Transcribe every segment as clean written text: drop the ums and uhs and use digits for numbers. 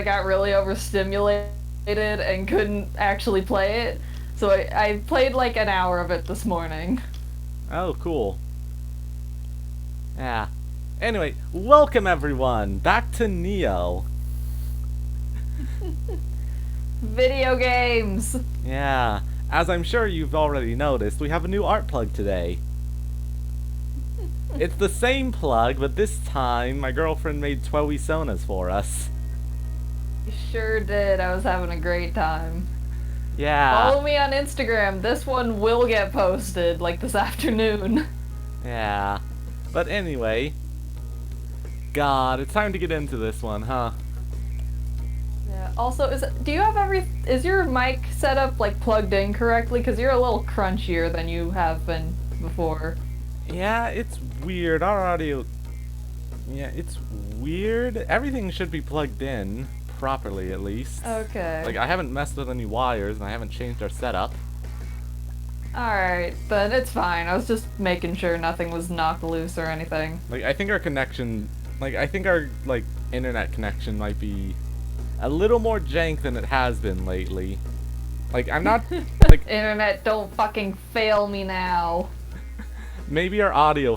I got really overstimulated and couldn't actually play it. So I played like an hour of it this morning. Oh, cool. Yeah. Anyway, welcome everyone back to Neo. Video games! Yeah. As I'm sure you've already noticed, we have a new art plug today. It's the same plug, but this time my girlfriend made Twoey Sonas for us. You sure did. I was having a great time. Yeah. Follow me on Instagram. This one will get posted like this afternoon. Yeah. But anyway. God, it's time to get into this one, huh? Yeah. Also, do you have is your mic set up like plugged in correctly? Because you're a little crunchier than you have been before. Yeah, it's weird. Our audio... Yeah, it's weird. Everything should be plugged in, properly at least. Okay. Like, I haven't messed with any wires, and I haven't changed our setup. Alright, then it's fine. I was just making sure nothing was knocked loose or anything. Like, I think our connection... Like, I think our, like, internet connection might be a little more jank than it has been lately. Like, I'm not... like, Internet, don't fucking fail me now. maybe our audio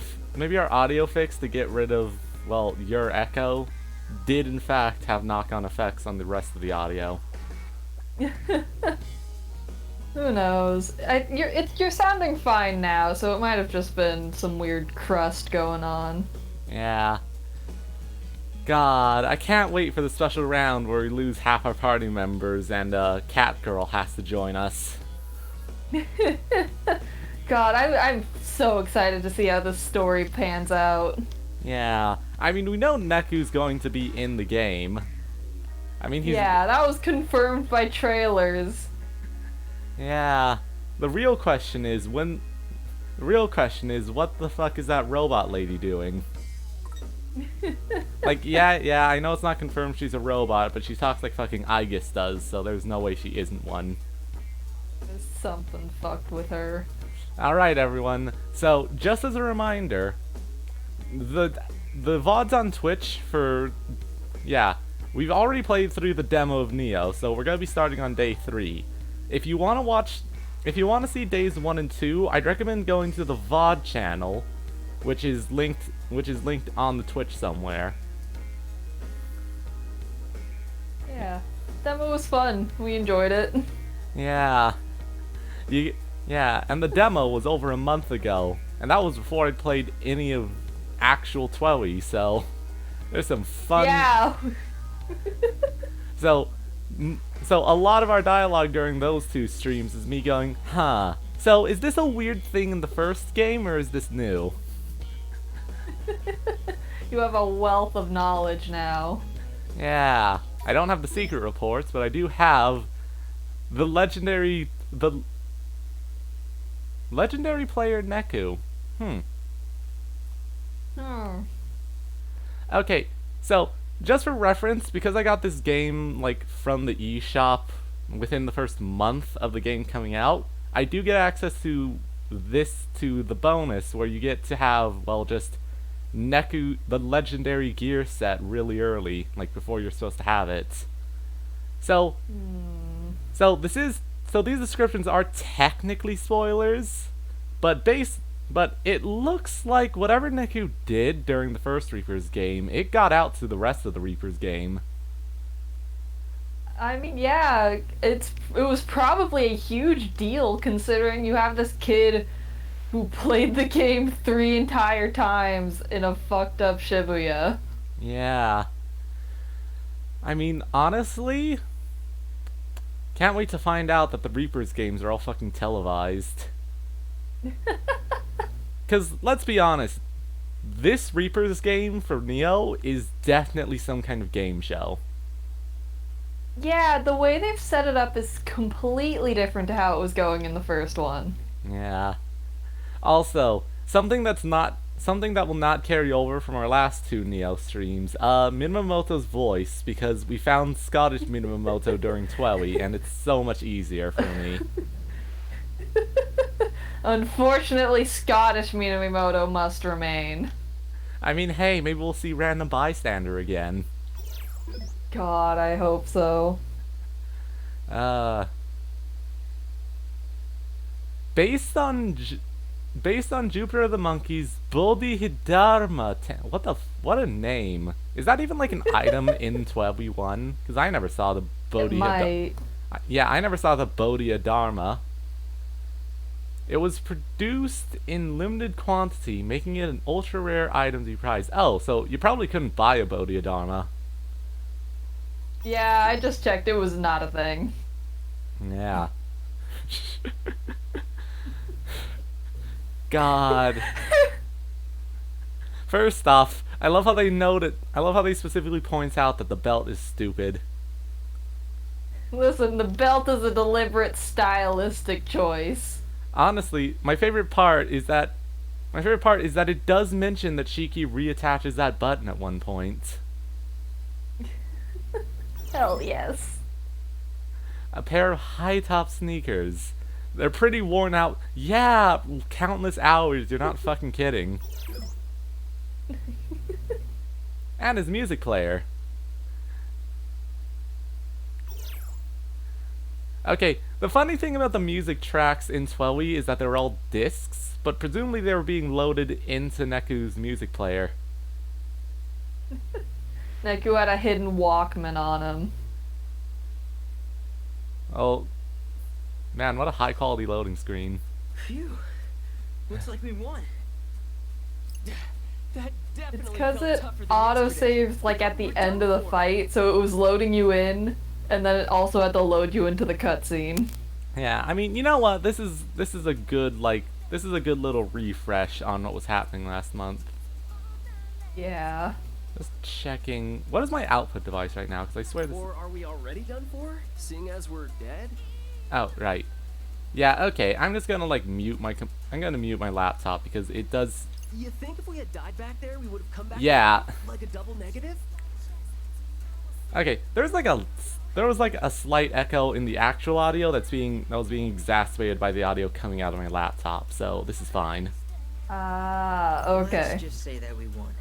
fix to get rid of, well, your echo did in fact have knock-on effects on the rest of the audio. Who knows? You're sounding fine now, so it might have just been some weird crust going on. Yeah. God, I can't wait for the special round where we lose half our party members and Cat Girl has to join us. God, I'm so excited to see how this story pans out. Yeah. I mean, we know Neku's going to be in the game. I mean, he's... Yeah, that was confirmed by trailers. Yeah. The real question is what the fuck is that robot lady doing? Like, yeah, I know it's not confirmed she's a robot, but she talks like fucking Aegis does, so there's no way she isn't one. There's something fucked with her. Alright, everyone. So, just as a reminder, the VODs on Twitch for... Yeah, we've already played through the demo of Neo, so we're gonna be starting on day 3. If you want to see days 1 and 2, I'd recommend going to the VOD channel, which is linked on the Twitch somewhere. Yeah, demo was fun. We enjoyed it. Yeah. Yeah, and the demo was over a month ago, and that was before I'd played any of actual Twoey, so there's some fun. Yeah. So a lot of our dialogue during those two streams is me going, huh, so is this a weird thing in the first game, or is this new? You have a wealth of knowledge now. Yeah, I don't have the secret reports, but I do have the legendary player Neku. Okay, so just for reference, because I got this game like from the eShop within the first month of the game coming out, I do get access to the bonus where you get to have, well, just Neku, the legendary gear set really early, like before you're supposed to have it. So these descriptions are technically spoilers, but it looks like whatever Neku did during the first Reaper's game, it got out to the rest of the Reaper's game. I mean, yeah, it was probably a huge deal considering you have this kid who played the game 3 entire times in a fucked up Shibuya. Yeah. I mean, honestly, can't wait to find out that the Reaper's games are all fucking televised. Because, let's be honest, this Reaper's game for Neo is definitely some kind of game show. Yeah, the way they've set it up is completely different to how it was going in the first one. Yeah. Also, something that will not carry over from our last 2 Neo streams, Minamoto's voice, because we found Scottish Minamoto during Twoey, and it's so much easier for me. Unfortunately, Scottish Minamoto must remain. I mean, hey, maybe we'll see Random Bystander again. God, I hope so. Uh, based on based on Jupiter the Monkey's Bodhidharma. What a name. Is that even like an item in 12v1? Because I never saw the It Bodhidharma. might. Yeah, I never saw the Bodhidharma. It was produced in limited quantity, making it an ultra rare item to be prized. Oh, so you probably couldn't buy a Bodhidharma. Yeah, I just checked. It was not a thing. Yeah. God. First off, I love how they specifically point out that the belt is stupid. Listen, the belt is a deliberate stylistic choice. Honestly, my favorite part is that it does mention that Shiki reattaches that button at one point. Hell yes. A pair of high-top sneakers. They're pretty worn out. Yeah, countless hours. You're not fucking kidding. And his music player. Okay, the funny thing about the music tracks in 12e is that they're all discs, but presumably they were being loaded into Neku's music player. Neku had a hidden Walkman on him. Oh, man, what a high quality loading screen. Phew. Looks like we won. That definitely It's because felt it tougher than auto-saves yesterday. like at the We're end done of the for. fight, so it was loading you in, and then it also had to load you into the cutscene. Yeah, I mean, you know what? This is a good little refresh on what was happening last month. Yeah. Just checking. What is my output device right now? Because I swear this. Or are we already done for? Seeing as we're dead? Oh, right. Yeah. Okay. I'm just gonna like mute my. I'm gonna mute my laptop because it does. You think if we had died back there, we would have come back? Yeah. Like a double negative? Okay. There was like a slight echo in the actual audio that was being exacerbated by the audio coming out of my laptop. So this is fine. Ah, okay. Let's just say that we won.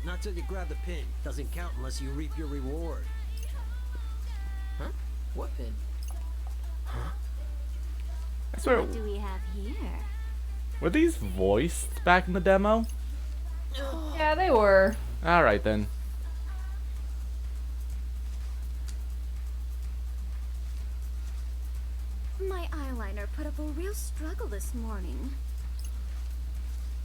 Not till you grab the pin. Doesn't count unless you reap your reward. Huh? What pin? I swear. What do we have here? Were these voiced back in the demo? Yeah, they were. All right then. My eyeliner put up a real struggle this morning.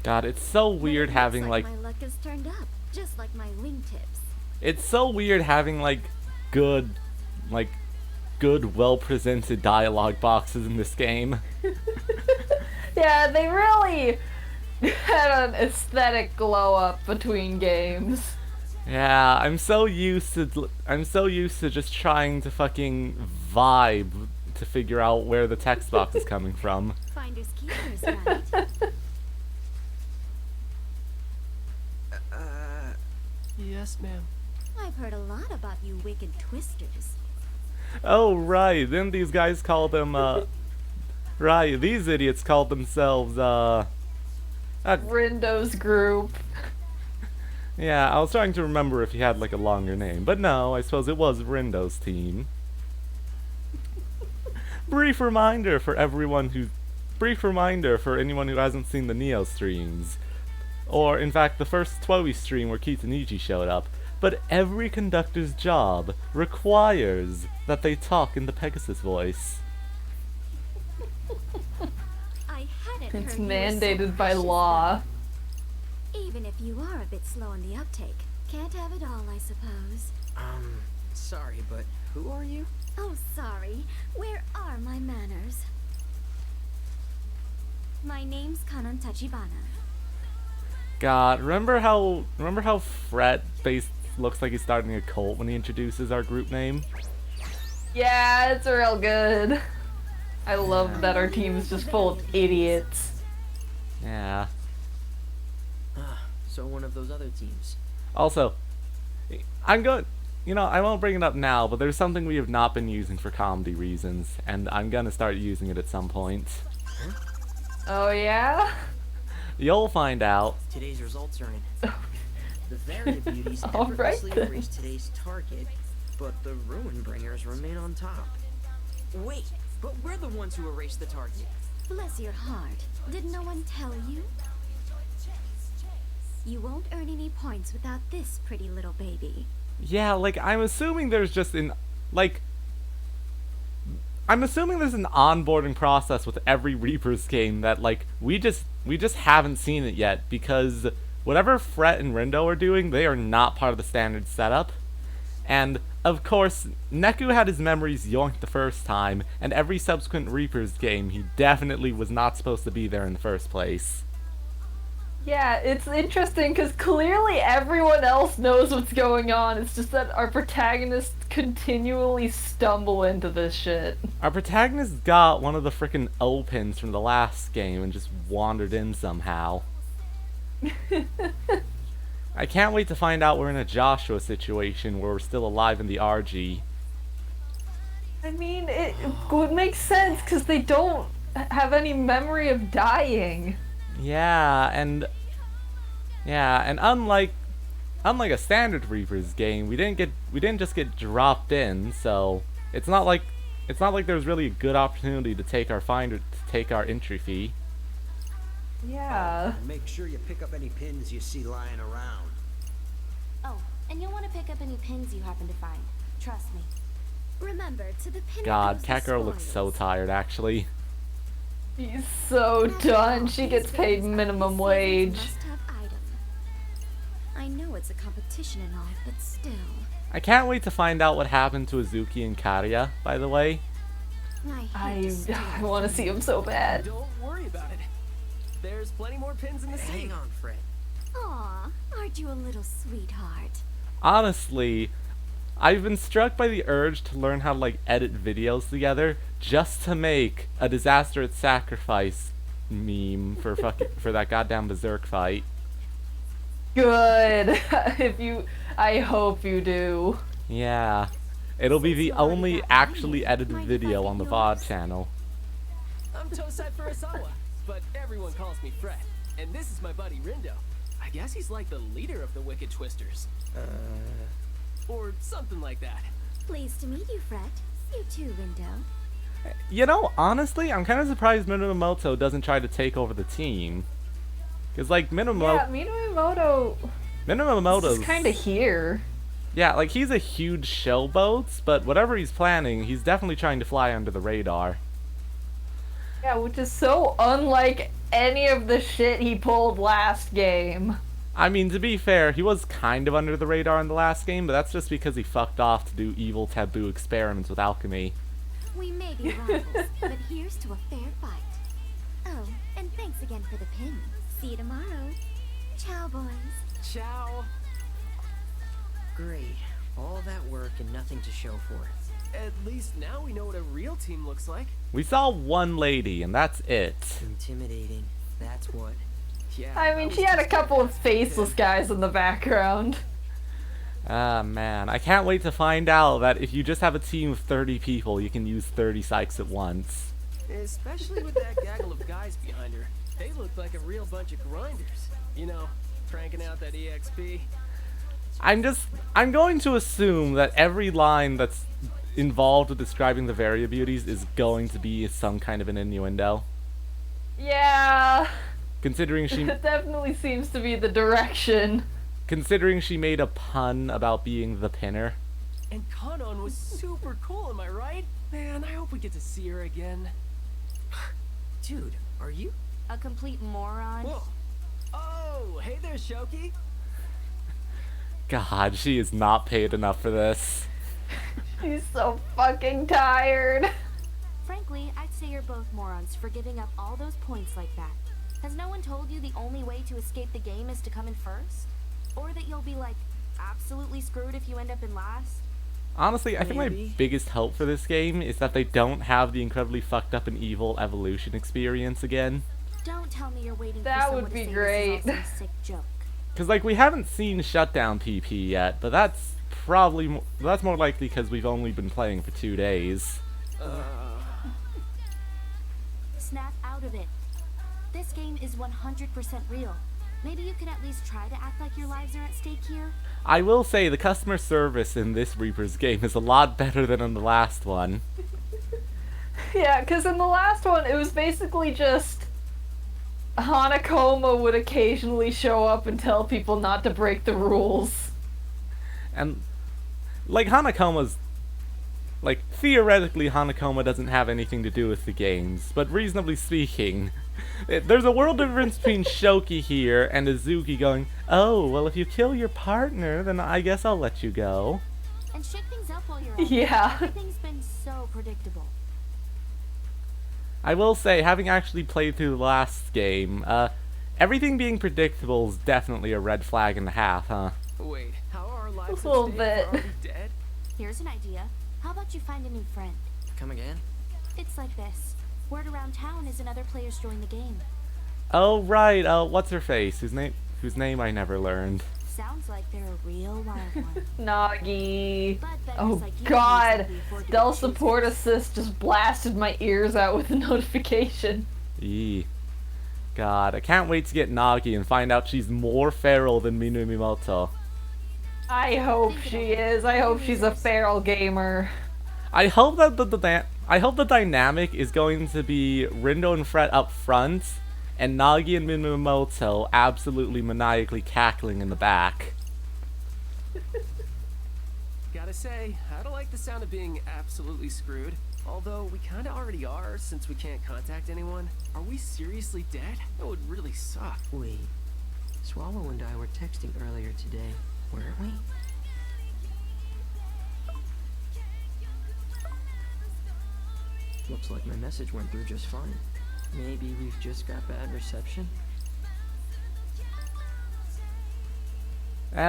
God, it's so But it weird looks having like. my luck has turned up, just like my wingtips. It's so weird having like good, well presented dialogue boxes in this game. Yeah, they really had an aesthetic glow up between games. Yeah, I'm so used to just trying to fucking vibe to figure out where the text box is coming from. Finders keepers, right? Yes, ma'am. I've heard a lot about you wicked twisters. Oh right, then these guys call them right, these idiots called themselves Rindo's group. yeah, I was trying to remember if he had like a longer name, but no, I suppose it was Rindo's team. Brief reminder for anyone who hasn't seen the Neo streams. Or, in fact, the first 12 stream where Kitanichi showed up. But every conductor's job requires that they talk in the Pegasus voice. I hadn't It's heard you were so mandated by precious, law. though. Even if you are a bit slow on the uptake, can't have it all, I suppose. Sorry, but who are you? Oh, sorry. Where are my manners? My name's Kanan Tachibana. God, remember how Fret looks like he's starting a cult when he introduces our group name? Yeah, it's real good. I love that our team is just full of idiots. Yeah. So one of those other teams. Also, I won't bring it up now, but there's something we have not been using for comedy reasons, and I'm gonna start using it at some point. Oh yeah? You'll find out. Today's results are in. The Varia beauties All right, effortlessly then. reached today's target but the Ruin Bringers remain on top. Wait, but we're the ones who erased the target. Bless your heart. Did no one tell you? You won't earn any points without this pretty little baby. Yeah, like, I'm assuming there's just an, like, I'm assuming there's an onboarding process with every Reapers game that, like, we just haven't seen it yet, because whatever Fret and Rindo are doing, they are not part of the standard setup. And, of course, Neku had his memories yoinked the first time, and every subsequent Reapers game, he definitely was not supposed to be there in the first place. Yeah, it's interesting because clearly everyone else knows what's going on. It's just that our protagonists continually stumble into this shit. Our protagonist got one of the frickin' O-pins from the last game and just wandered in somehow. I can't wait to find out we're in a Joshua situation where we're still alive in the RG. I mean, it would make sense because they don't have any memory of dying. Yeah, and unlike a standard Reapers game, we didn't just get dropped in, so it's not like there's really a good opportunity to take our entry fee. Yeah. Make sure you pick up any pins you see lying around. Oh, and you'll want to pick up any pins you happen to find. Trust me. Remember, to the pinnacle God, goes the Kakarot looks so spoils. tired, actually. He's so done. She gets paid minimum wage. Must-have item. I know it's a competition and all, but still. I can't wait to find out what happened to Azuki and Karya, by the way. I want to see him so bad. Don't worry about it. There's plenty more pins in the city. Hang on, Fred. Aw, aren't you a little sweetheart? Honestly, I've been struck by the urge to learn how to, like, edit videos together just to make a Disaster at Sacrifice meme for that goddamn Berserk fight. Good. I hope you do. Yeah. It'll be the only actually edited video on the VOD channel. I'm Tosai Furusawa, but everyone calls me Fred. And this is my buddy Rindo. I guess he's like the leader of the Wicked Twisters. Or something like that. Pleased to meet you, Fred. You too, Rindo. You know, honestly, I'm kind of surprised Minamoto doesn't try to take over the team. Because, like, Yeah, Minamoto's Minamoto's kind of here. Yeah, like, he's a huge showboat, but whatever he's planning, he's definitely trying to fly under the radar. Yeah, which is so unlike any of the shit he pulled last game. I mean, to be fair, he was kind of under the radar in the last game, but that's just because he fucked off to do evil taboo experiments with alchemy. We may be rivals, but here's to a fair fight. Oh, and thanks again for the pin. See you tomorrow. Ciao, boys. Ciao. Great. All that work and nothing to show for it. At least now we know what a real team looks like. We saw one lady, and that's it. Intimidating. That's what. Yeah. I mean, was she had a just couple of thinking faceless guys in the background. Ah, man. I can't wait to find out that if you just have a team of 30 people, you can use 30 psychs at once. Especially with that gaggle of guys behind her. They look like a real bunch of grinders. You know, cranking out that EXP. I'm going to assume that every line that's involved with describing the Varia beauties is going to be some kind of an innuendo. Yeah. Considering she It definitely seems to be the direction. considering she made a pun about being the pinner. And Kanon was super cool, am I right? Man, I hope we get to see her again. Dude, are you? A complete moron. Whoa. Oh, hey there, Shoki. God, she is not paid enough for this. She's so fucking tired. Frankly, I'd say you're both morons for giving up all those points like that. Has no one told you the only way to escape the game is to come in first? Or that you'll be, like, absolutely screwed if you end up in last? Honestly, I think my Maybe. biggest hope for this game is that they don't have the incredibly fucked up and evil evolution experience again. Don't tell me you're waiting That for would someone be to say great. this is all some sick joke. Cause like we haven't seen Shutdown PP yet, but that's probably that's more likely because we've only been playing for 2 days. Snap out of it. This game is 100% real. Maybe you could at least try to act like your lives are at stake here? I will say the customer service in this Reapers game is a lot better than in the last one. Yeah, because in the last one, it was basically just Hanakoma would occasionally show up and tell people not to break the rules. And, like, Hanakoma's... Like, theoretically, Hanakoma doesn't have anything to do with the games, but reasonably speaking, there's a world difference between Shoki here and Izuki going, oh, well, if you kill your partner, then I guess I'll let you go. And shake things up while you're at it. Yeah. Everything's been so predictable. I will say, having actually played through the last game, everything being predictable is definitely a red flag and a half, huh? Wait, how are our lives A little at stake? bit. Are we dead? Here's an idea. How about you find a new friend? Come again? It's like this. Word around town is another players join the game. Oh, right, what's her face? Whose name I never learned. Sounds like they're a real wild one. Nagi. But beggars Oh like you god, can't afford to Dell be Support choosers. Assist just blasted my ears out with a notification. Eee. God, I can't wait to get Nagi and find out she's more feral than Minumimoto. I hope she is. I hope she's a feral gamer. I hope that the dynamic is going to be Rindo and Fret up front, and Nagi and Minumimoto absolutely maniacally cackling in the back. Gotta say, I don't like the sound of being absolutely screwed. Although we kinda already are, since we can't contact anyone. Are we seriously dead? That would really suck. Wait. Swallow and I were texting earlier today, weren't we? Looks like my message went through just fine. Maybe we've just got bad reception?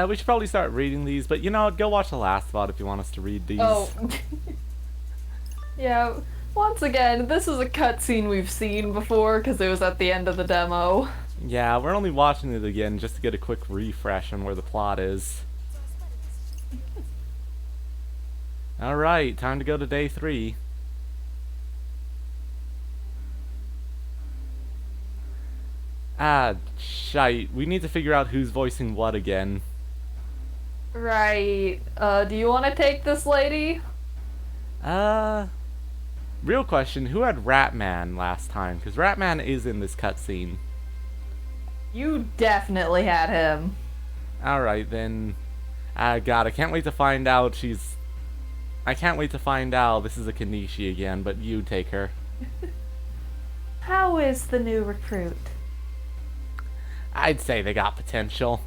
We should probably start reading these, but you know what, go watch the last VOD if you want us to read these. Oh. Yeah, once again, this is a cutscene we've seen before because it was at the end of the demo. Yeah, we're only watching it again just to get a quick refresh on where the plot is. Alright, time to go to day 3. Ah, shite. We need to figure out who's voicing what again. Right. Do you want to take this lady? Real question, who had Ratman last time? Because Ratman is in this cutscene. You definitely had him. Alright, then. God, I can't wait to find out she's... I can't wait to find out this is a Kanishi again, but you take her. How is the new recruit? I'd say they got potential.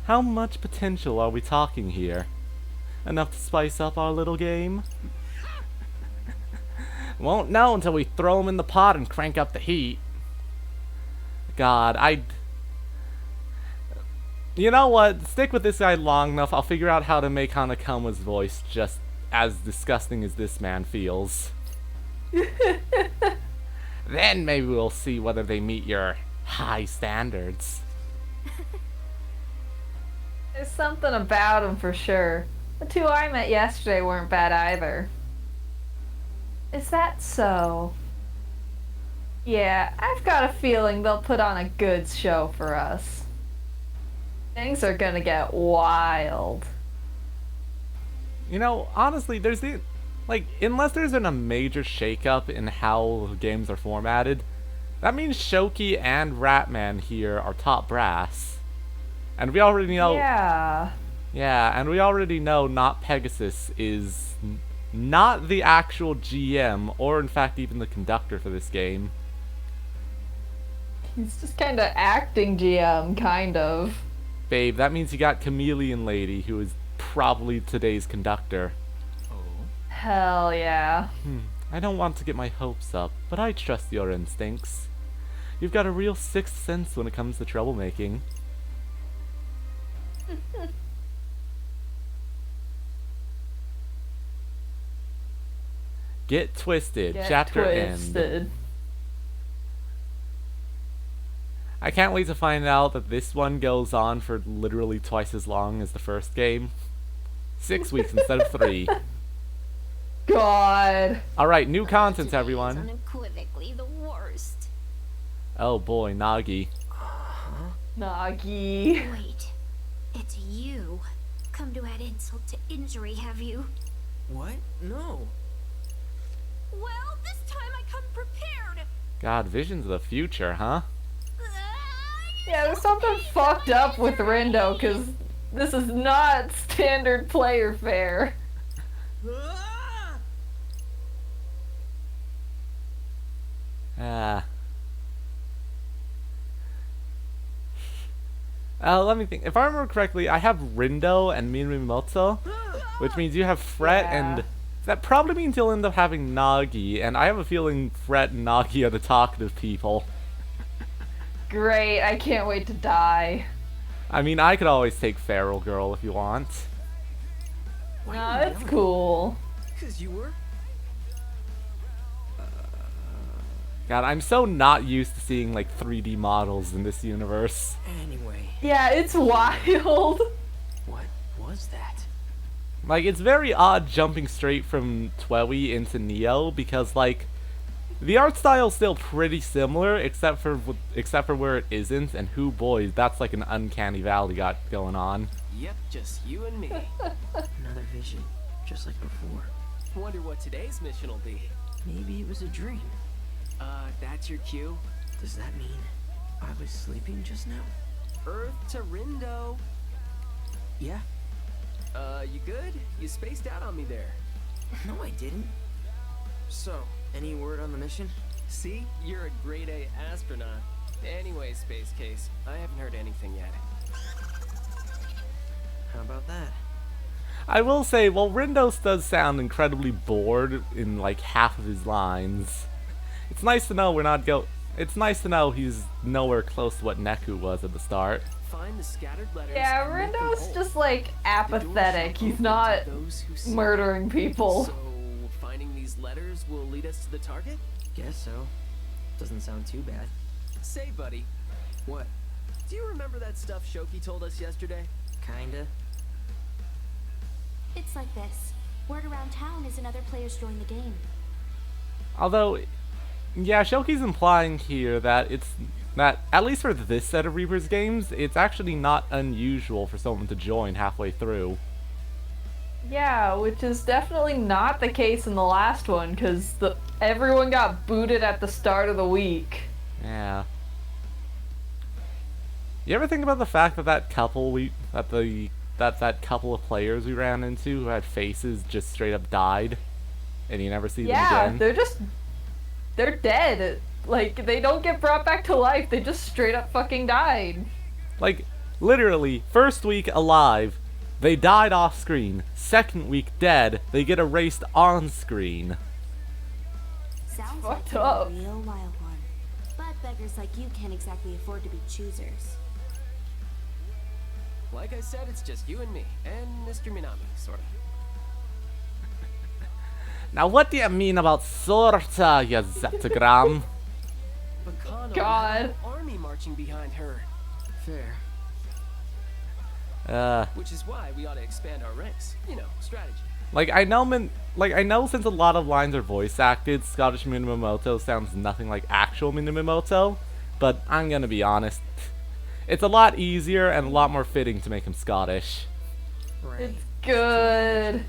How much potential are we talking here? Enough to spice up our little game? Won't know until we throw them in the pot and crank up the heat. God, you know what? Stick with this guy long enough, I'll figure out how to make Hanakoma's voice just as disgusting as this man feels. Then maybe we'll see whether they meet your high standards. There's something about him for sure. The two I met yesterday weren't bad either. Is that so? Yeah, I've got a feeling they'll put on a good show for us. Things are gonna get wild. You know, honestly, unless there's been a major shakeup in how games are formatted, that means Shoki and Ratman here are top brass. And we already know... Yeah. Yeah, and we already know Not Pegasus is not the actual GM, or in fact even the conductor for this game. He's just kinda acting GM, kind of. Babe, that means you got Chameleon Lady, who is probably today's conductor. Hell yeah. I don't want to get my hopes up, but I trust your instincts. You've got a real sixth sense when it comes to troublemaking. Get twisted. Get Chapter end. twisted. I can't wait to find out that this one goes on for literally twice as long as the first game. 6 weeks instead of 3. God. Alright, new content, everyone. Unequivocally the worst. Oh boy, Nagi. Nagi. Wait, it's you. Come to add insult to injury, have you? What? No. Well, this time I come prepared. God, visions of the future, huh? Yeah, there's something fucked up with Rindo, because this is not standard player fare. Ah. Let me think. If I remember correctly, I have Rindo and Minamimoto, which means you have Fret, Yeah. and that probably means you'll end up having Nagi, and I have a feeling Fret and Nagi are the talkative people. Great, I can't wait to die. I mean, I could always take Feral Girl if you want. No, it's cool. Because you were? God, I'm so not used to seeing, like, 3D models in this universe. Anyway, Yeah, it's wild. what was that? Like, it's very odd jumping straight from Twewy into Neo, because, like, the art style's still pretty similar, except for where it isn't, and who boys, that's like an uncanny valley got going on. Yep, just you and me. Another vision, just like before. Wonder what today's mission will be. Maybe it was a dream. That's your cue? Does that mean I was sleeping just now? Earth to Rindo. Yeah. You good? You spaced out on me there. No, I didn't. So, any word on the mission? See? You're a grade A astronaut. Anyway, Space Case, I haven't heard anything yet. How about that? I will say, while Rindos does sound incredibly bored in like half of his lines, it's nice to know it's nice to know he's nowhere close to what Neku was at the start. Find the scattered letters. Yeah, and make them Rindo's whole. just like The door apathetic. shall He's open not to those who seek. murdering people. So, finding these letters will lead us to the target? Guess so. Doesn't sound too bad. Say, buddy, What? do you remember that stuff Shoki told us yesterday? Kinda. It's like this. Word around town is another player's joined the game. Although, yeah, Shoki's implying here that at least for this set of Reapers games, it's actually not unusual for someone to join halfway through. Yeah, which is definitely not the case in the last one, because everyone got booted at the start of the week. Yeah. You ever think about the fact that that couple of players we ran into who had faces just straight up died, and you never see them Yeah, again? they're dead. Like, they don't get brought back to life, they just straight up fucking died. Like, literally, first week alive, they died off screen. Second week dead, they get erased on screen. Sounds fucked like up. a real wild one. But beggars like you can't exactly afford to be choosers. Like I said, it's just you and me, and Mr. Minami, sort of. Now what do you mean about sorta, you Zetagram? But Kano God. had an army marching behind her, Fair. which is why we ought to expand our ranks. You know, strategy. I know since a lot of lines are voice acted, Scottish Minamoto sounds nothing like actual Minamoto, but I'm gonna be honest. It's a lot easier and a lot more fitting to make him Scottish. Right. It's good.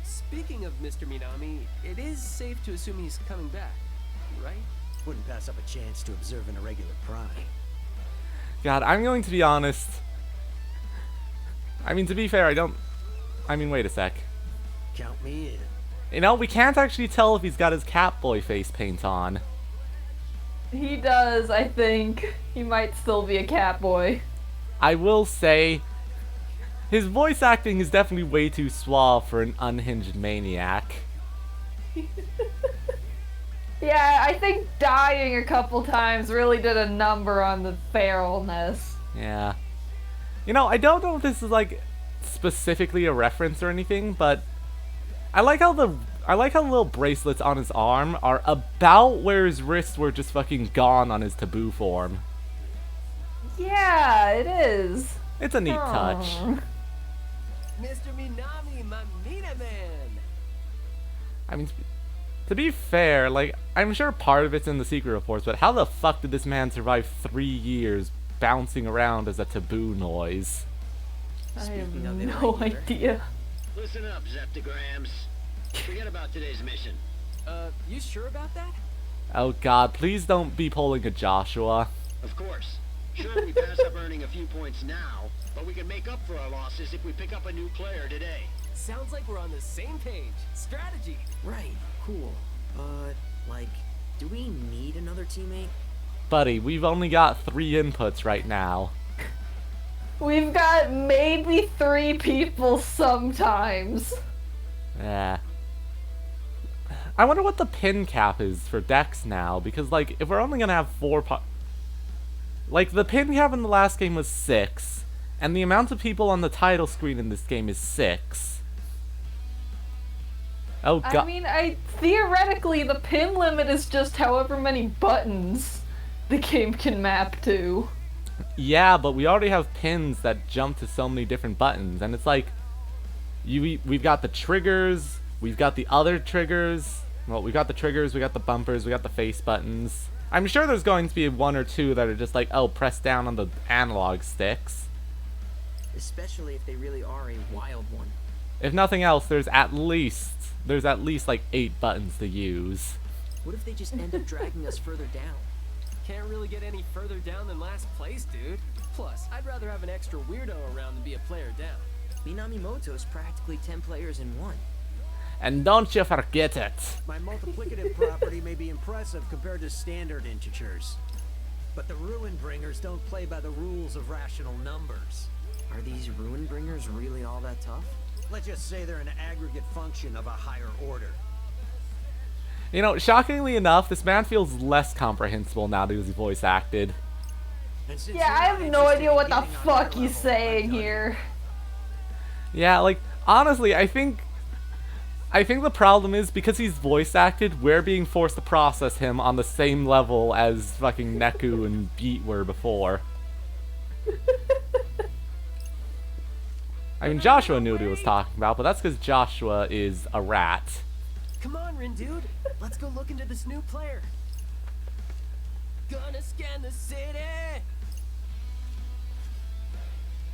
Speaking of Mr. Minami, it is safe to assume he's coming back, right? Wouldn't pass up a chance to observe an irregular prime. God, I'm going to be honest. I mean, to be fair, wait a sec. Count me in. You know, we can't actually tell if he's got his Catboy face paint on. He does, I think. He might still be a cat boy. I will say, his voice acting is definitely way too suave for an unhinged maniac. Yeah, I think dying a couple times really did a number on the feralness. Yeah. You know, I don't know if this is like specifically a reference or anything, but I like how the little bracelets on his arm are about where his wrists were just fucking gone on his taboo form. Yeah, it is. It's a neat touch. Aw. Mr. Minami, my Mina man! I mean, To be fair, like, I'm sure part of it's in the secret reports, but how the fuck did this man survive 3 years bouncing around as a taboo noise? I have Speaking of it, no right here. idea. Listen up, Zeptograms. Forget about today's mission. You sure about that? Oh god, please don't be pulling a Joshua. Of course. Sure, we pass up earning a few points now, but we can make up for our losses if we pick up a new player today. Sounds like we're on the same page. Strategy. Right, cool. But, like, do we need another teammate? Buddy, we've only got 3 inputs right now. We've got maybe 3 people sometimes. Yeah. I wonder what the pin cap is for Dex now, because, like, if we're only gonna have 4 like, the pin cap in the last game was 6, and the amount of people on the title screen in this game is 6. Oh god. I mean, theoretically, the pin limit is just however many buttons the game can map to. Yeah, but we already have pins that jump to so many different buttons, and it's like, we've got the triggers, we've got the other triggers. Well, we've got the triggers, we got the bumpers, we got the face buttons. I'm sure there's going to be 1 or 2 that are just like, oh, press down on the analog sticks. Especially if they really are a wild one. If nothing else, there's at least like 8 buttons to use. What if they just end up dragging us further down? Can't really get any further down than last place, dude. Plus, I'd rather have an extra weirdo around than be a player down. Minamimoto's practically 10 players in one. And don't you forget it. My multiplicative property may be impressive compared to standard integers, but the Ruin Bringers don't play by the rules of rational numbers. Are these Ruin Bringers really all that tough? Let's just say they're an aggregate function of a higher order. You know, shockingly enough, this man feels less comprehensible now that he's voice acted. And since Yeah, you're I not have no interested idea in what the getting on fuck our he's level, saying I'm done. here. Yeah, like, honestly, I think the problem is because he's voice acted, we're being forced to process him on the same level as fucking Neku and Beat were before. I mean, Joshua knew what he was talking about, but that's because Joshua is a rat. Come on, Rin dude. Let's go look into this new player. Gonna scan the city.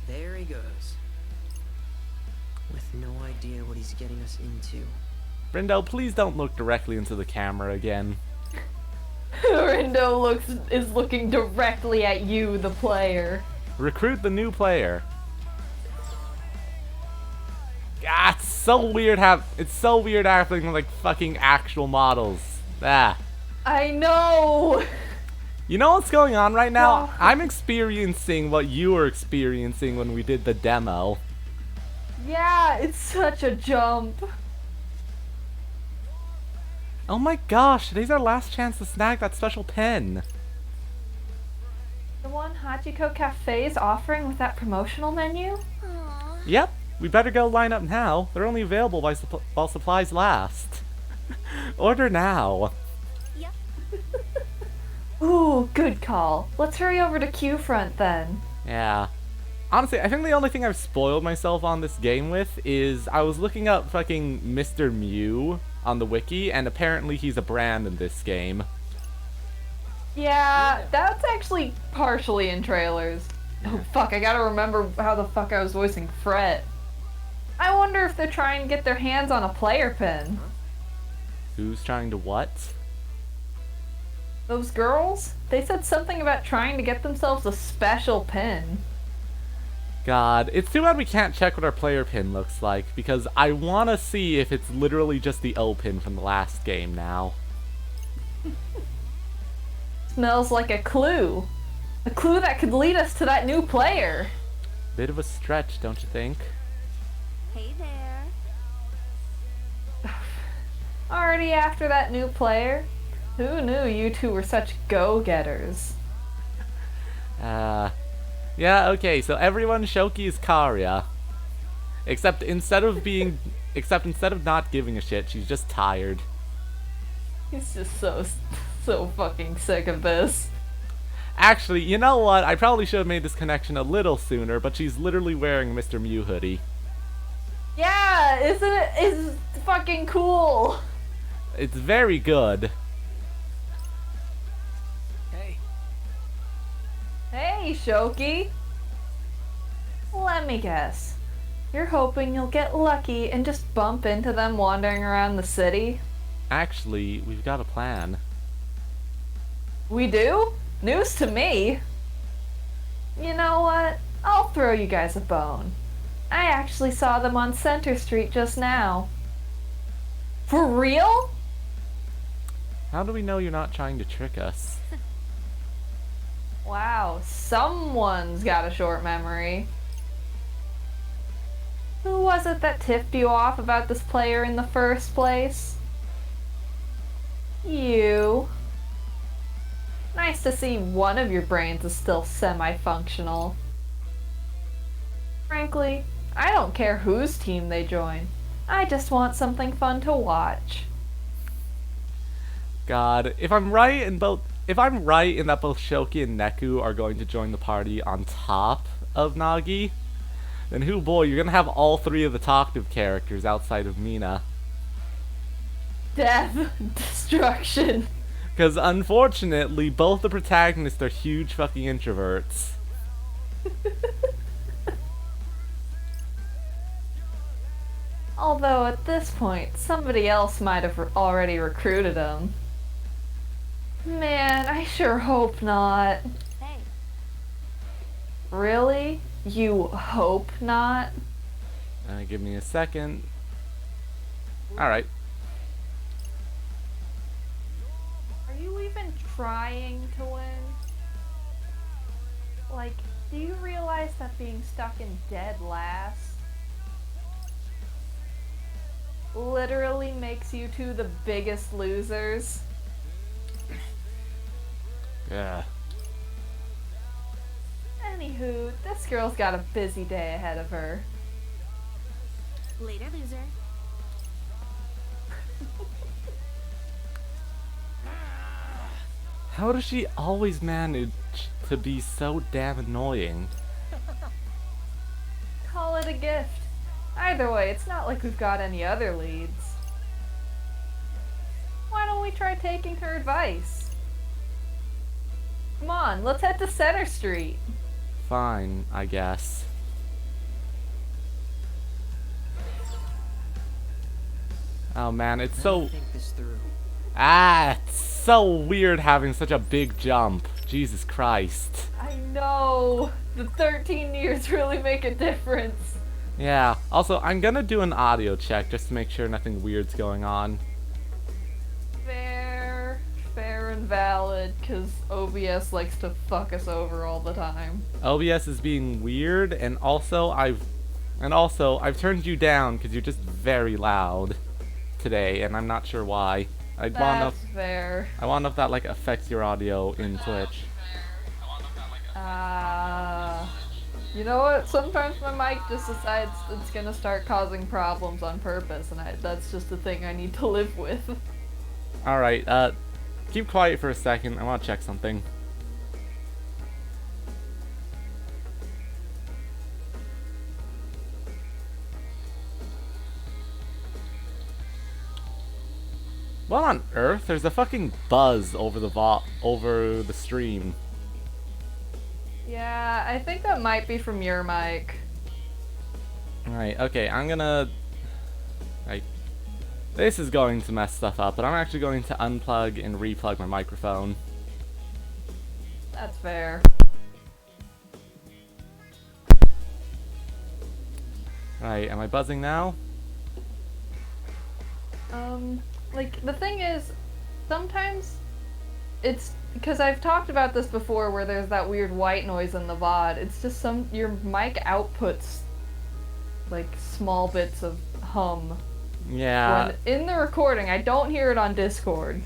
There he goes. With no idea what he's getting us into. Brindo, please don't look directly into the camera again. Rindo is looking directly at you, the player. Recruit the new player. Ah, it's so weird having like fucking actual models. Ah. I know! You know what's going on right now? No. I'm experiencing what you were experiencing when we did the demo. Yeah, it's such a jump. Oh my gosh, today's our last chance to snag that special pen. The one Hachiko Cafe is offering with that promotional menu? Aw. Yep, we better go line up now. They're only available while supplies last. Order now. Yep. Ooh, good call. Let's hurry over to Q-Front then. Yeah. Honestly, I think the only thing I've spoiled myself on this game with is I was looking up fucking Mr. Mew on the wiki, and apparently he's a brand in this game. Yeah, that's actually partially in trailers. Oh fuck, I gotta remember how the fuck I was voicing Fret. I wonder if they're trying to get their hands on a player pin. Who's trying to what? Those girls? They said something about trying to get themselves a special pin. God, it's too bad we can't check what our player pin looks like, because I want to see if it's literally just the O pin from the last game now. Smells like a clue. A clue that could lead us to that new player. Bit of a stretch, don't you think? Hey there. Already after that new player? Who knew you two were such go-getters? Yeah, okay, so everyone Shoki is Karya. Except instead of not giving a shit, she's just tired. He's just so fucking sick of this. Actually, you know what? I probably should have made this connection a little sooner, but she's literally wearing a Mr. Mew hoodie. Yeah, isn't it? It's fucking cool. It's very good. Hey, Hey, Shoki. Let me guess. You're hoping you'll get lucky and just bump into them wandering around the city? Actually, we've got a plan. We do? News to me. You know what? I'll throw you guys a bone. I actually saw them on Center Street just now. For real? How do we know you're not trying to trick us? Wow, someone's got a short memory. Who was it that tipped you off about this player in the first place? You. Nice to see one of your brains is still semi-functional. Frankly, I don't care whose team they join. I just want something fun to watch. God, if I'm right in that both Shoki and Neku are going to join the party on top of Nagi, then hoo boy, you're gonna have all three of the talkative characters outside of Mina. Death, destruction. Because unfortunately, both the protagonists are huge fucking introverts. Although at this point, somebody else might have already recruited him. Man, I sure hope not. Hey, Really? You hope not? Give me a second. Alright. Are you even trying to win? Like, do you realize that being stuck in dead last literally makes you two the biggest losers? Yeah. Anywho, this girl's got a busy day ahead of her. later, loser. How does she always manage to be so damn annoying? Call it a gift. Either way, it's not like we've got any other leads. Why don't we try taking her advice? Come on, let's head to Center Street. Fine, I guess. Oh man, it's so... Think this through. It's so weird having such a big jump. Jesus Christ. I know. The 13 years really make a difference. Yeah, also, I'm gonna do an audio check just to make sure nothing weird's going on. Fair and valid, because OBS likes to fuck us over all the time. OBS is being weird, and also I've turned you down because you're just very loud today, and I'm not sure why. I want to know That's fair. if that like affects your audio in Twitch. You know what? Sometimes my mic just decides it's gonna start causing problems on purpose, and that's just a thing I need to live with. Alright, keep quiet for a second. I want to check something. What on earth? There's a fucking buzz over the stream. Yeah, I think that might be from your mic. Alright, okay, I'm gonna... This is going to mess stuff up, but I'm actually going to unplug and replug my microphone. That's fair. Right, am I buzzing now? Like, the thing is, sometimes it's because I've talked about this before where there's that weird white noise in the VOD. It's just your mic outputs like small bits of hum. Yeah. When in the recording, I don't hear it on Discord.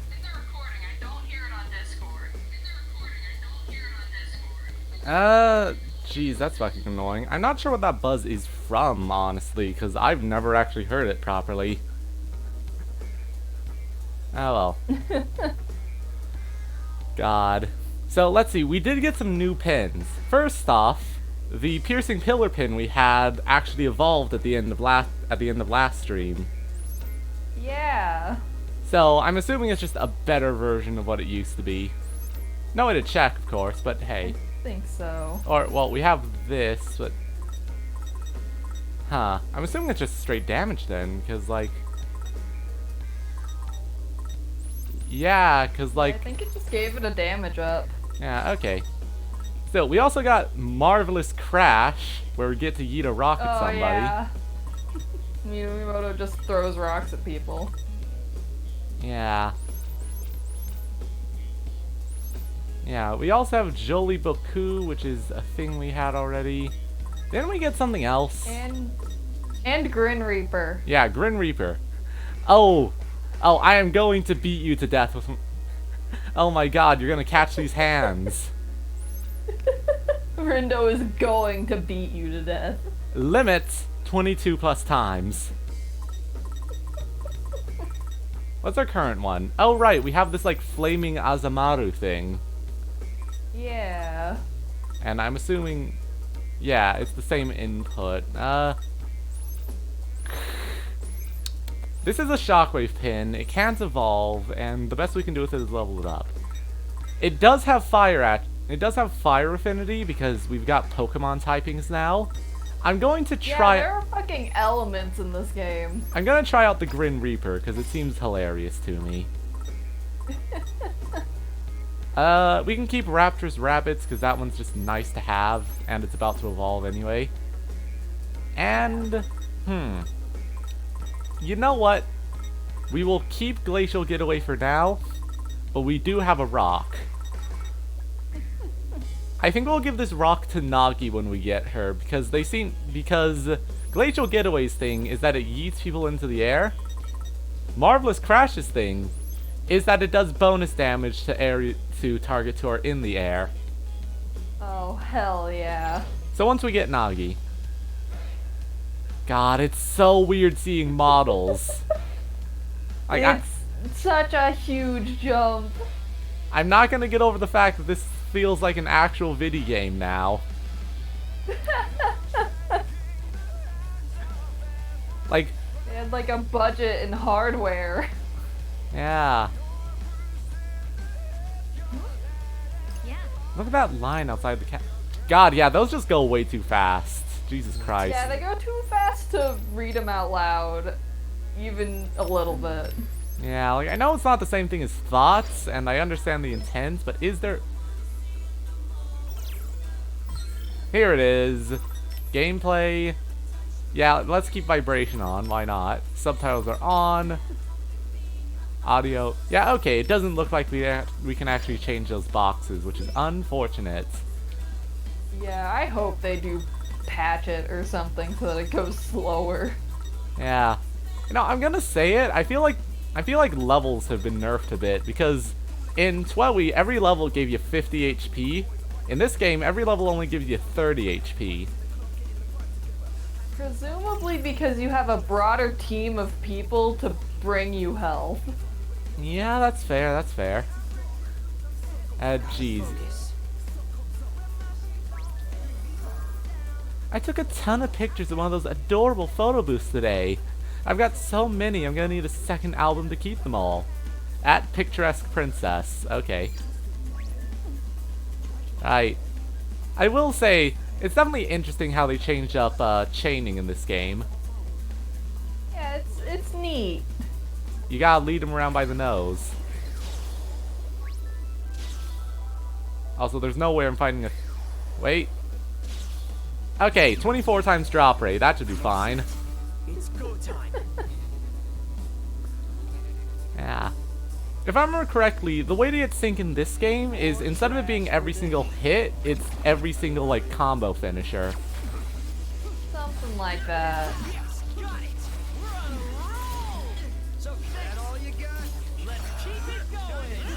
Jeez, that's fucking annoying. I'm not sure what that buzz is from, honestly, because I've never actually heard it properly. Oh well. God. So let's see, we did get some new pins. First off, the piercing pillar pin we had actually evolved at the end of last stream. Yeah. So I'm assuming it's just a better version of what it used to be. No way to check, of course, but hey. I think so. Or, well, we have this, but... Huh. I'm assuming it's just straight damage then, because, like... Yeah, because, like... I think it just gave it a damage up. Yeah, okay. Still, we also got Marvelous Crash, where we get to yeet a rock at somebody. Yeah. Miyamoto just throws rocks at people. Yeah. Yeah, we also have Jolly Boku, which is a thing we had already. Didn't we get something else? And Grin Reaper. Yeah, Grin Reaper. Oh, I am going to beat you to death with... Oh my god, you're gonna catch these hands. Rindo is going to beat you to death. Limit 22 plus times. What's our current one? Oh right, we have this like flaming Azamaru thing. Yeah. And I'm assuming... Yeah, it's the same input. This is a shockwave pin. It can't evolve, and the best we can do with it is level it up. It does have fire affinity because we've got Pokemon typings now. I'm going to try... Yeah, there are fucking elements in this game. I'm gonna try out the Grin Reaper because it seems hilarious to me. We can keep Raptor's Rabbits because that one's just nice to have, and it's about to evolve anyway. And, you know what? We will keep Glacial Getaway for now, but we do have a rock. I think we'll give this rock to Nagi when we get her, because Glacial Getaway's thing is that it yeets people into the air. Marvelous Crash's thing is that it does bonus damage to targets who are in the air. Oh, hell yeah. So once we get Nagi... God, it's so weird seeing models. Like, it's such a huge jump. I'm not gonna get over the fact that this feels like an actual video game now. Like... They had like a budget in hardware. Yeah. Yeah. Look at that line outside the God, yeah, those just go way too fast. Jesus Christ. Yeah, they go too fast to read them out loud. Even a little bit. Yeah, like, I know it's not the same thing as thoughts, and I understand the intent, but is there... Here it is. Gameplay. Yeah, let's keep vibration on, why not? Subtitles are on. Audio. Yeah, okay, it doesn't look like we can actually change those boxes, which is unfortunate. Yeah, I hope they do patch it or something so that it goes slower. Yeah. You know, I'm gonna say it, I feel like levels have been nerfed a bit, because in TWEWY, every level gave you 50 HP. In this game, every level only gives you 30 HP. Presumably because you have a broader team of people to bring you health. Yeah, that's fair, that's fair. Jeez. I took a ton of pictures of one of those adorable photo booths today. I've got so many, I'm gonna need a second album to keep them all. At Picturesque Princess. Okay. I will say, it's definitely interesting how they changed up chaining in this game. Yeah, it's neat. You gotta lead them around by the nose. Also, there's no way I'm finding a... Wait. Okay, 24 times drop rate. That should be fine. It's go time. Yeah. If I remember correctly, the way to get sync in this game is instead of it being every single hit, it's every single, like, combo finisher. Something like that. Got it. We're on a roll. So is that all you got? Let's keep it going.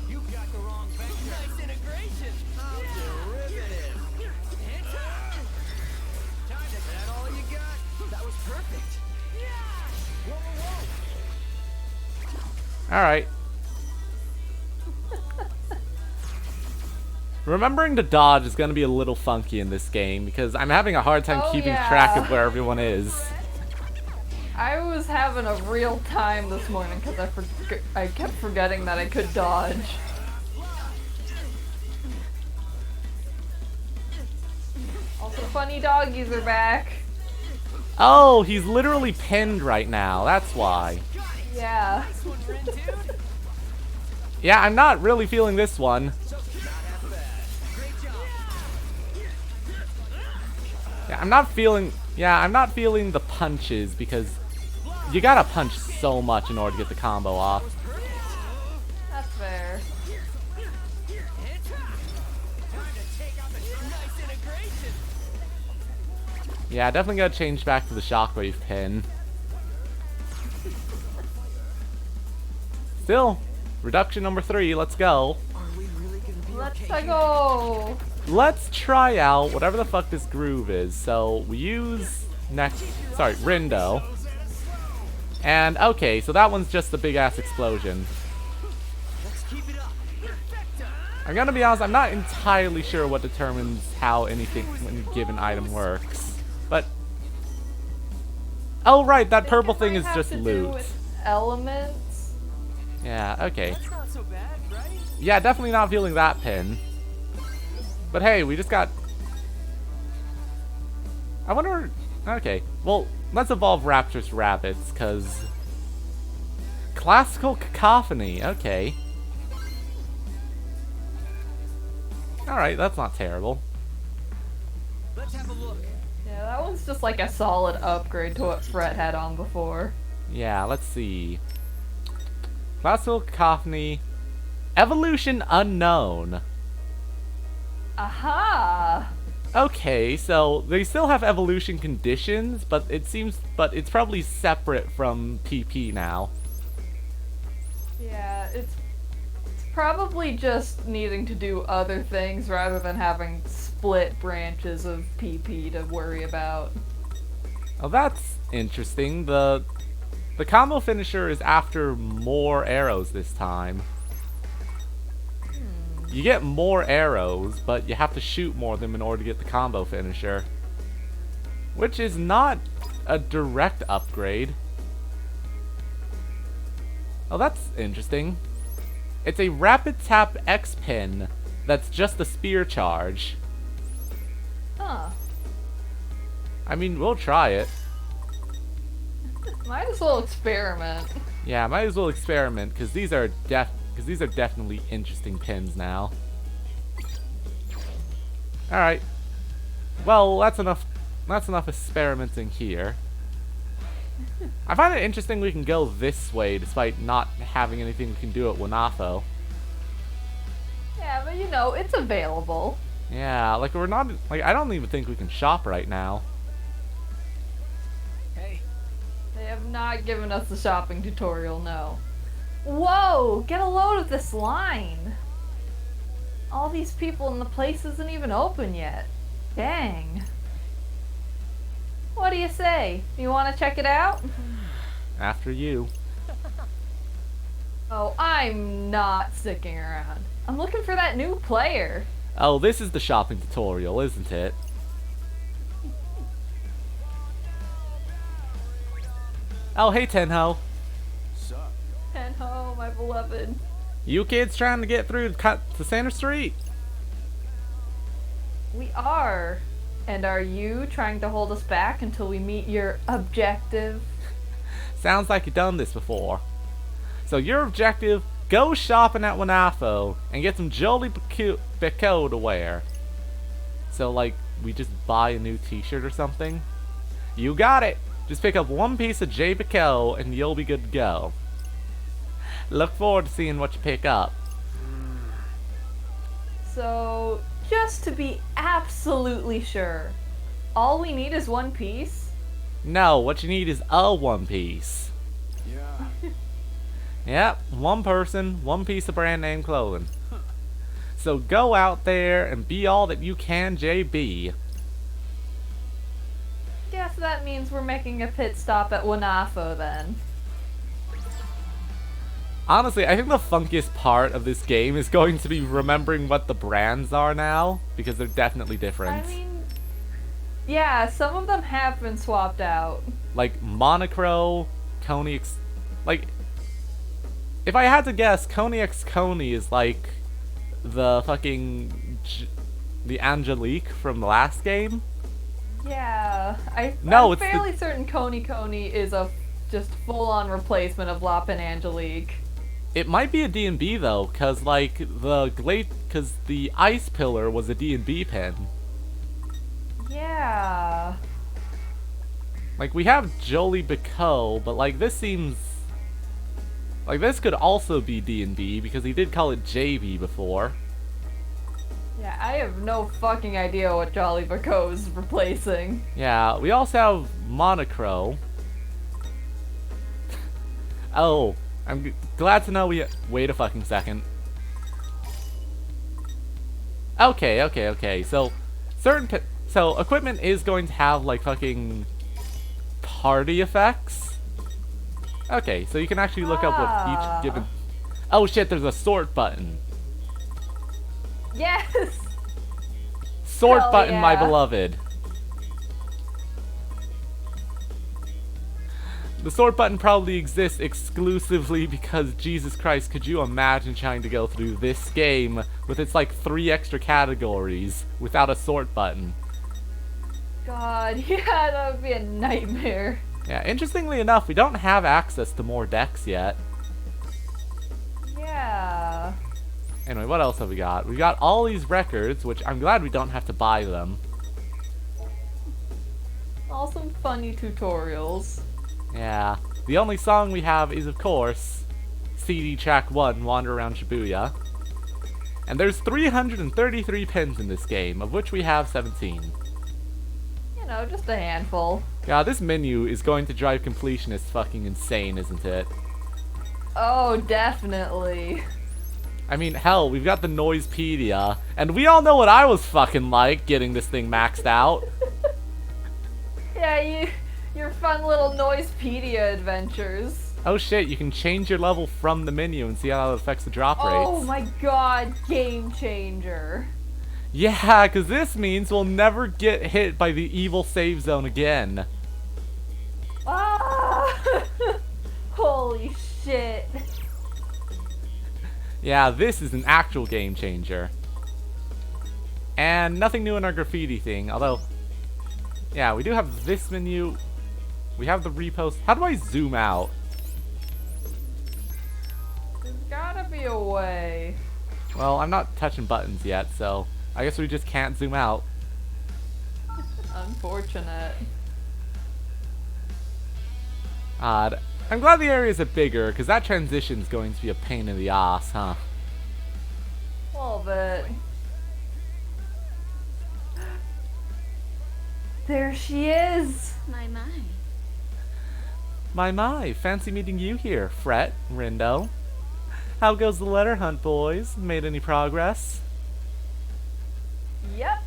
You got the wrong vector. Nice integration. How derivative. Hands up. Time to... Is that all you got? That was perfect. Yeah. Whoa, whoa, whoa. Alright. Remembering to dodge is going to be a little funky in this game because I'm having a hard time keeping track of where everyone is. I was having a real time this morning because I kept forgetting that I could dodge. Also, funny doggies are back. Oh, he's literally pinned right now. That's why. Yeah. Nice one, Ren, dude. Yeah, I'm not really feeling this one. Yeah, I'm not feeling the punches because you gotta punch so much in order to get the combo off. That's fair. Yeah, definitely gotta change back to the shockwave pin. Still, reduction number 3, let's go. Let's go. Let's try out whatever the fuck this groove is. So we use Rindo. And okay, so that one's just a big ass explosion. I'm gonna be honest, I'm not entirely sure what determines how any given item works. But oh right, that purple thing is just loot. Elements. Yeah, okay. That's not so bad, right? Yeah, definitely not feeling that pin. But hey, we just got... I wonder... Okay, well, let's evolve Raptor's Rabbits, because... Classical Cacophony, okay. Alright, that's not terrible. Let's have a look. Yeah, that one's just like a solid upgrade to what Fret had on before. Yeah, let's see. Classical Cacophony... Evolution Unknown. Aha! Okay, so they still have evolution conditions, but it's probably separate from PP now. Yeah, it's probably just needing to do other things rather than having split branches of PP to worry about. Oh, that's interesting. The combo finisher is after more arrows this time. You get more arrows, but you have to shoot more of them in order to get the combo finisher. Which is not a direct upgrade. Oh, that's interesting. It's a rapid tap X pin that's just a spear charge. Huh. I mean, we'll try it. Might as well experiment. Yeah, might as well experiment, because these are definitely interesting pins now. Alright. Well, that's enough experimenting here. I find it interesting we can go this way despite not having anything we can do at Wanafo. Yeah, but you know, it's available. Yeah, like I don't even think we can shop right now. Hey. They have not given us the shopping tutorial, no. Whoa! Get a load of this line! All these people and the place isn't even open yet. Dang. What do you say? You want to check it out? After you. Oh, I'm not sticking around. I'm looking for that new player. Oh, this is the shopping tutorial, isn't it? Oh, hey Tenho. Tenho, my beloved. You kids trying to get through to Center Street? We are. And are you trying to hold us back until we meet your objective? Sounds like you've done this before. So your objective, go shopping at Wanafo and get some Jolie Bicot to wear. So like, we just buy a new t-shirt or something? You got it! Just pick up one piece of J Bicot and you'll be good to go. Look forward to seeing what you pick up. So, just to be absolutely sure, all we need is one piece? No, what you need is a one piece. Yeah. Yep, one person, one piece of brand name clothing. So go out there and be all that you can, JB. Guess that means we're making a pit stop at Wanafo then. Honestly, I think the funkiest part of this game is going to be remembering what the brands are now, because they're definitely different. I mean, Yeah, some of them have been swapped out. Like Monocro, Coney X... Like, if I had to guess, Coney X Coney is like the fucking... the Angelique from the last game? Yeah, No, I'm it's the- fairly certain Coney is a just full-on replacement of Lop and Angelique. It might be a D&B though, cause like cause the Ice Pillar was a D&B pin. Yeah. Like we have Jolie Bicot, but like this seems like this could also be D&B because he did call it JB before. Yeah, I have no fucking idea what Jolly Bacot is replacing. Yeah, we also have Monocro. Oh, I'm glad to know we... Wait a fucking second. Okay. So, so, equipment is going to have, like, fucking... party effects? Okay, so you can actually look up what each given... Oh shit, there's a sort button. Yes! Sort Hell button, my yeah. beloved. The sort button probably exists exclusively because, Jesus Christ, could you imagine trying to go through this game with its like 3 extra categories without a sort button? God, yeah, that would be a nightmare. Yeah, interestingly enough, we don't have access to more decks yet. Yeah. Anyway, what else have we got? We got all these records, which I'm glad we don't have to buy them. All some funny tutorials. Yeah. The only song we have is, of course, CD Track 1, Wander Around Shibuya. And there's 333 pins in this game, of which we have 17. You know, just a handful. Yeah, this menu is going to drive completionists fucking insane, isn't it? Oh, definitely. I mean, hell, we've got the Noisepedia, and we all know what I was fucking like getting this thing maxed out. Yeah, your fun little Noisepedia adventures. Oh shit, you can change your level from the menu and see how it affects the drop rates. Oh my god, game changer. Yeah, because this means we'll never get hit by the evil save zone again. Ah! Holy shit. Yeah, this is an actual game changer. And nothing new in our graffiti thing, although... Yeah, we do have this menu. We have the repost. How do I zoom out? There's gotta be a way. Well, I'm not touching buttons yet, so I guess we just can't zoom out. Unfortunate. Odd. I'm glad the areas are bigger, because that transition's going to be a pain in the ass, huh? A little bit. There she is! My. Fancy meeting you here, Fret, Rindo. How goes the letter hunt, boys? Made any progress? Yep.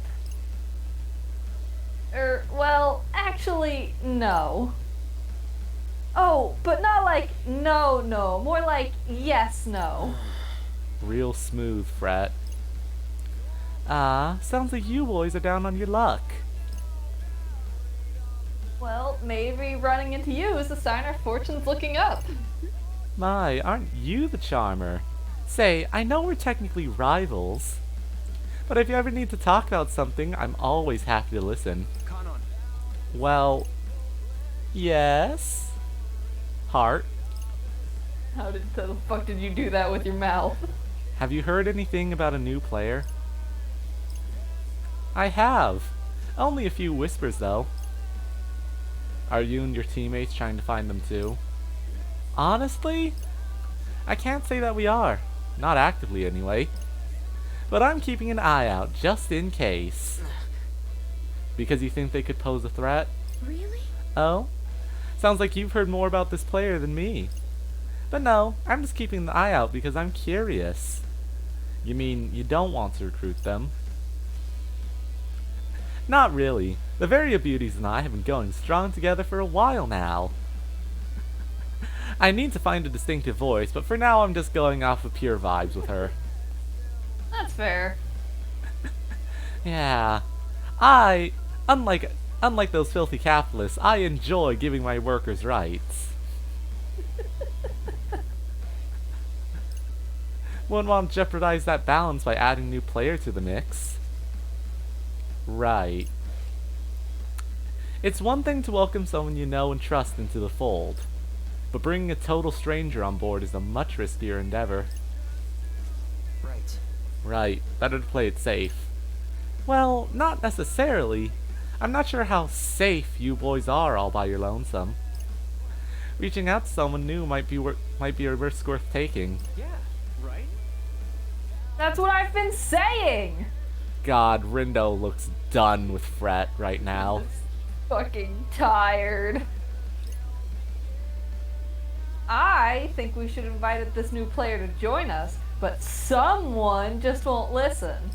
Well, actually, no. Oh, but not like no, more like yes, no. Real smooth, Fret. Ah, sounds like you boys are down on your luck. Well, maybe running into you is a sign our fortune's looking up. My, aren't you the charmer? Say, I know we're technically rivals, but if you ever need to talk about something, I'm always happy to listen. Kanon. Well, yes? Heart, How the fuck did you do that with your mouth? have you heard anything about a new player? I have. Only a few whispers, though. Are you and your teammates trying to find them too? Honestly, I can't say that we are. Not actively, anyway. But I'm keeping an eye out, just in case. Because you think they could pose a threat? Really? Oh? Sounds like you've heard more about this player than me. But no, I'm just keeping an eye out because I'm curious. You mean you don't want to recruit them? Not really. The Varia Beauties and I have been going strong together for a while now. I need to find a distinctive voice, but for now I'm just going off of pure vibes with her. That's fair. Yeah. I, unlike Unlike those filthy capitalists, I enjoy giving my workers rights. Wouldn't want to jeopardize that balance by adding a new player to the mix. Right. It's one thing to welcome someone you know and trust into the fold, but bringing a total stranger on board is a much riskier endeavor. Right. Right, better to play it safe. Well, not necessarily. I'm not sure how safe you boys are all by your lonesome. Reaching out to someone new might be a risk worth taking. Yeah, right? That's what I've been saying! God, Rindo looks done with Fret right now. Fucking tired. I think we should have invited this new player to join us, but someone just won't listen.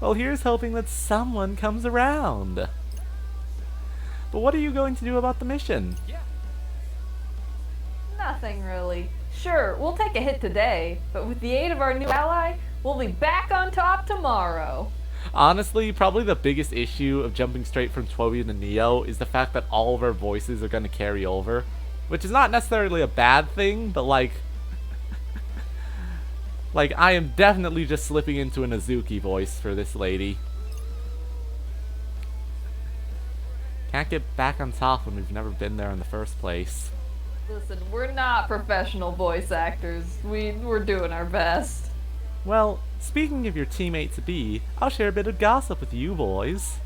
Well, here's hoping that someone comes around. But what are you going to do about the mission? Yeah. Nothing really. Sure, we'll take a hit today, but with the aid of our new ally, we'll be back on top tomorrow. Honestly, probably the biggest issue of jumping straight from Toby to Neo is the fact that all of our voices are going to carry over. Which is not necessarily a bad thing, but like I am definitely just slipping into an Azuki voice for this lady. Can't get back on top when we've never been there in the first place. Listen, we're not professional voice actors. We're doing our best. Well, speaking of your teammate-to-be, I'll share a bit of gossip with you boys.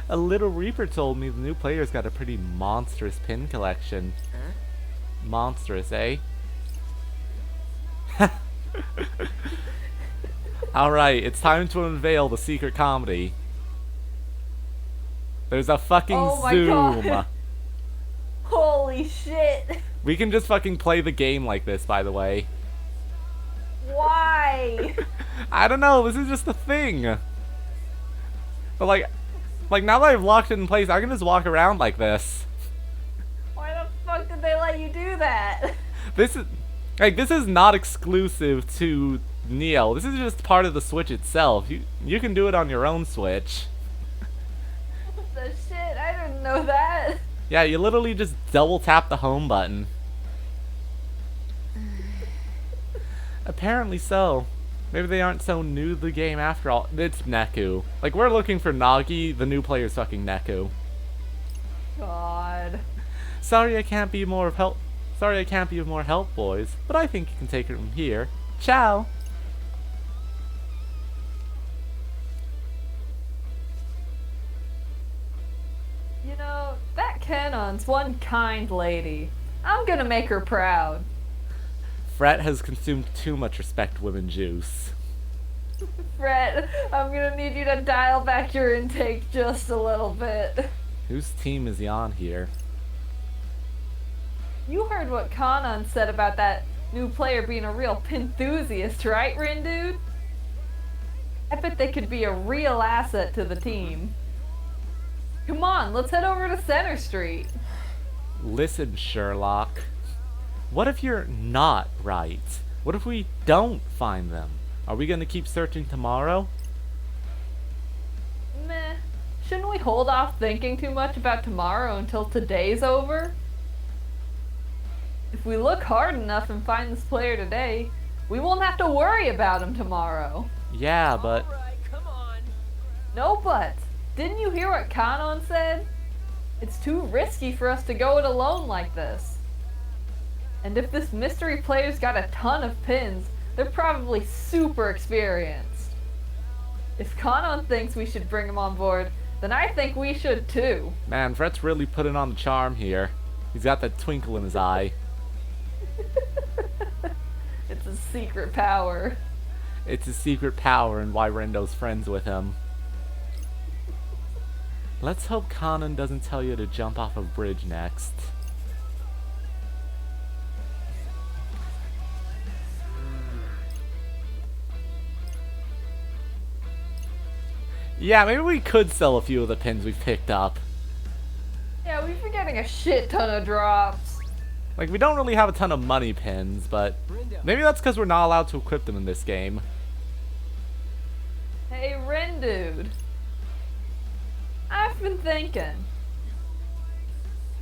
A little Reaper told me the new player's got a pretty monstrous pin collection. Huh? Monstrous, eh? Alright, it's time to unveil the secret comedy. There's a fucking Oh my Zoom. God. Holy shit! We can just fucking play the game like this, by the way. Why? I don't know, this is just a thing. But like now that I've locked it in place, I can just walk around like this. Why the fuck did they let you do that? This is not exclusive to Neo. This is just part of the Switch itself. You can do it on your own Switch. What the shit? I didn't know that. Yeah, you literally just double tap the home button. Apparently so. Maybe they aren't so new to the game after all. It's Neku. Like, we're looking for Nagi, the new player's fucking Neku. God. Sorry I can't be of more help, boys, but I think you can take it from here. Ciao! You know, that Kanon's one kind lady. I'm gonna make her proud. Fret has consumed too much respect women juice. Fred, I'm gonna need you to dial back your intake just a little bit. Whose team is he on here? You heard what Kanon said about that new player being a real enthusiast, right, Rindude? I bet they could be a real asset to the team. Come on, let's head over to Center Street. Listen, Sherlock. What if you're not right? What if we don't find them? Are we gonna keep searching tomorrow? Meh. Shouldn't we hold off thinking too much about tomorrow until today's over? If we look hard enough and find this player today, we won't have to worry about him tomorrow. Yeah, but Alright, come on. No buts. Didn't you hear what Kanon said? It's too risky for us to go it alone like this. And if this mystery player's got a ton of pins, they're probably super experienced. If Kanon thinks we should bring him on board, then I think we should too. man, Fret's really putting on the charm here. He's got that twinkle in his eye. It's a secret power. It's his secret power and why Rendo's friends with him. Let's hope Kanon doesn't tell you to jump off a bridge next. Yeah, maybe we could sell a few of the pins we've picked up. Yeah, we've been getting a shit ton of drops. Like, we don't really have a ton of money pins, but Rindo. maybe that's because we're not allowed to equip them in this game. Hey, Rindude. I've been thinking.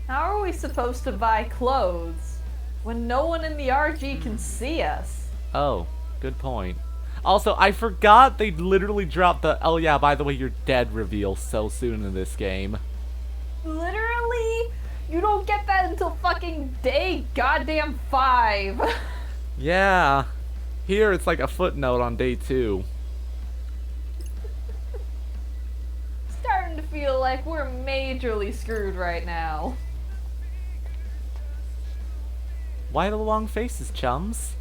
How are we supposed to buy clothes when no one in the RG can see us? Oh, good point. Also, I forgot they literally dropped the "oh yeah, by the way, you're dead" reveal so soon in this game. Literally? You don't get that until fucking day goddamn 5. Yeah. Here it's like a footnote on day 2. Starting to feel like we're majorly screwed right now. Why the long faces, chums?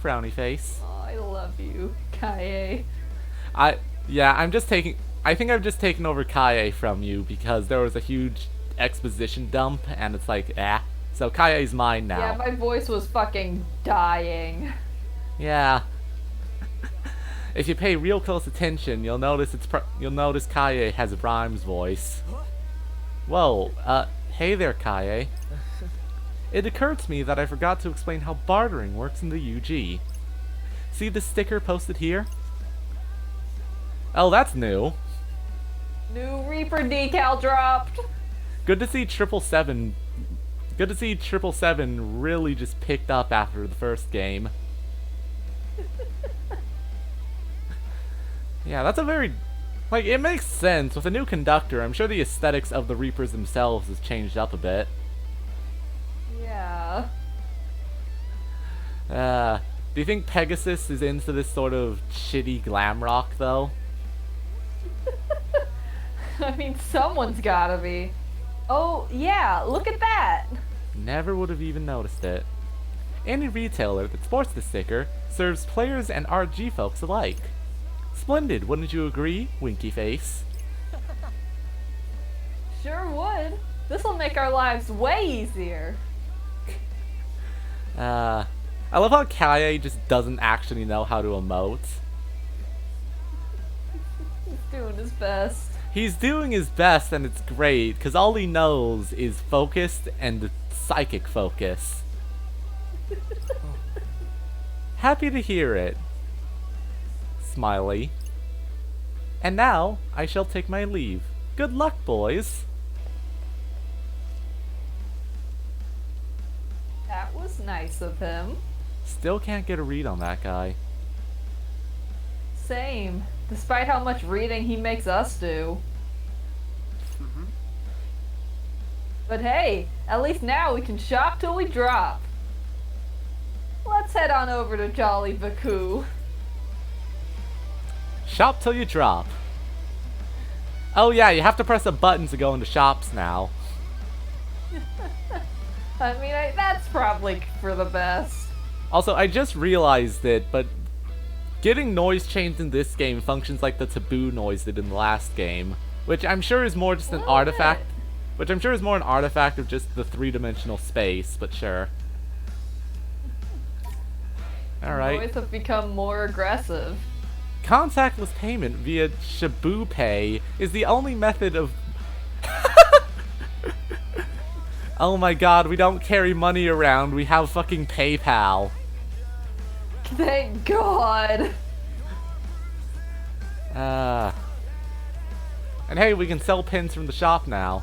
Frowny face. Oh, I love you, Kaie. I think I've just taken over Kaie from you because there was a huge exposition dump and it's like, so Kaie's mine now. Yeah, my voice was fucking dying. Yeah. If you pay real close attention, you'll notice Kaie has Rhyme's voice. Whoa, hey there, Kaie. It occurred to me that I forgot to explain how bartering works in the UG. See the sticker posted here? Oh, that's new. New Reaper decal dropped. Good to see 777. Good to see 777 really just picked up after the first game. Yeah, that's a very... like, it makes sense. With a new conductor, I'm sure the aesthetics of the Reapers themselves has changed up a bit. Yeah. Do you think Pegasus is into this sort of shitty glam rock, though? I mean, someone's gotta be. Oh, yeah, look at that! Never would have even noticed it. Any retailer that sports the sticker serves players and RG folks alike. Splendid, wouldn't you agree, Winky Face? Sure would. This'll make our lives way easier. I love how Kaie just doesn't actually know how to emote. He's doing his best. He's doing his best and it's great, because all he knows is focused and psychic focus. Happy to hear it. Smiley. And now, I shall take my leave. Good luck, boys. That was nice of him. Still can't get a read on that guy. Same. Despite how much reading he makes us do. But hey, at least now we can shop till we drop. Let's head on over to Jolly Baku. Shop till you drop. Oh yeah, you have to press a button to go into shops now. I mean, that's probably for the best. Also, I just realized it, but getting noise changed in this game functions like the taboo noise did in the last game, which I'm sure is more just an artifact. Which I'm sure is more an artifact of just the three-dimensional space, but sure. Alright. Noise have become more aggressive. Contactless payment via Shibu Pay is the only method of... Oh my god, we don't carry money around, we have fucking PayPal. Thank God. And hey, we can sell pins from the shop now.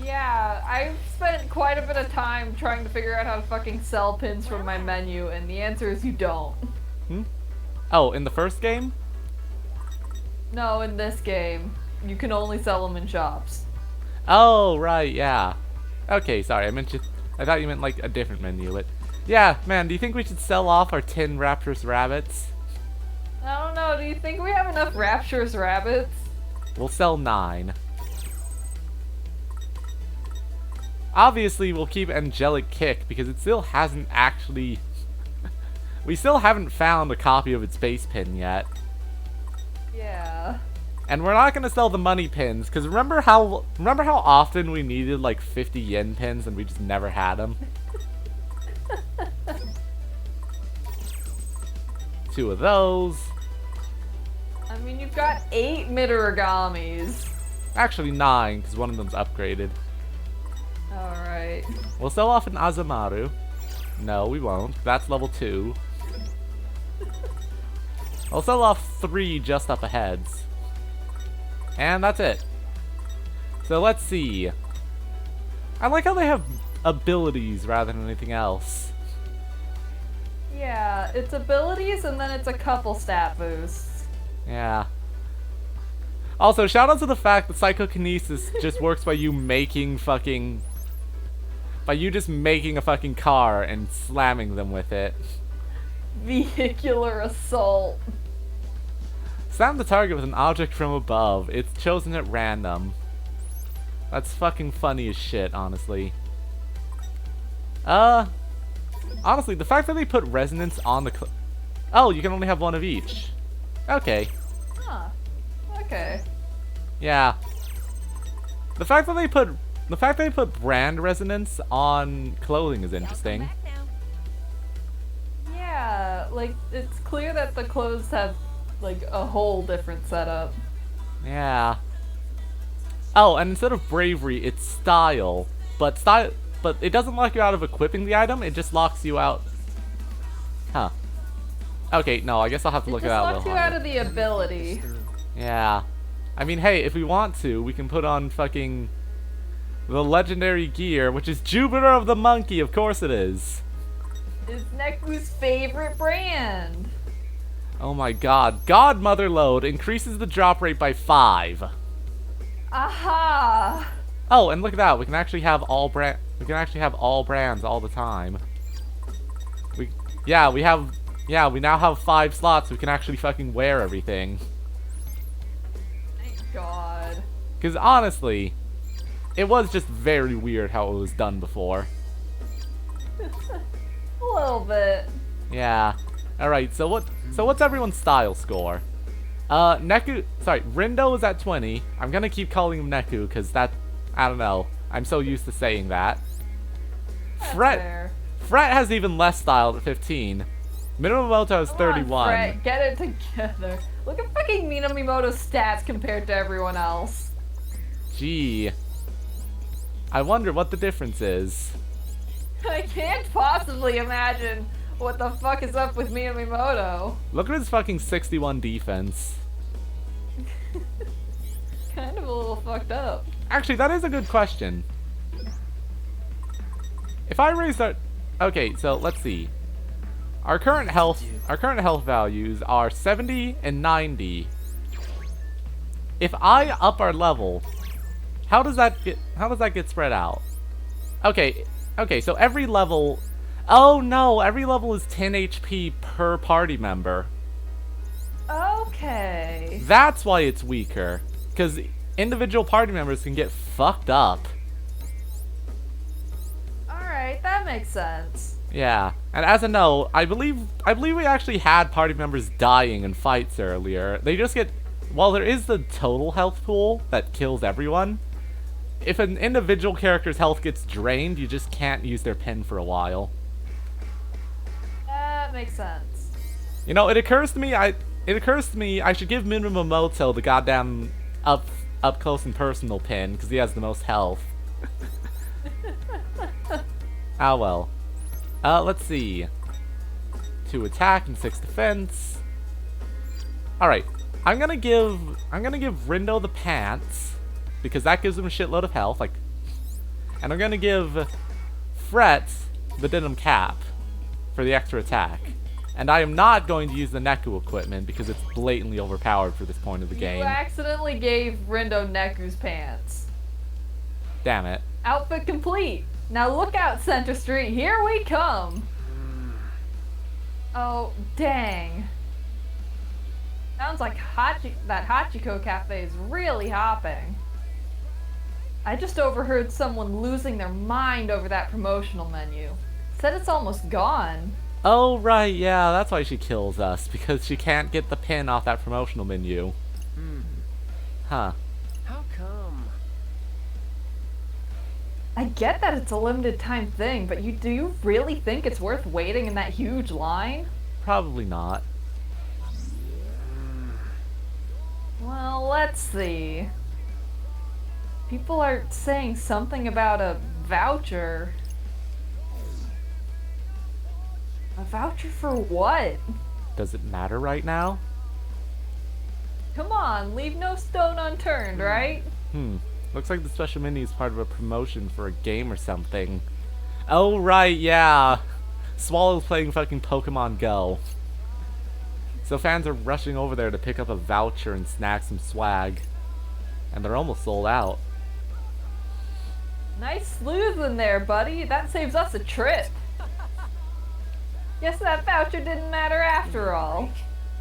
Yeah, I've spent quite a bit of time trying to figure out how to fucking sell pins from my menu, and the answer is you don't. Oh, in the first game? No, in this game, you can only sell them in shops. Oh, right, yeah. Okay, sorry, I thought you meant like a different menu, but... Yeah, man, do you think we should sell off our 10 Rapturous Rabbits? I don't know, do you think we have enough Rapturous Rabbits? We'll sell 9. Obviously, we'll keep Angelic Kick, because it still hasn't actually... we still haven't found a copy of its base pin yet. Yeah. And we're not gonna sell the money pins, because remember how often we needed like 50 yen pins and we just never had them? 2 of those. I mean, you've got 8 Midorigamis. Actually 9, because one of them's upgraded. Alright. We'll sell off an Azamaru. No, we won't. That's level 2. I'll sell off 3 just up aheads. And that's it. So let's see. I like how they have abilities rather than anything else. Yeah, it's abilities and then it's a couple stat boosts. Yeah. Also, shout out to the fact that psychokinesis just works by you making fucking... by you just making a fucking car and slamming them with it. Vehicular assault. Slam the target with an object from above. It's chosen at random. That's fucking funny as shit, honestly. Honestly, the fact that they put resonance on the oh, you can only have one of each. Okay. Huh. Okay. Yeah. The fact that they put brand resonance on clothing is interesting. Yeah, like, it's clear that the clothes have, like, a whole different setup. Yeah. Oh, and instead of bravery, it's style. But it doesn't lock you out of equipping the item, it just locks you out. Huh. Okay, no, I guess I'll have to look It at just that a locks little you out harder. of the ability. Yeah. I mean, hey, if we want to, we can put on fucking the legendary gear, which is Jupiter of the Monkey, of course it is. It's Neku's favorite brand. Oh my god. Godmother load increases the drop rate by 5. Aha! Oh, and look at that. We can actually have all brands all the time. We now have 5 slots. We can actually fucking wear everything. Thank God. Because honestly, it was just very weird how it was done before. A little bit. Yeah. Alright, so what's everyone's style score? Rindo is at 20. I'm gonna keep calling him Neku, because that, I don't know. I'm so used to saying that. That's Fret fair. Fret has even less style at 15. Minamoto has 31. Come on, Fret, get it together. Look at fucking Minamimoto's stats compared to everyone else. Gee. I wonder what the difference is. I can't possibly imagine what the fuck is up with Minamimoto. Look at his fucking 61 defense. Kind of a little fucked up. Actually, that is a good question. If I raise that... Okay, so let's see. Our current health values are 70 and 90. If I up our level, how does that get spread out? Okay, so every level... Oh no, every level is 10 HP per party member. Okay. That's why it's weaker. Because individual party members can get fucked up. Alright, that makes sense. Yeah, and as a note, I believe we actually had party members dying in fights earlier. They just get... While there is the total health pool that kills everyone, if an individual character's health gets drained, you just can't use their pin for a while. That makes sense. You know, it occurs to me I should give Minamoto the goddamn up close and personal pin because he has the most health. Ah well. Let's see. 2 attack and 6 defense. Alright. I'm gonna give Rindo the pants because that gives him a shitload of health, like, and I'm gonna give Fret the denim cap for the extra attack. And I am not going to use the Neku equipment because it's blatantly overpowered for this point of the game. You accidentally gave Rindo Neku's pants. Damn it. Outfit complete. Now look out, Center Street. Here we come. Oh, dang. Sounds like that Hachiko Cafe is really hopping. I just overheard someone losing their mind over that promotional menu. Said it's almost gone. Oh, right, yeah, that's why she kills us, because she can't get the pin off that promotional menu. Huh. How come? I get that it's a limited time thing, but do you really think it's worth waiting in that huge line? Probably not. Well, let's see. People are saying something about a voucher. A voucher for what? Does it matter right now? Come on, leave no stone unturned, right? Looks like the special mini is part of a promotion for a game or something. Oh, right, yeah. Swallow's playing fucking Pokemon Go. So fans are rushing over there to pick up a voucher and snag some swag. And they're almost sold out. Nice sleuthing there, buddy. That saves us a trip. Guess that voucher didn't matter after all.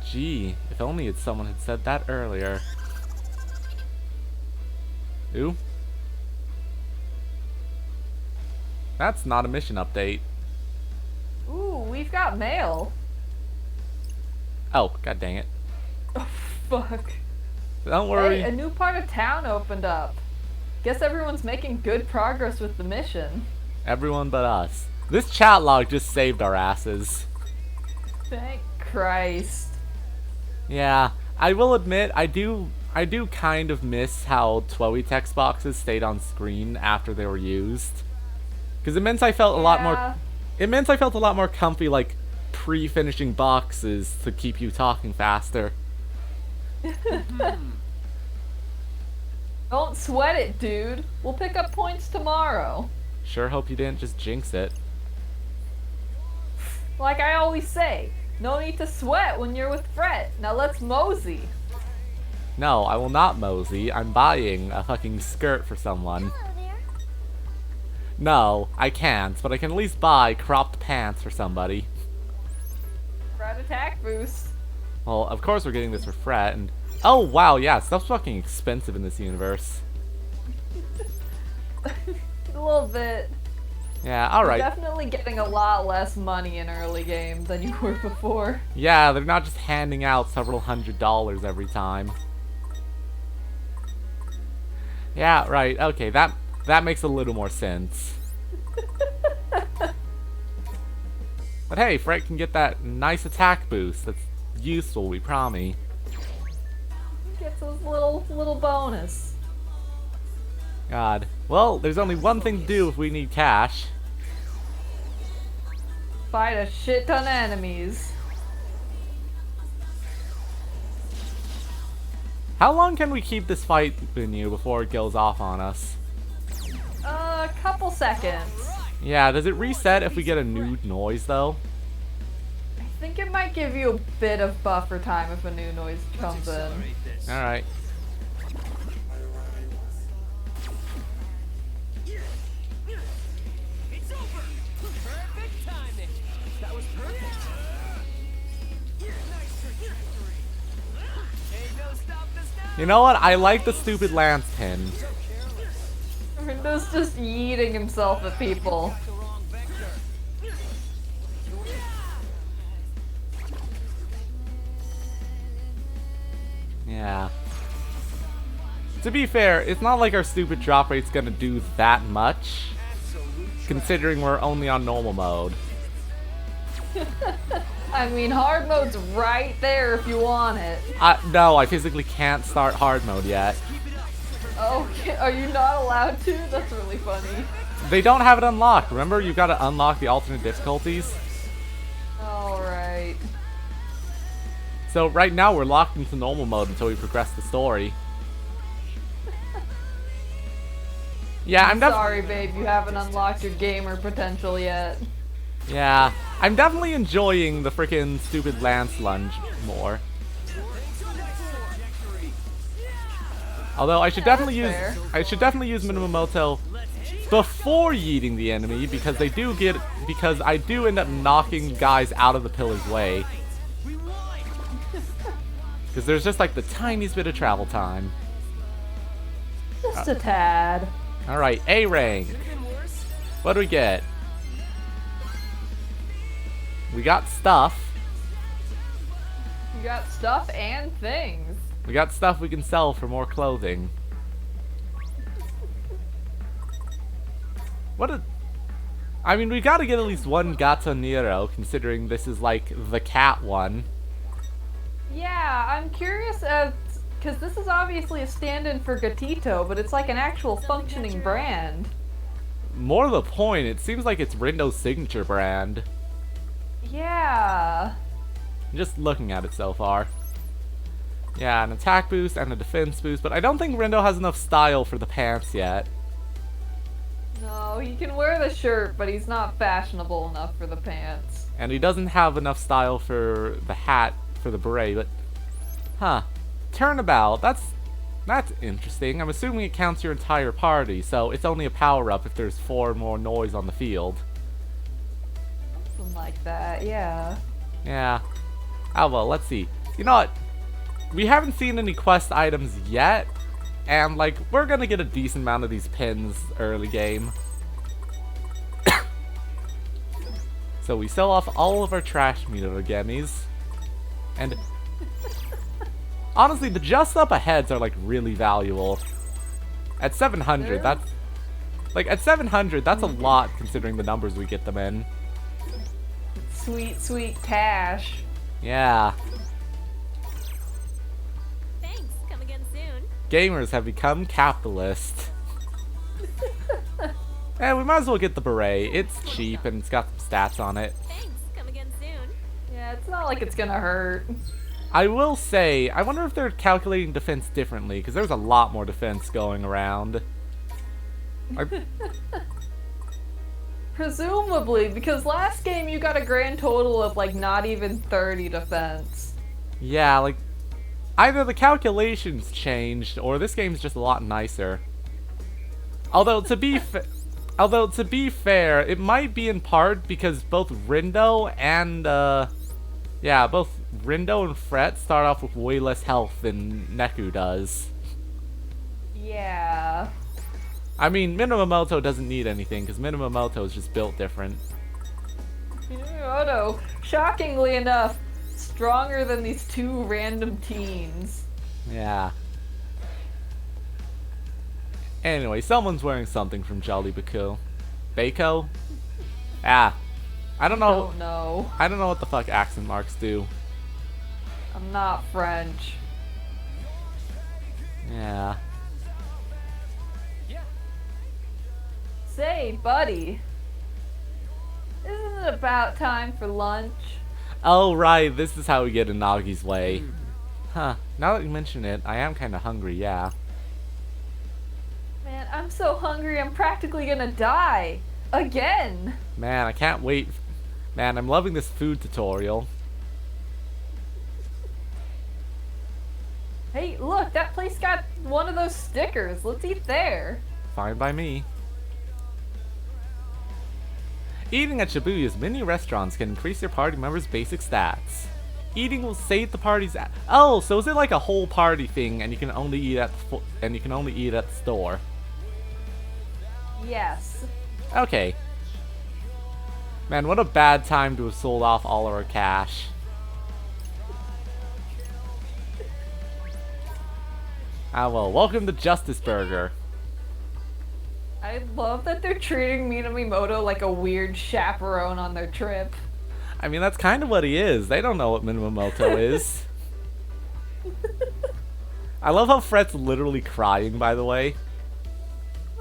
Gee, if only someone had said that earlier. Ooh. That's not a mission update. Ooh, we've got mail. Oh, god dang it. Oh, fuck. Don't worry. Hey, a new part of town opened up. Guess everyone's making good progress with the mission. Everyone but us. This chat log just saved our asses. Thank Christ. Yeah, I will admit, I do kind of miss how Twoey text boxes stayed on screen after they were used. Because it meant I felt a lot more... It meant I felt a lot more comfy, like, pre-finishing boxes to keep you talking faster. Don't sweat it, dude. We'll pick up points tomorrow. Sure hope you didn't just jinx it. Like I always say, no need to sweat when you're with Fret. Now let's mosey. No, I will not mosey. I'm buying a fucking skirt for someone. Hello there. No, I can't, but I can at least buy cropped pants for somebody. Fret attack boost. Well, of course we're getting this for Fret, and... Oh, wow, yeah, stuff's fucking expensive in this universe. A little bit. Yeah, alright. You're definitely getting a lot less money in early game than you were before. Yeah, they're not just handing out several $100s every time. Yeah, right, okay, that makes a little more sense. But hey, Fret can get that nice attack boost. That's useful, we promise. Gets his little bonus. God. Well, there's only one thing to do if we need cash. Fight a shit ton of enemies. How long can we keep this fight menu before it goes off on us? A couple seconds. Yeah, does it reset if we get a new noise though? I think it might give you a bit of buffer time if a new noise comes in. Alright. It's over! Perfect timing! That was perfect! Nice trajectory! Ain't no stopping us now! You know what? I like the stupid lance pin. Rindo's just yeeting himself at people. The wrong vector! Yeah. To be fair, it's not like our stupid drop rate's gonna do that much, considering we're only on normal mode. I mean, hard mode's right there if you want it. No, I physically can't start hard mode yet. Okay, are you not allowed to? That's really funny. They don't have it unlocked. Remember, you've got to unlock the alternate difficulties. Alright. So right now we're locked into normal mode until we progress the story. Yeah, I'm Sorry, babe, you haven't unlocked your gamer potential yet. Yeah, I'm definitely enjoying the freaking stupid lance lunge more. Although I should definitely use fair. Minamoto before yeeting the enemy because I do end up knocking guys out of the pillar's way. Because there's just like the tiniest bit of travel time. Just a tad. Alright, A rank. What do we get? We got stuff. You got stuff and things. We got stuff we can sell for more clothing. I mean, we gotta get at least one Gato Nero, considering this is like the cat one. Yeah, I'm curious because this is obviously a stand-in for Gatito, but it's like an actual functioning brand. More to the point, it seems like it's Rindo's signature brand. Yeah. Just looking at it so far. Yeah, an attack boost and a defense boost, but I don't think Rindo has enough style for the pants yet. No, he can wear the shirt, but he's not fashionable enough for the pants. And he doesn't have enough style for the hat for the beret, but... Huh. Turnabout, that's interesting. I'm assuming it counts your entire party, so it's only a power-up if there's 4 more noise on the field. Something like that, yeah. Yeah. Oh well, let's see. You know what? We haven't seen any quest items yet, and like, we're gonna get a decent amount of these pins early game. So we sell off all of our trash Minotagemis. And honestly, the just up aheads are like really valuable. At 700, that's like at 700, that's a lot considering the numbers we get them in. Sweet, sweet cash. Yeah. Thanks. Come again soon. Gamers have become capitalist. And we might as well get the beret. It's cheap and it's got some stats on it. Thanks. Come again soon. Yeah, it's not like it's gonna hurt. I will say, I wonder if they're calculating defense differently, because there's a lot more defense going around. Presumably, because last game you got a grand total of like not even 30 defense. Yeah, like, either the calculations changed, or this game's just a lot nicer. Although, to be fair, it might be in part because both Rindo and, both Rindo and Fret start off with way less health than Neku does. Yeah. I mean, Minamoto doesn't need anything, because Minamoto is just built different. Minamoto, shockingly enough, stronger than these 2 random teens. Yeah. Anyway, someone's wearing something from Jolly Baku. Bako? Ah. I don't know. No. I don't know what the fuck accent marks do. I'm not French. Yeah. Say, buddy. Isn't it about time for lunch? Oh, right. This is how we get in Nagi's way. Huh. Now that you mention it, I am kind of hungry, yeah. Man, I'm so hungry I'm practically gonna die. Again. Man, I can't wait. Man, I'm loving this food tutorial. Hey, look, that place got one of those stickers. Let's eat there. Fine by me. Eating at Shibuya's many restaurants can increase your party members' basic stats. Eating will save the party's. Oh, so is it like a whole party thing, and you can only eat at the store? Yes. Okay. Man, what a bad time to have sold off all of our cash. Ah well, welcome to Justice Burger. I love that they're treating Minamoto like a weird chaperone on their trip. I mean, that's kind of what he is. They don't know what Minamoto is. I love how Fret's literally crying, by the way.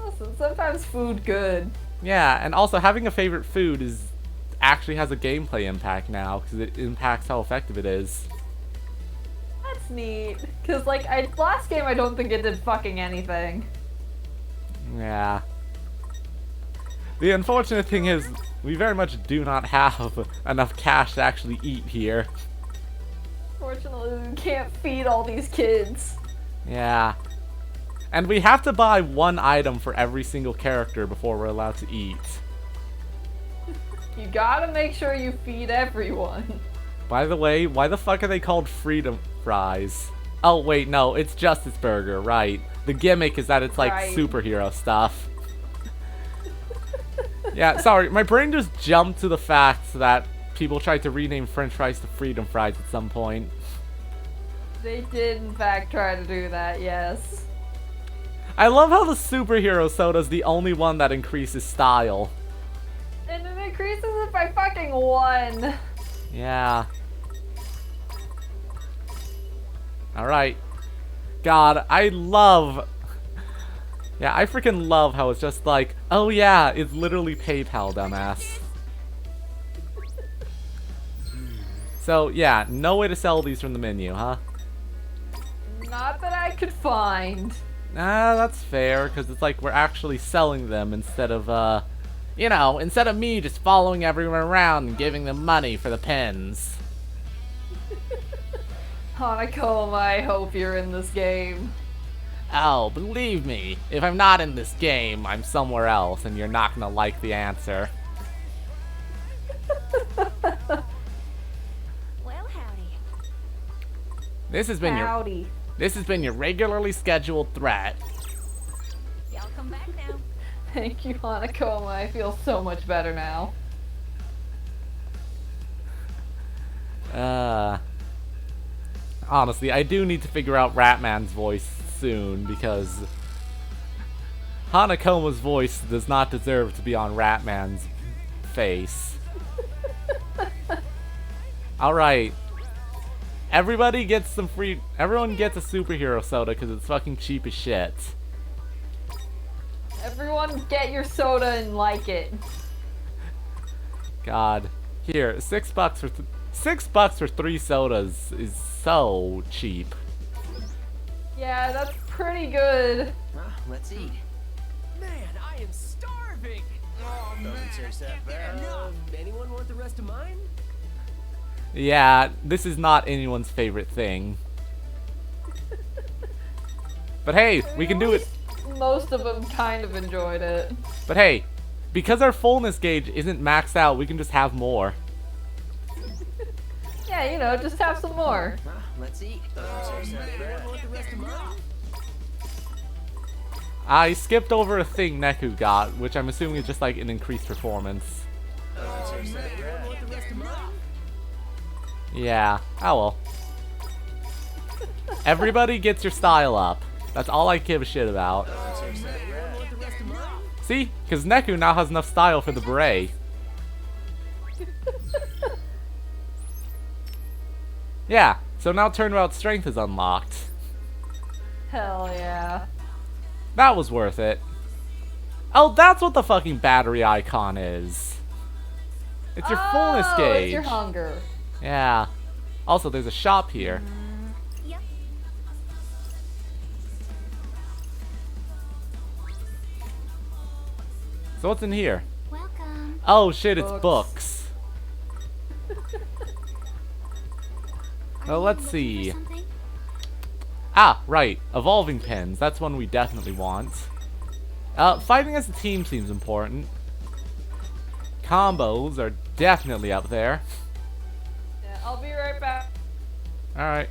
Listen, sometimes food good. Yeah, and also having a favorite food actually has a gameplay impact now, because it impacts how effective it is. That's neat. Cause like, last game I don't think it did fucking anything. Yeah. The unfortunate thing is, we very much do not have enough cash to actually eat here. Fortunately, we can't feed all these kids. Yeah. And we have to buy 1 item for every single character before we're allowed to eat. You gotta make sure you feed everyone. By the way, why the fuck are they called Freedom Fries? Oh wait, no, it's Justice Burger, right. The gimmick is that it's like Right. superhero stuff. Yeah, sorry, my brain just jumped to the fact that people tried to rename French fries to Freedom Fries at some point. They did in fact try to do that, yes. I love how the superhero soda's the only one that increases style. And it increases it by fucking 1. Yeah. Alright. God, I love... Yeah, I freaking love how it's just like, oh yeah, it's literally PayPal, dumbass. So, yeah, no way to sell these from the menu, huh? Not that I could find. Ah, that's fair, because it's like we're actually selling them instead of, you know, instead of me just following everyone around and giving them money for the pins. Honeycomb, I hope you're in this game. Oh, believe me, if I'm not in this game, I'm somewhere else, and you're not gonna like the answer. Well, howdy. This has been Howdy. this has been your regularly scheduled threat. Y'all come back now. Thank you, Honeycomb. I feel so much better now. Honestly, I do need to figure out Ratman's voice soon, because Hanakoma's voice does not deserve to be on Ratman's face. Alright. Everybody gets some free... Everyone gets a superhero soda because it's fucking cheap as shit. Everyone get your soda and like it. God. Here, $6 for... $6 for 3 sodas is so cheap. Yeah, that's pretty good. Well, let's eat. Man, I am starving. Oh man, Doesn't taste that bad. Anyone want the rest of mine? Yeah, this is not anyone's favorite thing. But hey, we can do it. Most of them kind of enjoyed it. But hey, because our fullness gauge isn't maxed out, we can just have more. Yeah, you know, just have some more. Well, let's eat. Anyone want the rest of mine? I skipped over a thing Neku got, which I'm assuming is just like an increased performance. Anyone want the rest of mine? Yeah, oh well. Everybody gets your style up. That's all I give a shit about. Anyone want the rest of mine? See? Because Neku now has enough style for the beret. Yeah, so now turnabout strength is unlocked. Hell yeah. That was worth it. Oh, that's what the fucking battery icon is. It's your fullness gauge. It's your hunger. Yeah. Also, there's a shop here. Yep. So what's in here? Welcome. Oh shit, it's Books. books. Are Well, you let's looking for see. something? Ah, right. Evolving pins. That's one we definitely want. Fighting as a team seems important. Combos are definitely up there. Yeah, I'll be right back. Alright.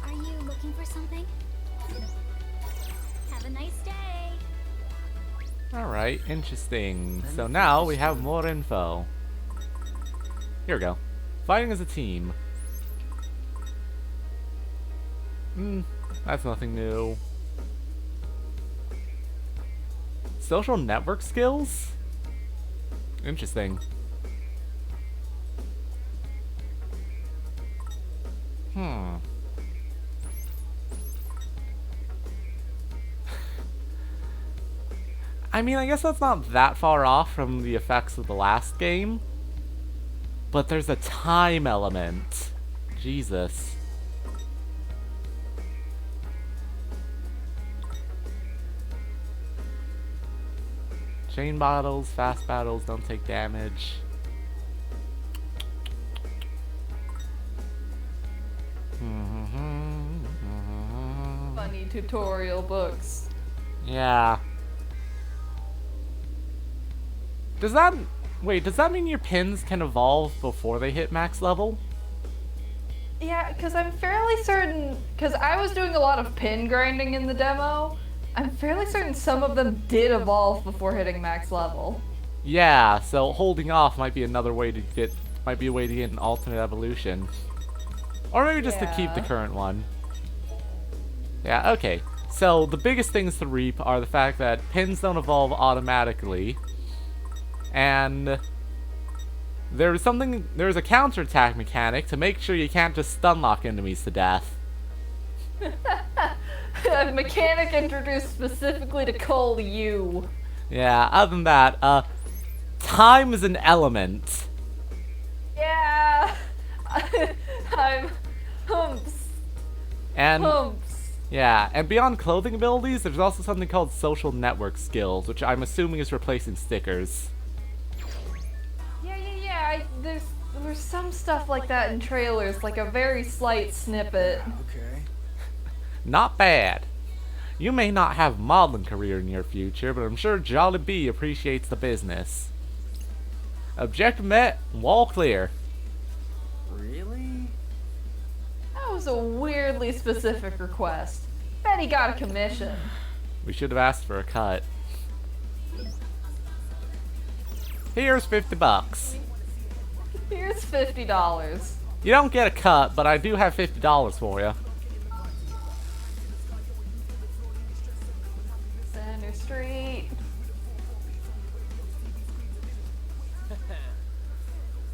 Are you looking for something? Have a nice day. Alright, interesting. So now we have more info. Here we go. Fighting as a team. That's nothing new. Social network skills? Interesting. I mean, I guess that's not that far off from the effects of the last game. But there's a time element. Jesus. Chain battles, fast battles don't take damage. Funny tutorial books. Yeah. Does that... Wait, does that mean your pins can evolve before they hit max level? Yeah, because I'm fairly certain, because I was doing a lot of pin grinding in the demo, I'm fairly certain some of them did evolve before hitting max level. Yeah, so holding off might be another way to get... Might be a way to get an alternate evolution. Or maybe just to keep the Yeah. current one. Yeah, okay. So the biggest things to reap are the fact that pins don't evolve automatically, and there's a counterattack mechanic to make sure you can't just stun lock enemies to death. A mechanic introduced specifically to Cole you. Yeah, other than that, time is an element. Yeah. I'm humps. And Humps. yeah, and beyond clothing abilities, there's also something called social network skills, which I'm assuming is replacing stickers. Yeah. There's some stuff like that in trailers, like a very slight snippet. Okay. Not bad. You may not have a modeling career in your future, but I'm sure Jolly B appreciates the business. Objective met, wall clear. Really? That was a weirdly specific request. Bet he got a commission. We should have asked for a cut. Here's $50. Here's $50. You don't get a cut, but I do have $50 for you. Center Street.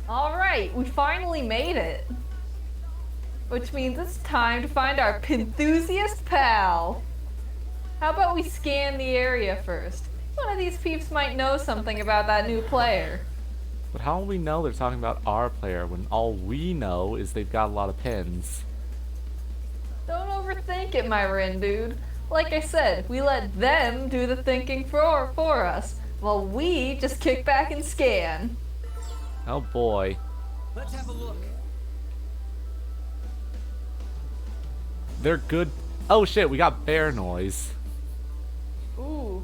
Alright, we finally made it. Which means it's time to find our Pinthusiast pal. How about we scan the area first? One of these peeps might know something about that new player. But how will we know they're talking about our player when all we know is they've got a lot of pins? Don't overthink it, my Rin dude. Like I said, we let them do the thinking for us, while we just kick back and scan. Oh boy. Let's have a look. They're good. Oh shit, we got bear noise. Ooh.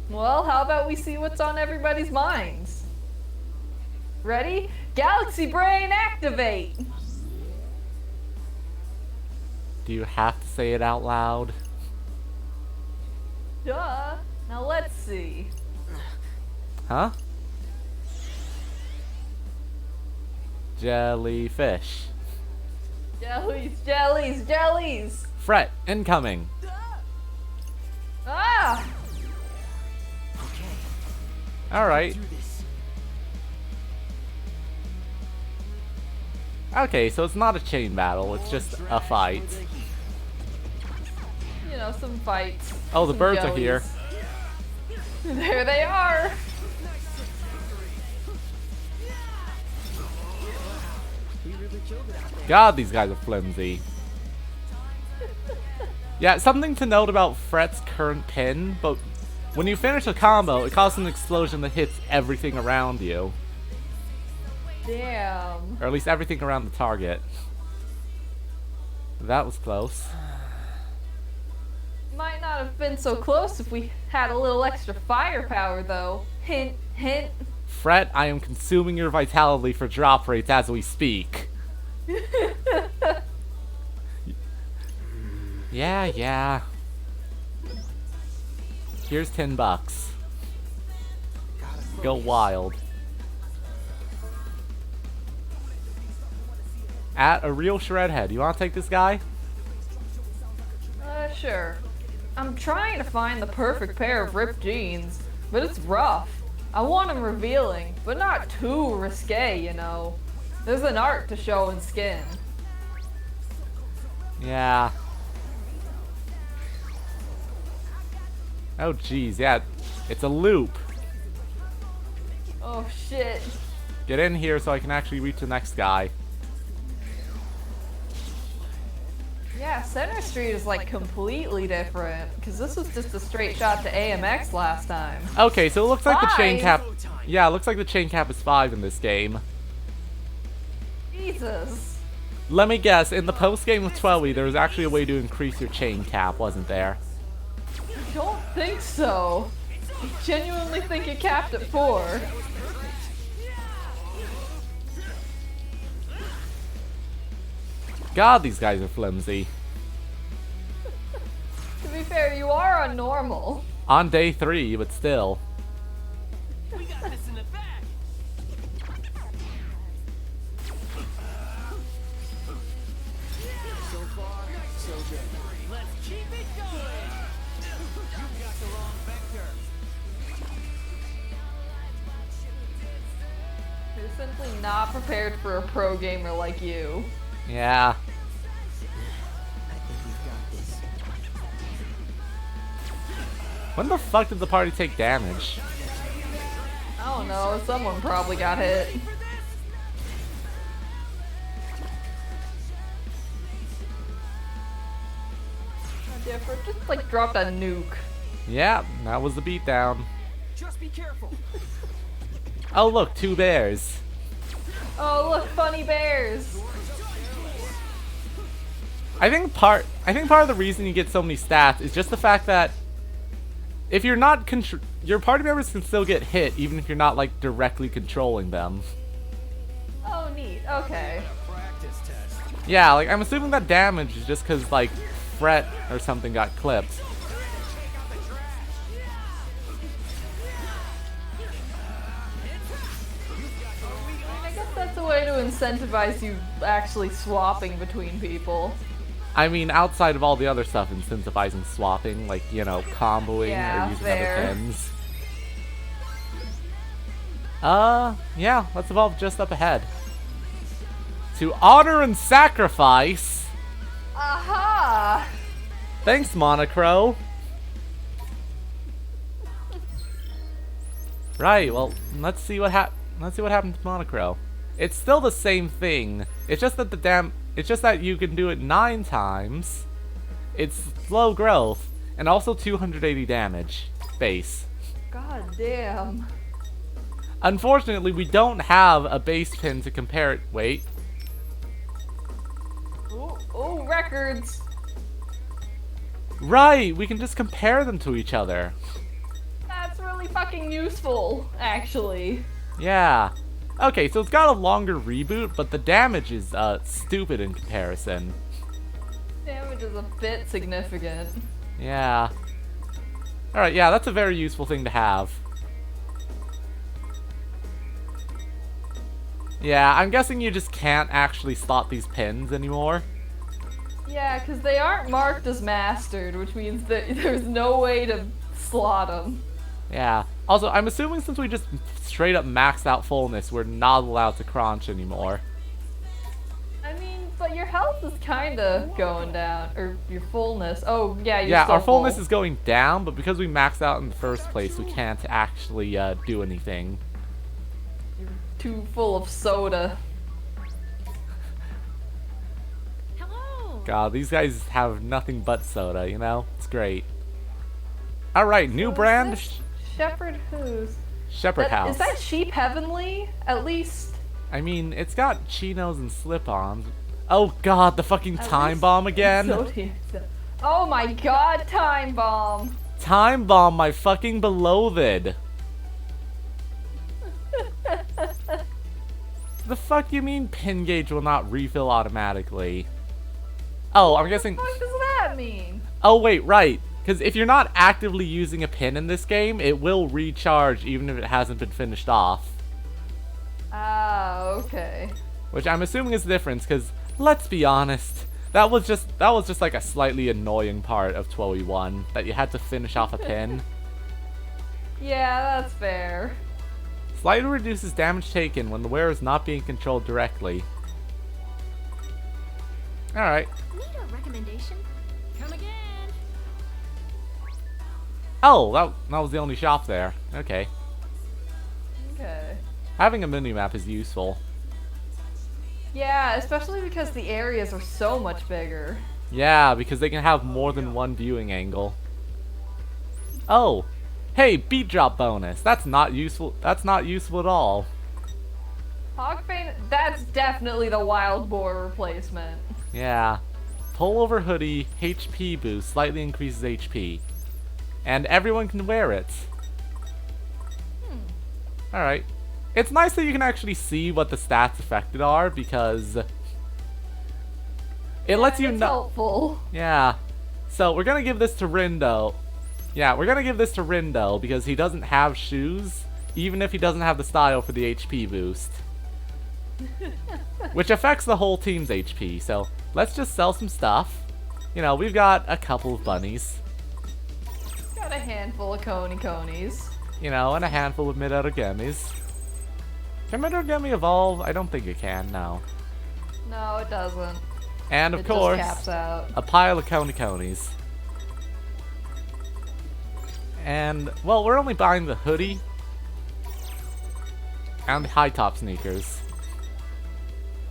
Well, how about we see what's on everybody's minds? Ready? Galaxy Brain activate! Do you have to say it out loud? Duh. Now let's see. Huh? Jellyfish. Jellies! Fret, incoming. Ah! Alright. Okay, so it's not a chain battle, it's just a fight. You know, some fights. Oh, the some birds are jellies. here. There they are! God, these guys are flimsy. Yeah, something to note about Fret's current pin, but when you finish a combo, it causes an explosion that hits everything around you. Damn. Or at least everything around the target. That was close. Might not have been so close if we had a little extra firepower, though. Hint, hint. Fret, I am consuming your vitality for drop rates as we speak. Yeah. Here's $10. Go wild. At a real Shredhead. You want to take this guy? Sure. I'm trying to find the perfect pair of ripped jeans, but it's rough. I want them revealing, but not too risque, you know. There's an art to showing skin. Yeah. Oh jeez, yeah. It's a loop. Oh shit. Get in here so I can actually reach the next guy. Yeah, Center Street is like completely different, because this was just a straight shot to AMX last time. Okay, so it looks like the chain 5? cap... Yeah, it looks like the chain cap is 5 in this game. Jesus. Let me guess, in the post-game of 12, there was actually a way to increase your chain cap, wasn't there? I don't think so. I genuinely think it capped at 4. God, these guys are flimsy. To be fair, you are on normal. On day 3, but still. We got this in the bag. So far, so good. Let's keep it going. They're simply not prepared for a pro gamer like you. Yeah. I think we've got this. When the fuck did the party take damage? I don't know, someone probably got hit. Different, just like dropped a nuke. Yeah, that was the beatdown. Just be careful. Oh look, 2 bears. Oh look, funny bears. I think part of the reason you get so many stats is just the fact that if you're not your party members can still get hit even if you're not like directly controlling them. Oh neat, okay. Practice test. Yeah, like I'm assuming that damage is just because like Fret or something got clipped. I guess that's a way to incentivize you actually swapping between people. I mean, outside of all the other stuff incentivizing swapping, like, you know, comboing Yeah, or using fair. other pins. Yeah, let's evolve just up ahead. To honor and sacrifice. Aha! Thanks, Monocro. Right, well, let's see what happened to Monocro. It's still the same thing. It's just that you can do it 9 times. It's slow growth and also 280 damage base. God damn. Unfortunately, we don't have a base pin to compare it. Wait. Oh, records. Right, we can just compare them to each other. That's really fucking useful, actually. Yeah. Okay, so it's got a longer reboot, but the damage is stupid in comparison. Damage is a bit significant. Yeah. Alright, yeah, that's a very useful thing to have. Yeah, I'm guessing you just can't actually slot these pins anymore. Yeah, because they aren't marked as mastered, which means that there's no way to slot them. Yeah. Also, I'm assuming since we just straight up maxed out fullness, we're not allowed to crunch anymore. I mean, but your health is kind of going down, or your fullness. Oh, yeah, you're Yeah, still our fullness full. is going down, but because we maxed out in the first place, we can't actually do anything. You're too full of soda. Hello. God, these guys have nothing but soda, you know? It's great. Alright, new What brand, is this? Shepherd Who's? Shepherd House. Is that Sheep Heavenly? At least. I mean, it's got chinos and slip-ons. Oh god, the fucking At time least bomb again. Zodiac. Oh my god, Time Bomb! Time bomb, my fucking beloved. The fuck you mean pin gauge will not refill automatically? Oh, I'm guessing. What does that mean? Oh wait, right. Because if you're not actively using a pin in this game, it will recharge even if it hasn't been finished off. Ah, okay. Which I'm assuming is the difference, because let's be honest, that was just like a slightly annoying part of 12e1, that you had to finish off a pin. Yeah, that's fair. Slightly reduces damage taken when the wearer is not being controlled directly. Alright. Need a recommendation? Come again. Oh, that was the only shop there. Okay. Okay. Having a mini-map is useful. Yeah, especially because the areas are so much bigger. Yeah, because they can have more than one viewing angle. Oh! Hey, beat drop bonus! That's not useful. That's not useful at all. Hogbane, that's definitely the wild boar replacement. Yeah. Pullover hoodie, HP boost, slightly increases HP. And everyone can wear it. Alright. It's nice that you can actually see what the stats affected are, because it lets you It's know. helpful. Yeah. So we're gonna give this to Rindo. Yeah, we're gonna give this to Rindo because he doesn't have shoes, even if he doesn't have the style for the HP boost. Which affects the whole team's HP, so let's just sell some stuff. You know, we've got a couple of bunnies. Got a handful of Conies. You know, and a handful of mid-outer gummies. Can Midorigami evolve? I don't think it can, no. No, it doesn't. And of It course, just caps out. a pile of Konikonies. And, well, we're only buying the hoodie and the high top sneakers.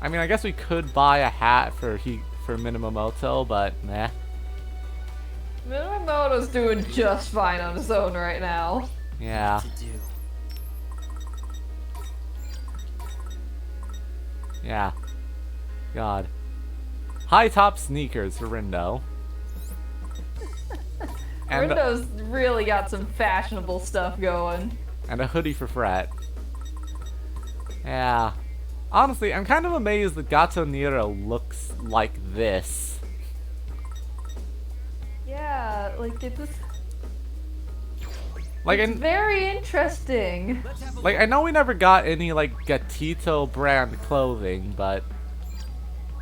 I mean, I guess we could buy a hat for Minamoto, but meh. Minamoto's doing just fine on his own right now. Yeah. To do. Yeah. God. High top sneakers for Rindo. And, Rindo's really got some fashionable stuff going. and a hoodie for Fret. Yeah. Honestly, I'm kind of amazed that Gato Nero looks like this. Yeah, like it's just Like, it's very interesting. like I know we never got any like Gatito brand clothing, but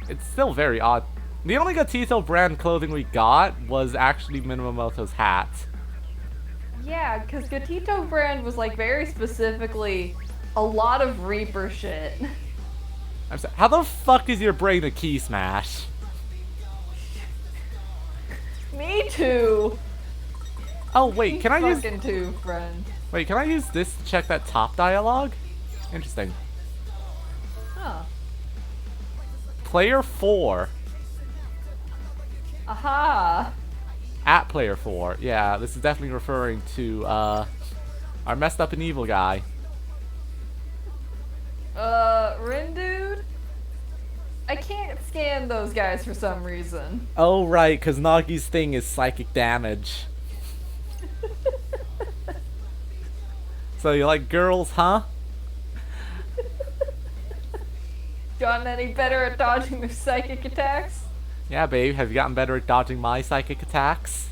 it's still very odd. The only Gatito brand clothing we got was actually Minamoto's hat. Yeah, because Gatito brand was like very specifically a lot of Reaper shit. I'm sorry, how the fuck is your brain a key smash? Me too. Oh wait, can I use Fucking too, friend. wait, can I use this to check that top dialogue? Interesting. Huh. Player 4. Aha. At player 4. Yeah, this is definitely referring to our messed up and evil guy. Rin dude? I can't scan those guys for some reason. Oh right, cause Nagi's thing is psychic damage. So you like girls, huh? Gotten any better at dodging their psychic attacks? Yeah, babe, have you gotten better at dodging my psychic attacks?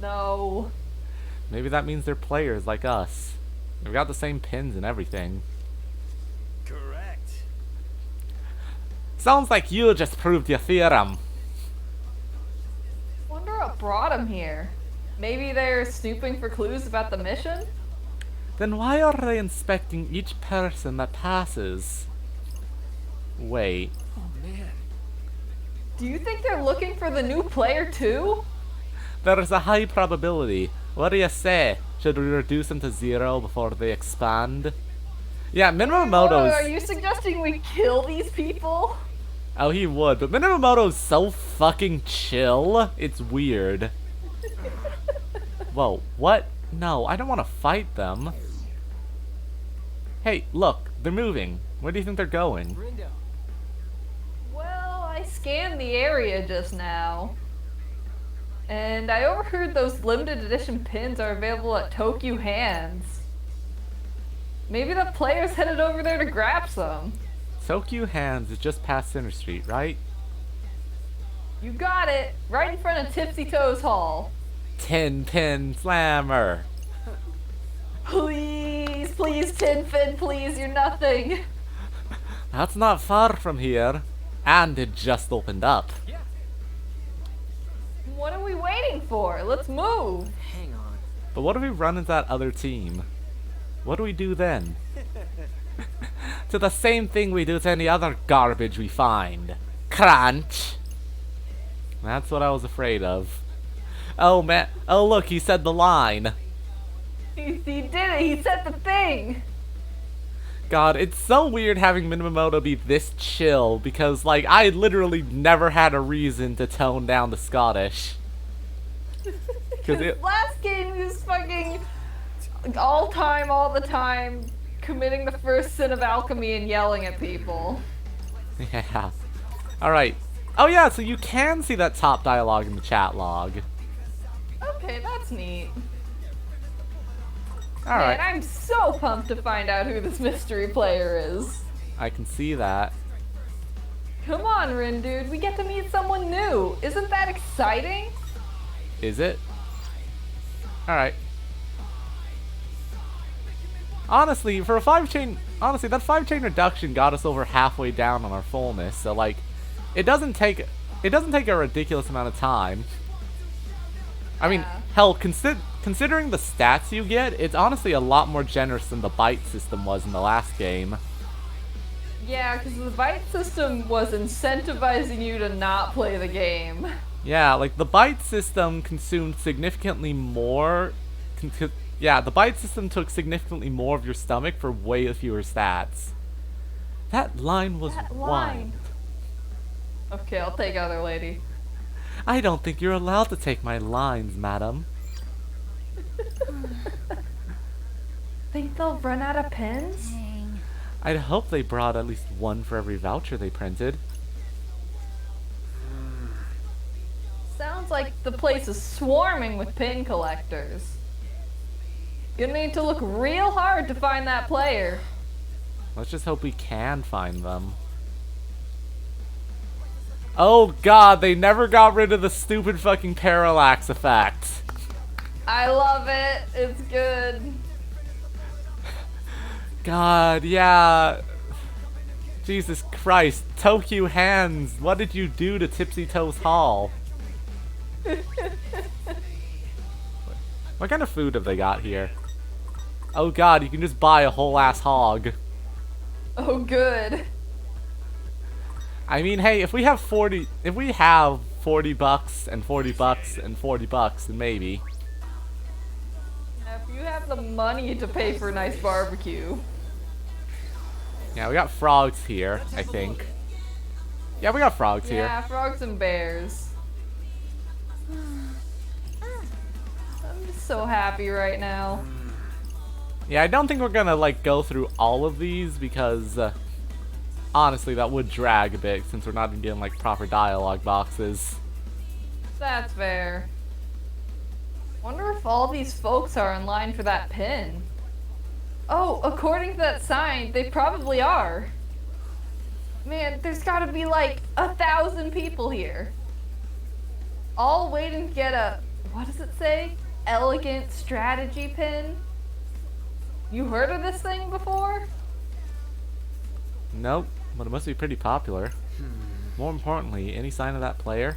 No. Maybe that means they're players like us. We've got the same pins and everything. Correct. Sounds like you just proved your theorem. Wonder what brought them here. Maybe they're snooping for clues about the mission? Then why are they inspecting each person that passes? Wait. Oh man. Do you think they're looking for the new player too? There is a high probability. What do you say? Should we reduce them to 0 before they expand? Yeah, Oh, Minamoto's... are you suggesting we kill these people? Oh, he would, but Minamoto's so fucking chill. It's weird. Whoa, what? No, I don't want to fight them. Hey, look, they're moving. Where do you think they're going? Rindo. Well, I scanned the area just now. And I overheard those limited edition pins are available at Tokyo Hands. Maybe the players headed over there to grab some. Tokyo Hands is just past Center Street, right? You got it! Right in front of Tipsy Toes Hall. 10 Pin Slammer. Please, please, Tin Fin, please, you're nothing. That's not far from here. And it just opened up. What are we waiting for? Let's move. Hang on. But what if we run into that other team? What do we do then? To the same thing we do to any other garbage we find. Crunch! That's what I was afraid of. Oh man, oh look, he said the line. He did it, he said the thing. God, it's so weird having Minamoto be this chill because, like, I literally never had a reason to tone down the Scottish. Cause His last game he was fucking all the time, committing the first sin of alchemy and yelling at people. Yeah. Alright. Oh yeah, so you can see that top dialogue in the chat log. Okay, that's neat. Alright. Man, I'm so pumped to find out who this mystery player is. I can see that. Come on, Rin dude, we get to meet someone new. Isn't that exciting? Is it? Alright. Honestly, for a 5-chain... Honestly, that 5-chain reduction got us over halfway down on our fullness, so like... It doesn't take a ridiculous amount of time. I mean, Yeah. hell, considering the stats you get, it's honestly a lot more generous than the bite system was in the last game. Yeah, because the bite system was incentivizing you to not play the game. Yeah, like the bite system consumed significantly more. Yeah, the bite system took significantly more of your stomach for way fewer stats. That line was wide. Okay, I'll take other lady. I don't think you're allowed to take my lines, madam. Think they'll run out of pins? Dang. I'd hope they brought at least one for every voucher they printed. Sounds like the place is swarming with pin collectors. You need to look real hard to find that player. Let's just hope we can find them. Oh god, they never got rid of the stupid fucking parallax effect. I love it. It's good. God, yeah. Jesus Christ. Tokyo Hands, what did you do to Tipsy Toes Hall? What kind of food have they got here? Oh god, you can just buy a whole ass hog. Oh, good. I mean, hey, if we have 40 bucks and 40 bucks and 40 bucks, then maybe. Now, if you have the money to pay for a nice barbecue. Yeah, we got frogs here, I think. Yeah, we got frogs here. Yeah, frogs and bears. I'm just so happy right now. Yeah, I don't think we're gonna, like, go through all of these because, honestly, that would drag a bit since we're not even getting, like, proper dialogue boxes. That's fair. Wonder if all these folks are in line for that pin. Oh, according to that sign, they probably are. Man, there's gotta be like 1,000 people here. All waiting to get a, what does it say? Elegant strategy pin? You heard of this thing before? Nope, but it must be pretty popular. More importantly, any sign of that player?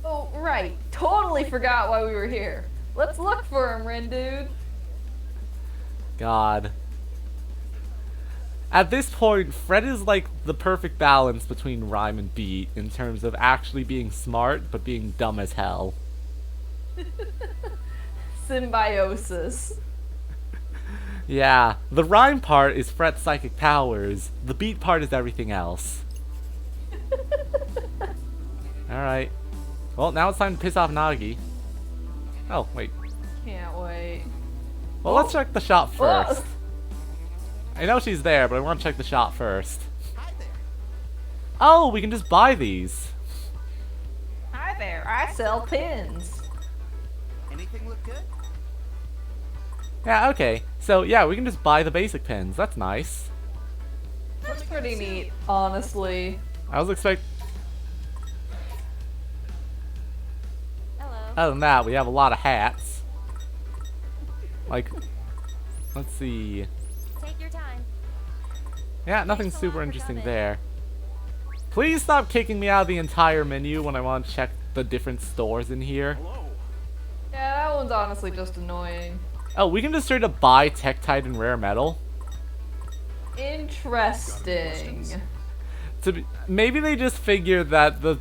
Oh, right. Totally forgot why we were here. Let's look for him, Rin dude. God. At this point, Fred is like the perfect balance between rhyme and beat in terms of actually being smart but being dumb as hell. Symbiosis. Yeah, the rhyme part is Fred's psychic powers. The beat part is everything else. Alright. Well, now it's time to piss off Nagi. Oh, wait. Can't wait. Well, let's check the shop first. I know she's there, but I want to check the shop first. Oh, we can just buy these. Hi there, I sell pins. Anything look good? Yeah, okay. So, yeah, we can just buy the basic pins. That's nice. That's pretty neat, honestly. I was expecting... Hello. Other than that, we have a lot of hats. Like, let's see. Take your time. Yeah, nothing Thanks a lot super for interesting coming. there. Please stop kicking me out of the entire menu when I want to check the different stores in here. Yeah, that one's honestly just annoying. Oh, we can just straight up buy Tektite and Rare Metal. Interesting. Maybe they just figured that the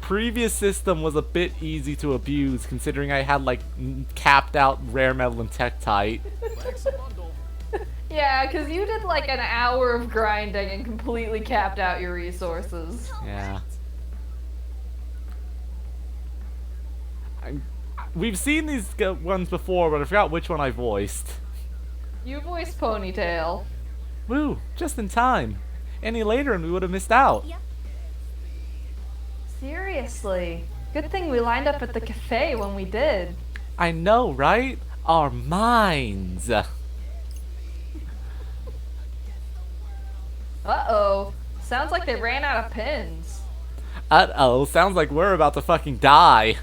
previous system was a bit easy to abuse, considering I had like capped out Rare Metal and Tektite. Yeah, because you did like an hour of grinding and completely capped out your resources. Yeah. We've seen these ones before, but I forgot which one I voiced. You voiced Ponytail. Woo, just in time. Any later and we would have missed out. Yep. Seriously. Good thing we lined up at the cafe when we did. I know, right? Our minds. Uh-oh. Sounds like they ran out of pins. Uh-oh, sounds like we're about to fucking die.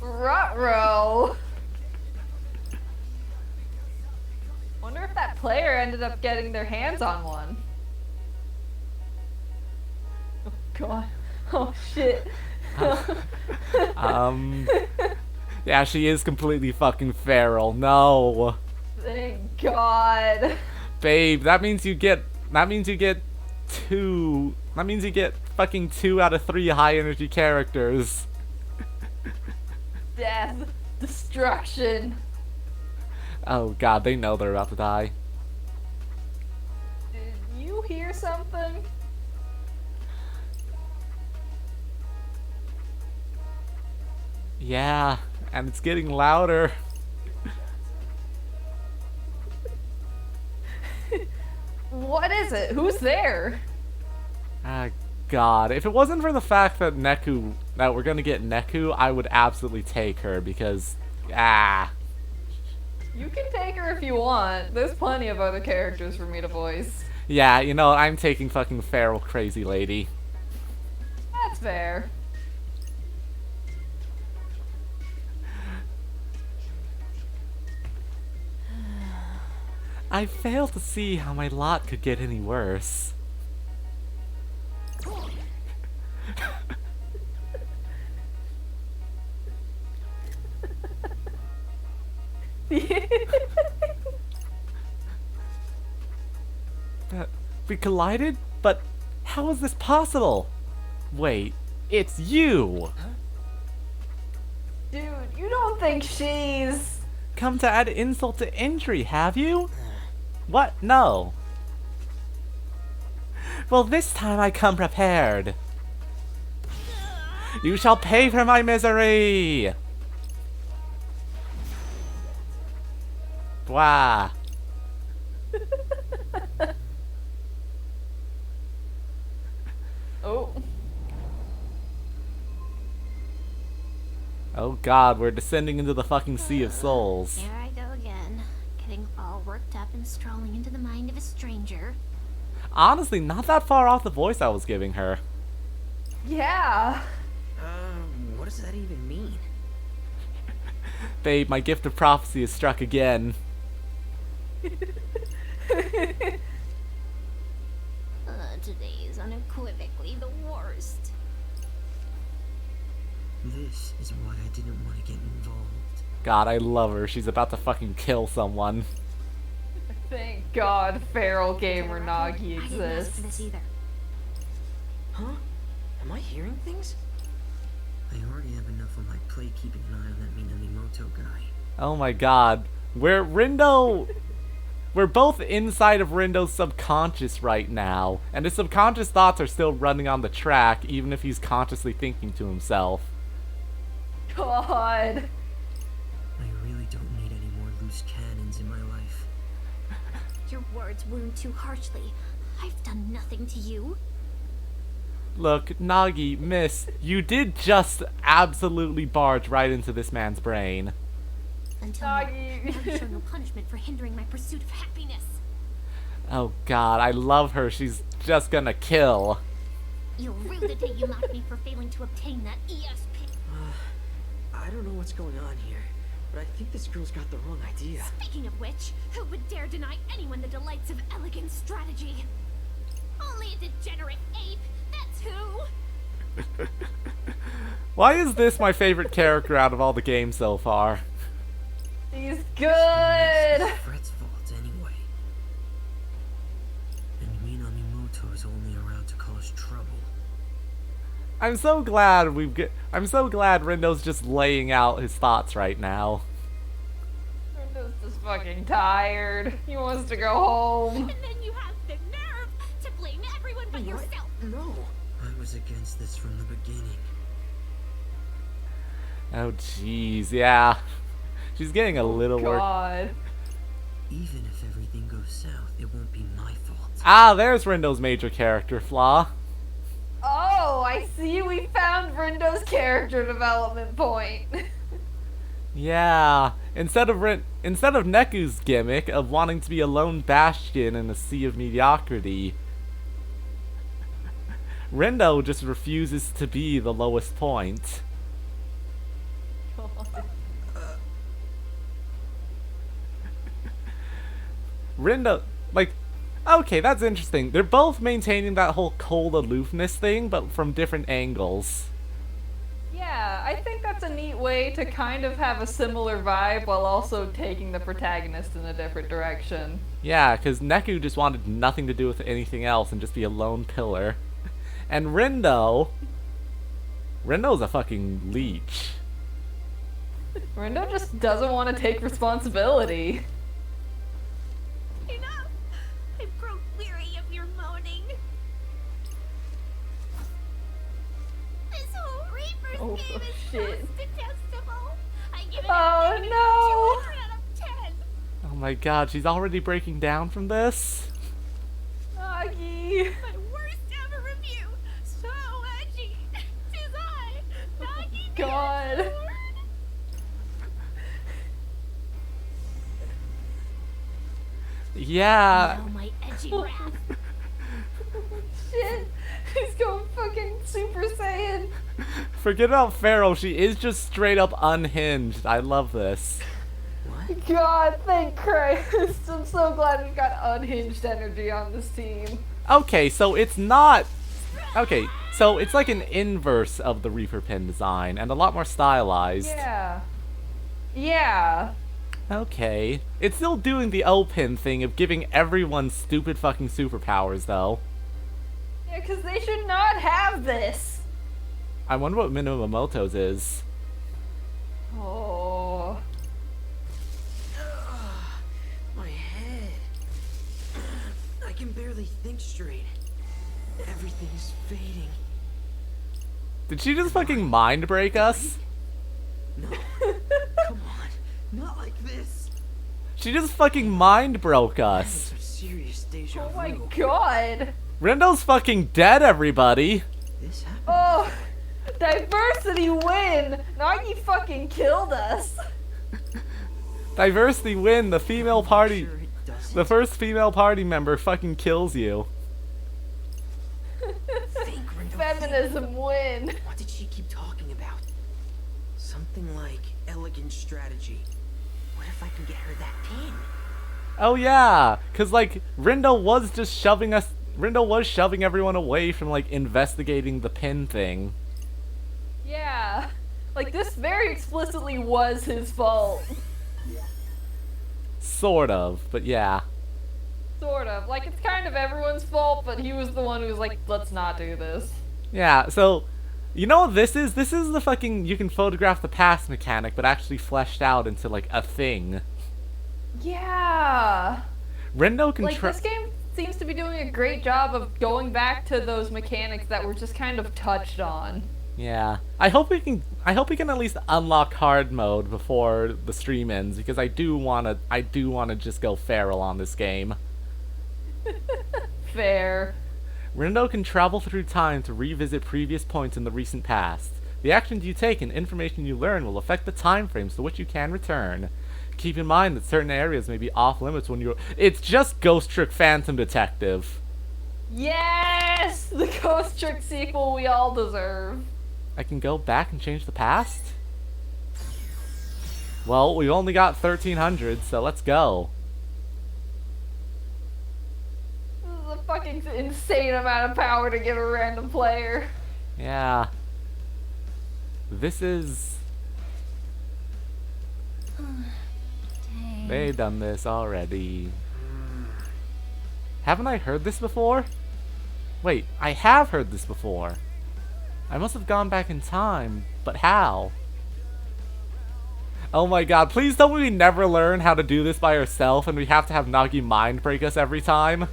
Ruh-roh. Wonder if that player ended up getting their hands on one. Oh god. Oh shit. Yeah, she is completely fucking feral. No. Thank God. Babe, that means you get fucking 2 out of 3 high energy characters. Death. Destruction. Oh god, they know they're about to die. Did you hear something? Yeah, and it's getting louder. What is it? Who's there? Ah, god. If it wasn't for the fact that we're gonna get Neku, I would absolutely take her because, You can take her if you want. There's plenty of other characters for me to voice. Yeah, you know, I'm taking fucking feral crazy lady. That's fair. I fail to see how my lot could get any worse. We collided? But how is this possible? Wait, it's you! Dude, you don't think she's... Come to add insult to injury, have you? What? No. Well, this time I come prepared. You shall pay for my misery! Blah. Oh. Oh god, we're descending into the fucking sea of souls. Here I go again, getting all worked up and strolling into the mind of a stranger. Honestly, not that far off the voice I was giving her. Yeah. What does that even mean? Babe, my gift of prophecy has struck again. Today is unequivocally the worst. This is why I didn't want to get involved. God, I love her. She's about to fucking kill someone. Thank God feral gamer Nagi I didn't ask for exists. this either. Huh? Am I hearing things? I already have enough on my plate keeping an eye on that Minamimoto guy. Oh my god. We're both inside of Rindo's subconscious right now, and his subconscious thoughts are still running on the track, even if he's consciously thinking to himself. God. I really don't need any more loose cannons in my life. Your words wound too harshly. I've done nothing to you. Look, Nagi, miss, you did just absolutely barge right into this man's brain. Until now, Nagi. I've shown no punishment for hindering my pursuit of happiness. Oh god, I love her. She's just gonna kill. You'll rue the day you mocked me for failing to obtain that ESP. I don't know what's going on here, but I think this girl's got the wrong idea. Speaking of which, who would dare deny anyone the delights of elegant strategy? Only a degenerate ape, that's who! Why is this my favorite character out of all the games so far? He's good. Fred's fault anyway. And Minamimoto's only around to cause trouble. I'm so glad Rindo's just laying out his thoughts right now. Rindo's just fucking tired. He wants to go home. And then you have the nerve to blame everyone but yourself! No. I was against this from the beginning. Oh jeez, yeah. She's getting a little worked. God. Even if everything goes south, it won't be my fault. Ah, there's Rindo's major character flaw. Oh, I see we found Rindo's character development point. Yeah. Instead of Neku's gimmick of wanting to be a lone bastion in a sea of mediocrity, Rindo just refuses to be the lowest point. Rindo, like, okay, that's interesting. They're both maintaining that whole cold aloofness thing, but from different angles. Yeah, Yeah, I think that's a neat way to kind of have a similar vibe while also taking the protagonist in a different direction. Yeah, because Neku just wanted nothing to do with anything else and just be a lone pillar. And Rindo's a fucking leech. Rindo just doesn't want to take responsibility. Enough! I've grown weary of your moaning. This whole Reaper's Oh, game is shit. most detestable. I give it Oh, a negative no. 200 out of 10. Oh my god, she's already breaking down from this? Nagi! My worst ever review. So edgy. Tis I, Nagi God. Sword. Yeah. Now my edgy wrath. Shit! He's going fucking Super Saiyan! Forget about Pharaoh, she is just straight up unhinged. I love this. God, thank Christ! I'm so glad we've got unhinged energy on this team. Okay, so it's not... Okay, so it's like an inverse of the Reaper pin design, and a lot more stylized. Yeah. Yeah. Okay. It's still doing the O-pin thing of giving everyone stupid fucking superpowers, though. Yeah, because they should not have this. I wonder what Minamoto's is. Oh. My head. I can barely think straight. Everything's fading. Did she just fucking mind break us? No. Come on. Not like this. She just fucking mind broke us. Some serious deja Oh my vu. god. Rendo's fucking dead, everybody. This happened. Oh. Diversity win. Nagi fucking killed us. Diversity win, the female party. Sure it doesn't. The first female party member fucking kills you. Think, Rindo, Feminism win. think. What did she keep talking about? Something like elegant strategy. What if I can get her that pin? Oh yeah, cause like Rindo was shoving everyone away from like investigating the pin thing. Yeah. Like, this very explicitly was his fault. Sort of, but yeah. Sort of. Like, it's kind of everyone's fault, but he was the one who was like, let's not do this. Yeah, so you know what this is? This is the fucking you can photograph the past mechanic, but actually fleshed out into like a thing. Yeah. Rindo can Like, this game seems to be doing a great job of going back to those mechanics that were just kind of touched on. Yeah. I hope we can at least unlock hard mode before the stream ends, because I do wanna just go feral on this game. Fair. Rindo can travel through time to revisit previous points in the recent past. The actions you take and information you learn will affect the time frames to which you can return. Keep in mind that certain areas may be off limits when you're— It's just Ghost Trick Phantom Detective. Yes! The Ghost Trick sequel we all deserve. I can go back and change the past? Well, we only got 1300, so let's go. This is a fucking insane amount of power to give a random player. Yeah. This is... They done this already. Haven't I heard this before? Wait, I have heard this before. I must have gone back in time, but how? Oh my god, please tell me we never learn how to do this by ourselves and we have to have Nagi mind break us every time.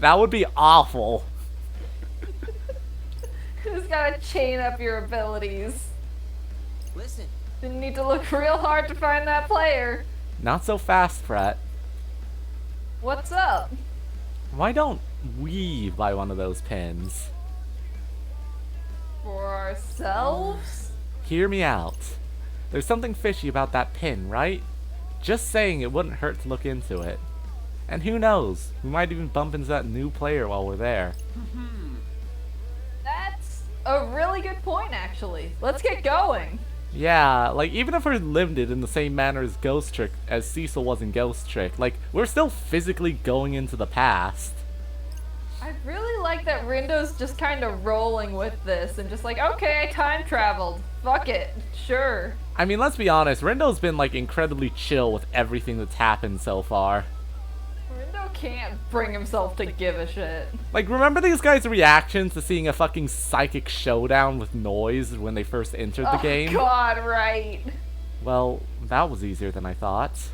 That would be awful. You just gotta chain up your abilities. Listen, Didn't need to look real hard to find that player. Not so fast, Fret. What's up? Why don't we buy one of those pins? For ourselves? Hear me out. There's something fishy about that pin, right? Just saying it wouldn't hurt to look into it. And who knows, we might even bump into that new player while we're there. That's a really good point, actually. Let's get going. Yeah, like even if we're limited in the same manner as Ghost Trick, as Cecil was in Ghost Trick, like we're still physically going into the past. I really like that Rindo's just kind of rolling with this and just like, okay, I time traveled. Fuck it. Sure. I mean, let's be honest, Rindo's been like incredibly chill with everything that's happened so far. Rindo can't bring himself to give a shit. Like, remember these guys' reactions to seeing a fucking psychic showdown with noise when they first entered the game? God, right. Well, that was easier than I thought.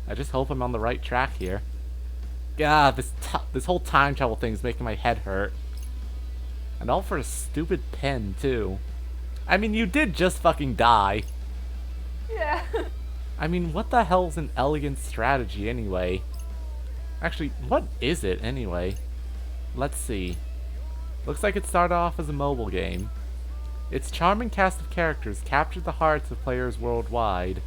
I just hope I'm on the right track here. God, this whole time travel thing is making my head hurt. And all for a stupid pen, too. I mean, you did just fucking die. Yeah. I mean, what the hell's an elegant strategy anyway? Actually, what is it anyway? Let's see. Looks like it started off as a mobile game. Its charming cast of characters captured the hearts of players worldwide.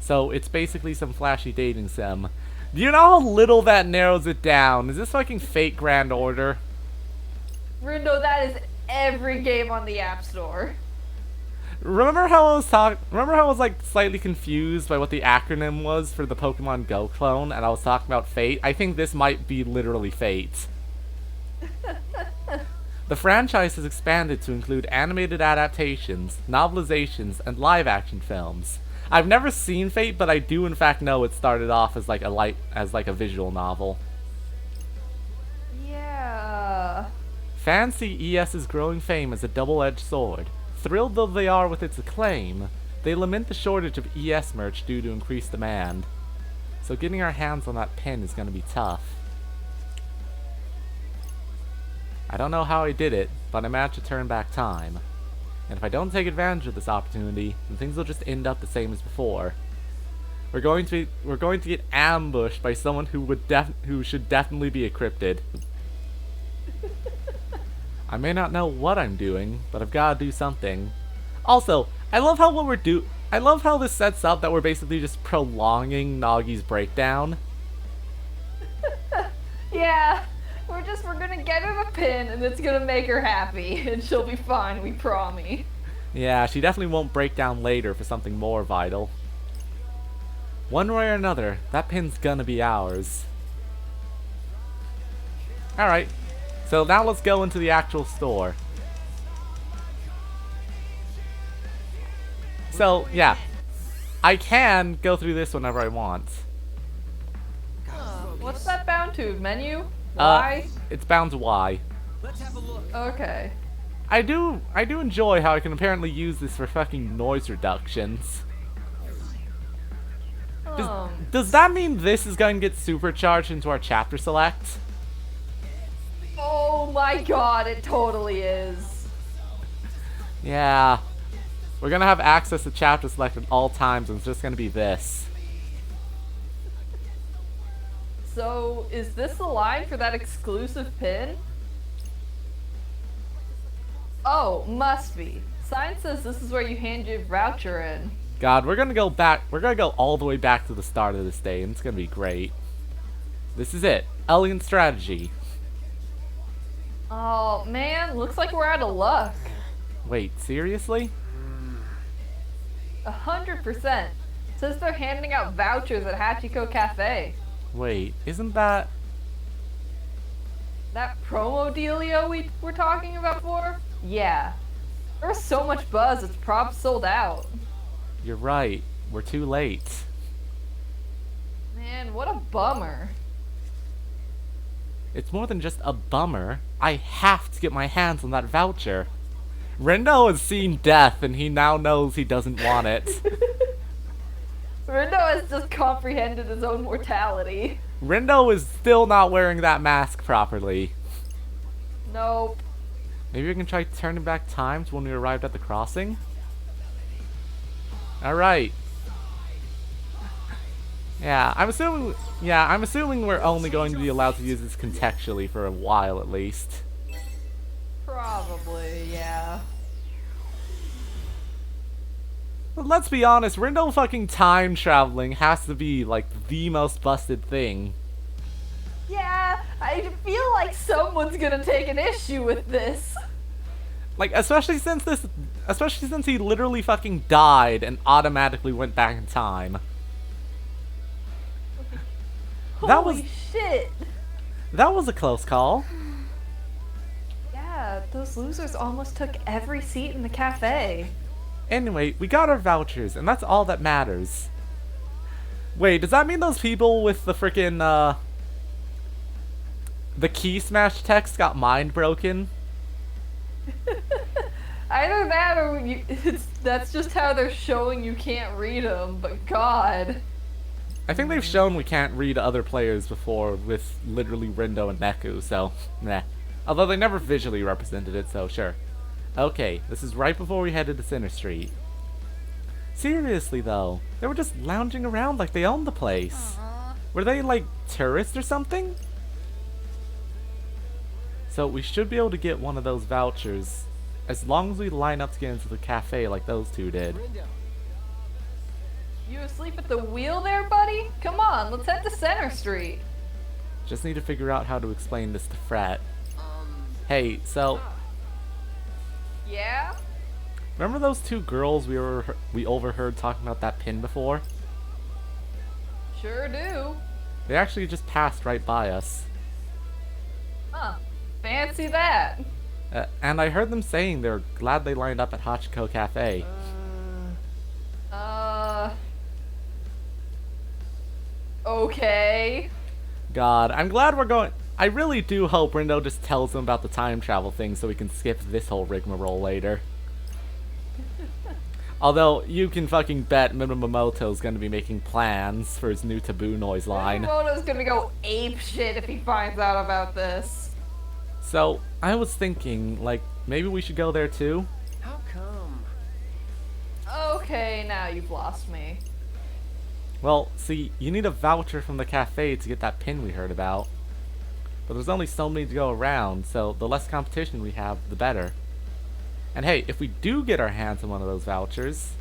So, it's basically some flashy dating sim. Do you know how little that narrows it down? Is this fucking Fate Grand Order? Rindo, that is every game on the App Store. Remember how I was like slightly confused by what the acronym was for the Pokemon Go clone and I was talking about Fate? I think this might be literally Fate. The franchise has expanded to include animated adaptations, novelizations, and live-action films. I've never seen Fate, but I do in fact know it started off as like a visual novel. Yeah. Fans see ES's growing fame as a double-edged sword. Thrilled though they are with its acclaim, they lament the shortage of ES merch due to increased demand. So getting our hands on that pin is going to be tough. I don't know how I did it, but I managed to turn back time. And if I don't take advantage of this opportunity, then things will just end up the same as before. We're going to get ambushed by someone who should definitely be encrypted. I may not know what I'm doing, but I've got to do something. Also, I love how this sets up that we're basically just prolonging Nagi's breakdown. Yeah. We're gonna get her the pin and it's gonna make her happy and she'll be fine, we promise. Yeah, she definitely won't break down later for something more vital. One way or another, that pin's gonna be ours. Alright, so now let's go into the actual store. So, yeah. I can go through this whenever I want. What's that bound to? Menu? Y? It's bound to Y. Let's have a look. Okay. I do enjoy how I can apparently use this for fucking noise reductions. Does that mean this is going to get supercharged into our chapter select? Oh my god, it totally is. Yeah. We're gonna have access to chapter select at all times and it's just gonna be this. So, is this the line for that exclusive pin? Oh, must be. Sign says this is where you hand your voucher in. God, we're gonna go all the way back to the start of this day and it's gonna be great. This is it. Elegant strategy. Oh man, looks like we're out of luck. Wait, seriously? 100%. Says they're handing out vouchers at Hachiko Cafe. Wait, isn't that... That promo dealio we were talking about before? Yeah. There was so much buzz, it's probably sold out. You're right. We're too late. Man, what a bummer. It's more than just a bummer. I have to get my hands on that voucher. Rindo has seen death and he now knows he doesn't want it. Rindo has just comprehended his own mortality. Rindo is still not wearing that mask properly. Nope. Maybe we can try turning back time to when we arrived at the crossing? Alright. Yeah, I'm assuming we're only going to be allowed to use this contextually for a while at least. Probably, yeah. But let's be honest, Rindo fucking time traveling has to be like the most busted thing. Yeah, I feel like someone's gonna take an issue with this. Like, especially since he literally fucking died and automatically went back in time. Holy shit! That was a close call. Yeah, those losers almost took every seat in the cafe. Anyway, we got our vouchers, and that's all that matters. Wait, does that mean those people with the frickin', the key smash text got mind broken? Either that or that's just how they're showing you can't read them, but God. I think they've shown we can't read other players before with literally Rindo and Neku, so meh. Although they never visually represented it, so sure. Okay, this is right before we headed to Center Street. Seriously though, they were just lounging around like they owned the place. Were they like tourists or something? So we should be able to get one of those vouchers as long as we line up to get into the cafe like those two did. Rindo. You asleep at the wheel there, buddy? Come on, let's head to Center Street. Just need to figure out how to explain this to Frat. Hey, so Yeah? remember those two girls we overheard talking about that pin before? Sure do. They actually just passed right by us. Huh. Fancy that. And I heard them saying they're glad they lined up at Hachiko Cafe. Okay. God, I'm glad we're going. I really do hope Rindo just tells them about the time travel thing so we can skip this whole rigmarole later. Although, you can fucking bet Minamoto's gonna be making plans for his new Taboo Noise line. Minamoto's gonna go ape shit if he finds out about this. So, I was thinking, like, maybe we should go there too? How come? Okay, now you've lost me. Well, see, you need a voucher from the cafe to get that pin we heard about. But there's only so many to go around, so the less competition we have, the better. And hey, if we do get our hands on one of those vouchers,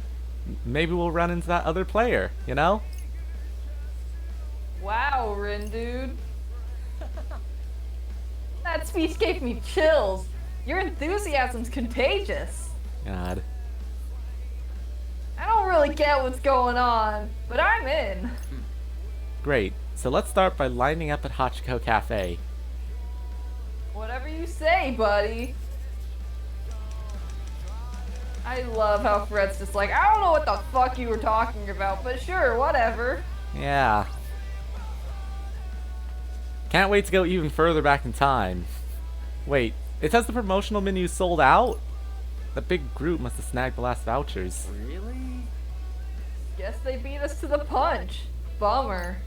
maybe we'll run into that other player, you know? Wow, Rin dude. That speech gave me chills. Your enthusiasm's contagious. God. I don't really get what's going on, but I'm in. Great, so let's start by lining up at Hachiko Cafe. Whatever you say, buddy. I love how Fred's just like, I don't know what the fuck you were talking about, but sure, whatever. Yeah. Can't wait to go even further back in time. Wait, it says the promotional menu sold out? That big group must have snagged the last vouchers. Really? Guess they beat us to the punch. Bummer.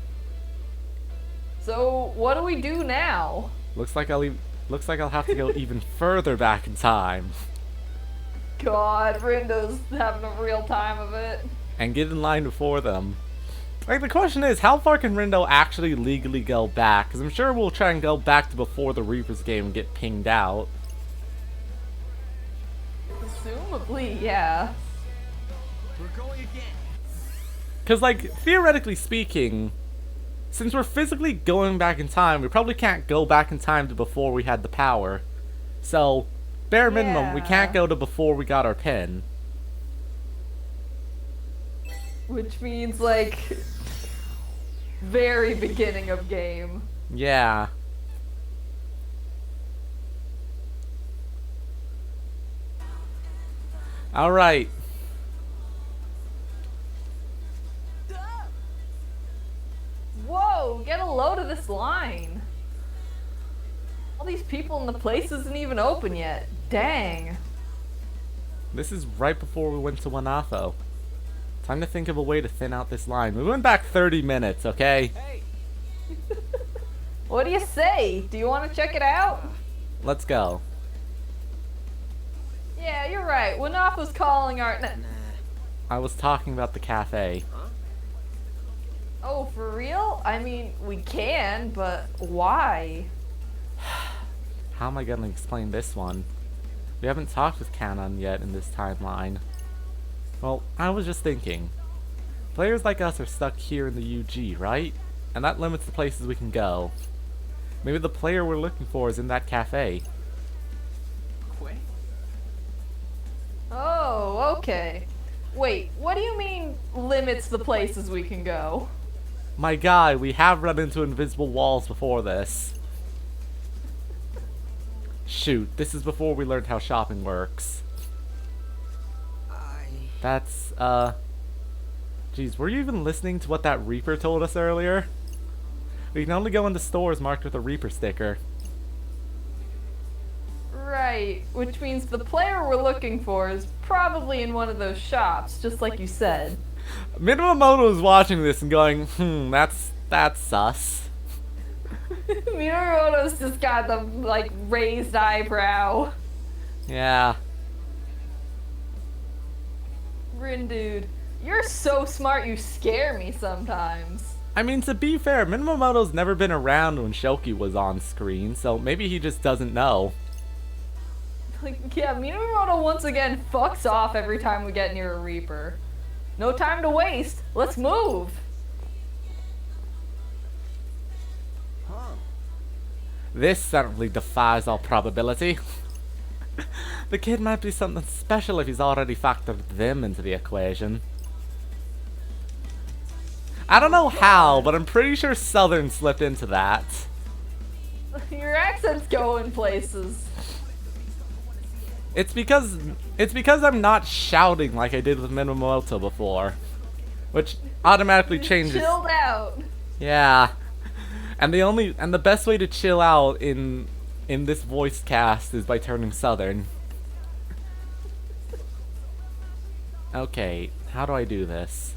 So, what do we do now? Looks like I'll have to go even further back in time. God, Rindo's having a real time of it. And get in line before them. Like, the question is, how far can Rindo actually legally go back? Because I'm sure we'll try and go back to before the Reapers game and get pinged out. Presumably, yeah. We're going again. Because, like, theoretically speaking, since we're physically going back in time, we probably can't go back in time to before we had the power. So, bare minimum, we can't go to before we got our pin. Which means, like, very beginning of game. Yeah. Alright. Whoa, get a load of this line. All these people in the place isn't even open yet. Dang. This is right before we went to Wanatho. Time to think of a way to thin out this line. We went back 30 minutes, okay? Hey, What do you say? Do you want to check it out? Let's go. Yeah, you're right. Wanatho's calling our... I was talking about the cafe. Oh, for real? I mean, we can, but why? How am I gonna explain this one? We haven't talked with Kanon yet in this timeline. Well, I was just thinking. Players like us are stuck here in the UG, right? And that limits the places we can go. Maybe the player we're looking for is in that cafe. Quay? Oh, okay. Wait, what do you mean limits the places we can go? My guy, we have run into invisible walls before this. Shoot, this is before we learned how shopping works. That's, Geez, were you even listening to what that Reaper told us earlier? We can only go into stores marked with a Reaper sticker. Right, which means the player we're looking for is probably in one of those shops, just like you said. Minamoto is watching this and going, that's sus. Minamoto's just got the, like, raised eyebrow. Yeah. Rin dude, you're so smart you scare me sometimes. I mean, to be fair, Minamoto's never been around when Shoki was on screen, so maybe he just doesn't know. Like, yeah, Minamoto once again fucks off every time we get near a Reaper. No time to waste, let's move! This certainly defies all probability. The kid might be something special if he's already factored them into the equation. I don't know how, but I'm pretty sure Southern slipped into that. Your accent's going places. It's because I'm not shouting like I did with Minamoto before, which automatically changes. Chilled out. Yeah, and the best way to chill out in this voice cast is by turning Southern. Okay, how do I do this?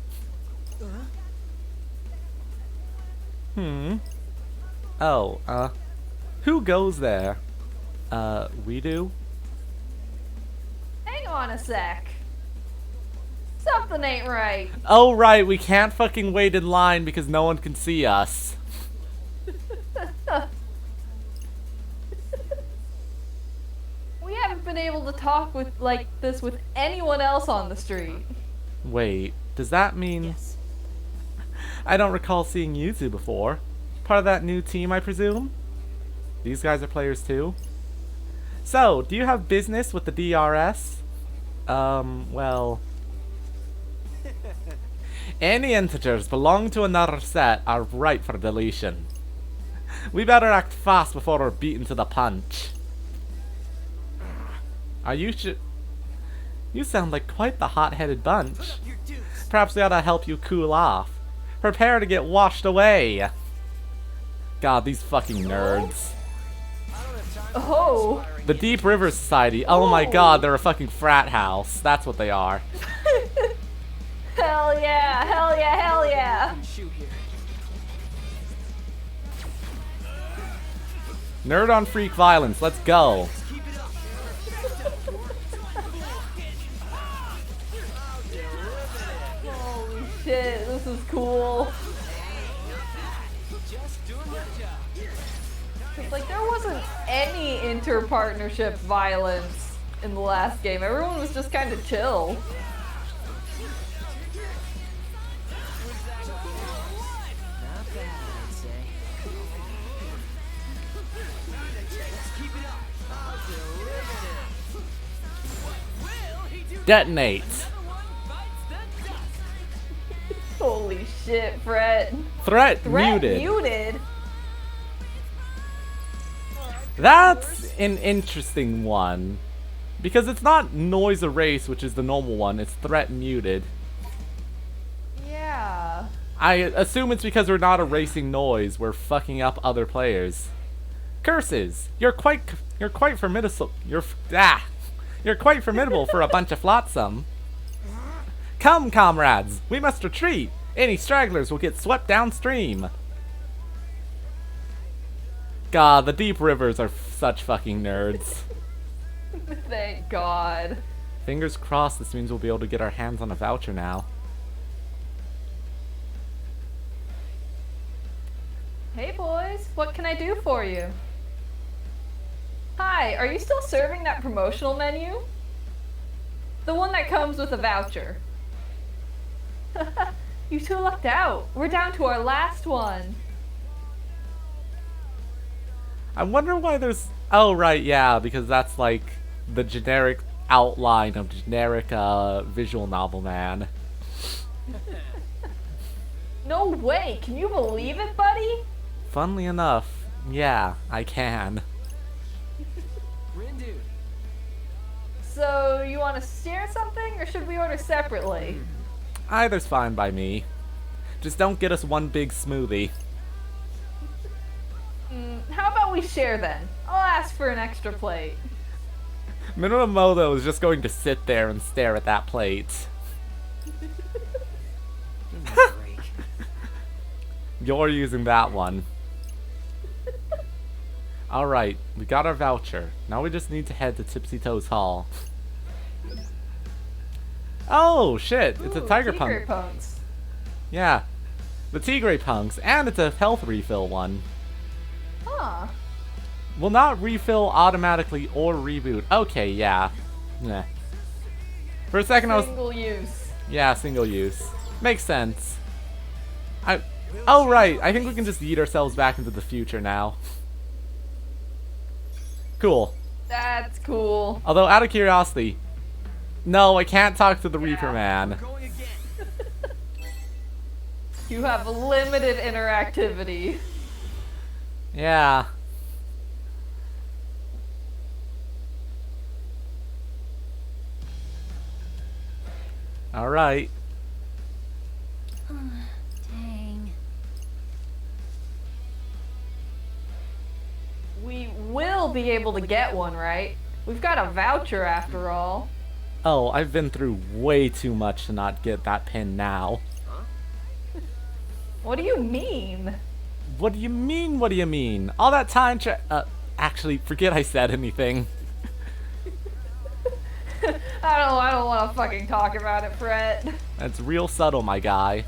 Oh, who goes there? We do? Hang on a sec. Something ain't right. Oh right, we can't fucking wait in line because no one can see us. We haven't been able to talk with like this with anyone else on the street. Wait, does that mean... I don't recall seeing you two before. Part of that new team, I presume? These guys are players too? So, do you have business with the DRS? Well... Any integers belong to another set are ripe for deletion. We better act fast before we're beaten to the punch. Are you You sound like quite the hot-headed bunch. Perhaps we ought to help you cool off. Prepare to get washed away. God, these fucking nerds. Oh. The Deep River Society. Oh my god, they're a fucking frat house. That's what they are. Hell yeah, hell yeah, hell yeah. Nerd on freak violence, let's go. Holy shit, this is cool. It's like there wasn't any inter-partnership violence in the last game. Everyone was just kind of chill. Detonate. Holy shit, Fred. Threat muted. Muted? That's an interesting one. Because it's not noise erase, which is the normal one, it's threat muted. Yeah. I assume it's because we're not erasing noise, we're fucking up other players. Curses! You're quite formidable. You're quite formidable for a bunch of flotsam. Come, comrades, we must retreat. Any stragglers will get swept downstream. God, the Deep Rivers are such fucking nerds. Thank God. Fingers crossed this means we'll be able to get our hands on a voucher now. Hey boys, what can I do for you? Hi, are you still serving that promotional menu? The one that comes with a voucher. You two lucked out. We're down to our last one. I wonder why there's... Oh, right, yeah, because that's like the generic outline of generic visual novel man. No way, can you believe it, buddy? Funnily enough, yeah, I can. So, you want to share something, or should we order separately? Either's fine by me. Just don't get us one big smoothie. How about we share then? I'll ask for an extra plate. Minamoto is just going to sit there and stare at that plate. Give me a break. You're using that one. Alright, we got our voucher. Now we just need to head to Tipsy Toes Hall. Oh, shit! It's a Ooh, Tiger Tigre Punk. Punks. Yeah. The Tigre Punks, and it's a health refill one. Huh. Will not refill automatically or reboot. Okay, yeah. Nah. For a second I was... Single use. Yeah, single use. Makes sense. Oh, right. I think we can just yeet ourselves back into the future now. Cool. That's cool. Although, out of curiosity... No, I can't talk to the Reaper Man. Going again. You have limited interactivity. Yeah. Alright. Dang. We will be able to get one, right? We've got a voucher after all. Oh, I've been through way too much to not get that pin now. What do you mean? What do you mean, what do you mean? All that time actually, forget I said anything. I don't want to fucking talk about it, Brett. That's real subtle, my guy.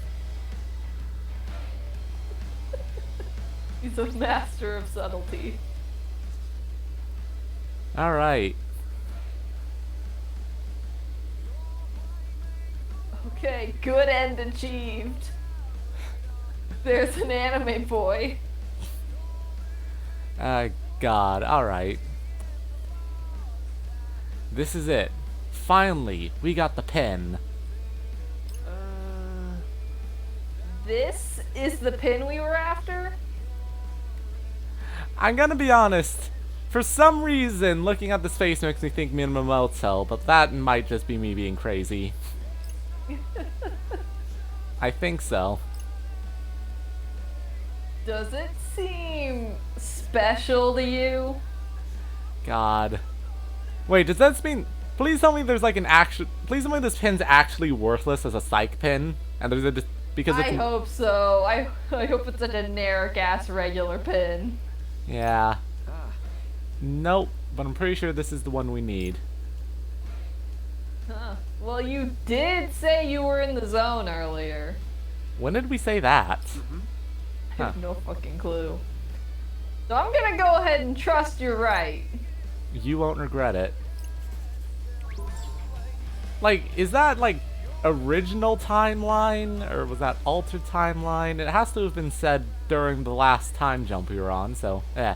He's a master of subtlety. Alright. Okay, good end achieved. There's an anime boy. God, alright. This is it. Finally, we got the pin. This is the pin we were after? I'm gonna be honest. For some reason, looking at this face makes me think Minamoto, but that might just be me being crazy. I think so. Does it seem special to you? God. Wait, does that mean... Please tell me there's like an actual... Please tell me this pin's actually worthless as a psych pin. And there's a... Because I it's... hope so. I hope it's a generic ass regular pin. Yeah. Nope. But I'm pretty sure this is the one we need. Huh. Well, you did say you were in the zone earlier. When did we say that? I have no fucking clue. So I'm gonna go ahead and trust you're right. You won't regret it. Like, is that like original timeline? Or was that altered timeline? It has to have been said during the last time jump we were on, so eh.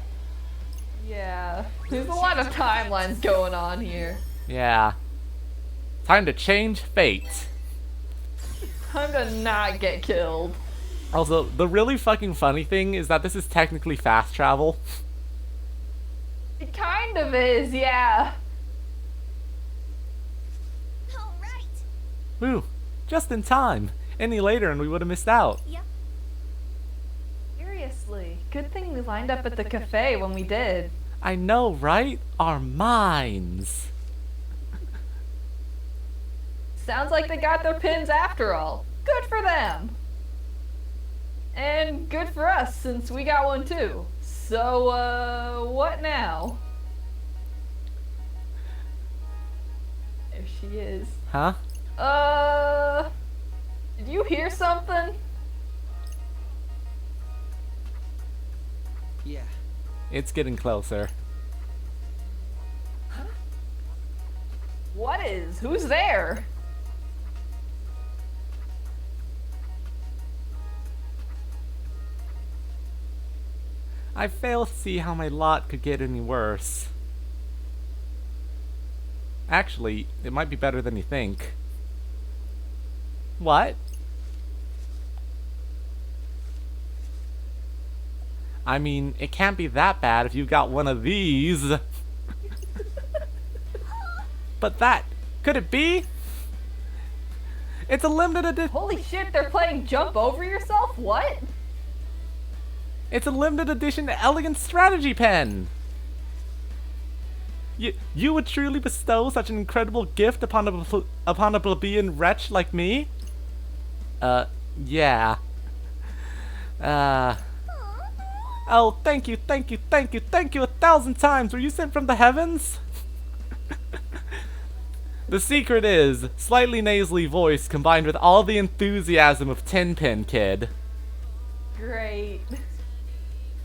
Yeah. There's a lot of timelines going on here. Yeah. Time to change fate. Time to not get killed. Also, the really fucking funny thing is that this is technically fast travel. It kind of is, yeah. All right. Woo. Just in time. Any later and we would have missed out. Yep. Seriously, good thing we lined up at the cafe when we did. I know, right? Our minds. Sounds like they got their pins after all. Good for them. And good for us, since we got one too. So, what now? There she is. Huh? Did you hear something? Yeah. It's getting closer. What is? Who's there? I fail to see how my lot could get any worse. Actually, it might be better than you think. What? I mean, it can't be that bad if you got one of these. But that, could it be? It's a limited edition. Holy shit, they're playing Jump Over Yourself? What? It's a limited edition elegant strategy pen. You would truly bestow such an incredible gift upon a plebeian wretch like me? Yeah. Oh, thank you, thank you, thank you, thank you 1,000 times. Were you sent from the heavens? The secret is slightly nasally voice combined with all the enthusiasm of Tenpin Kid. Great.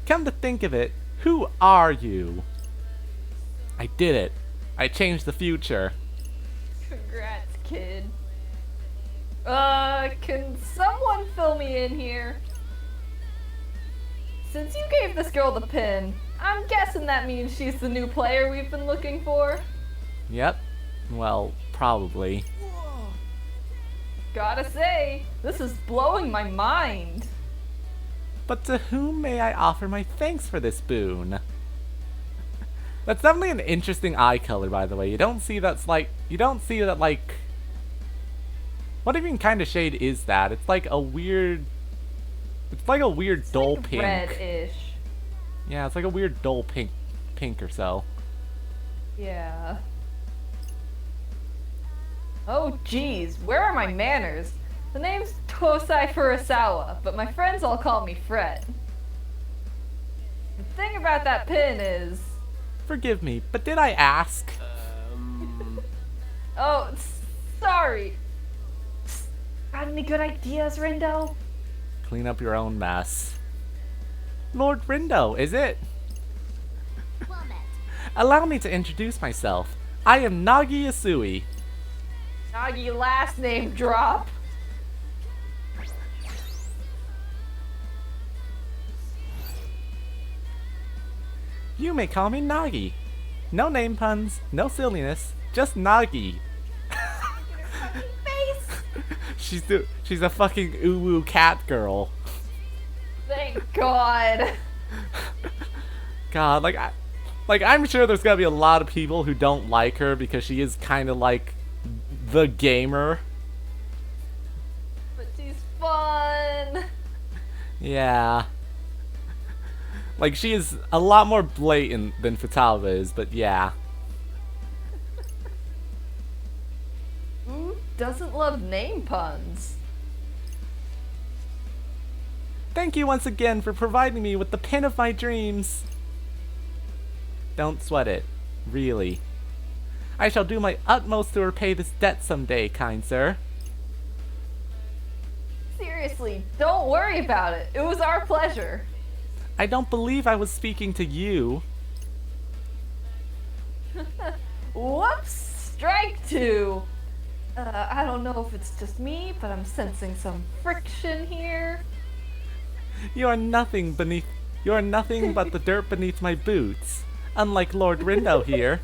Come to think of it, who are you? I did it. I changed the future. Congrats, kid. Can someone fill me in here? Since you gave this girl the pin, I'm guessing that means she's the new player we've been looking for. Yep. Well, probably. Gotta say, this is blowing my mind. But to whom may I offer my thanks for this boon? That's definitely an interesting eye color, by the way. You don't see that, like... What even kind of shade is that? It's like a weird... It's like a weird dull like pink. Red-ish. Yeah, it's like a weird dull pink or so. Yeah. Oh geez, where are my manners? The name's Tosai Furusawa, but my friends all call me Fred. The thing about that pin is... Forgive me, but did I ask? Oh, sorry. Got any good ideas, Rindo? Clean up your own mess. Lord Rindo, is it? Well met. Allow me to introduce myself. I am Nagi Yasui. Nagi last name drop. You may call me Nagi. No name puns, no silliness, just Nagi. She's a fucking uwu cat girl. Thank God. God, I'm sure there's gonna be a lot of people who don't like her because she is kind of like the gamer. But she's fun. Yeah. Like, she is a lot more blatant than Futaba is, but yeah. Who doesn't love name puns? Thank you once again for providing me with the pin of my dreams. Don't sweat it. Really. I shall do my utmost to repay this debt someday, kind sir. Seriously, don't worry about it. It was our pleasure. I don't believe I was speaking to you. Whoops! Strike two! I don't know if it's just me, but I'm sensing some friction here. You are nothing but the dirt beneath my boots. Unlike Lord Rindo here.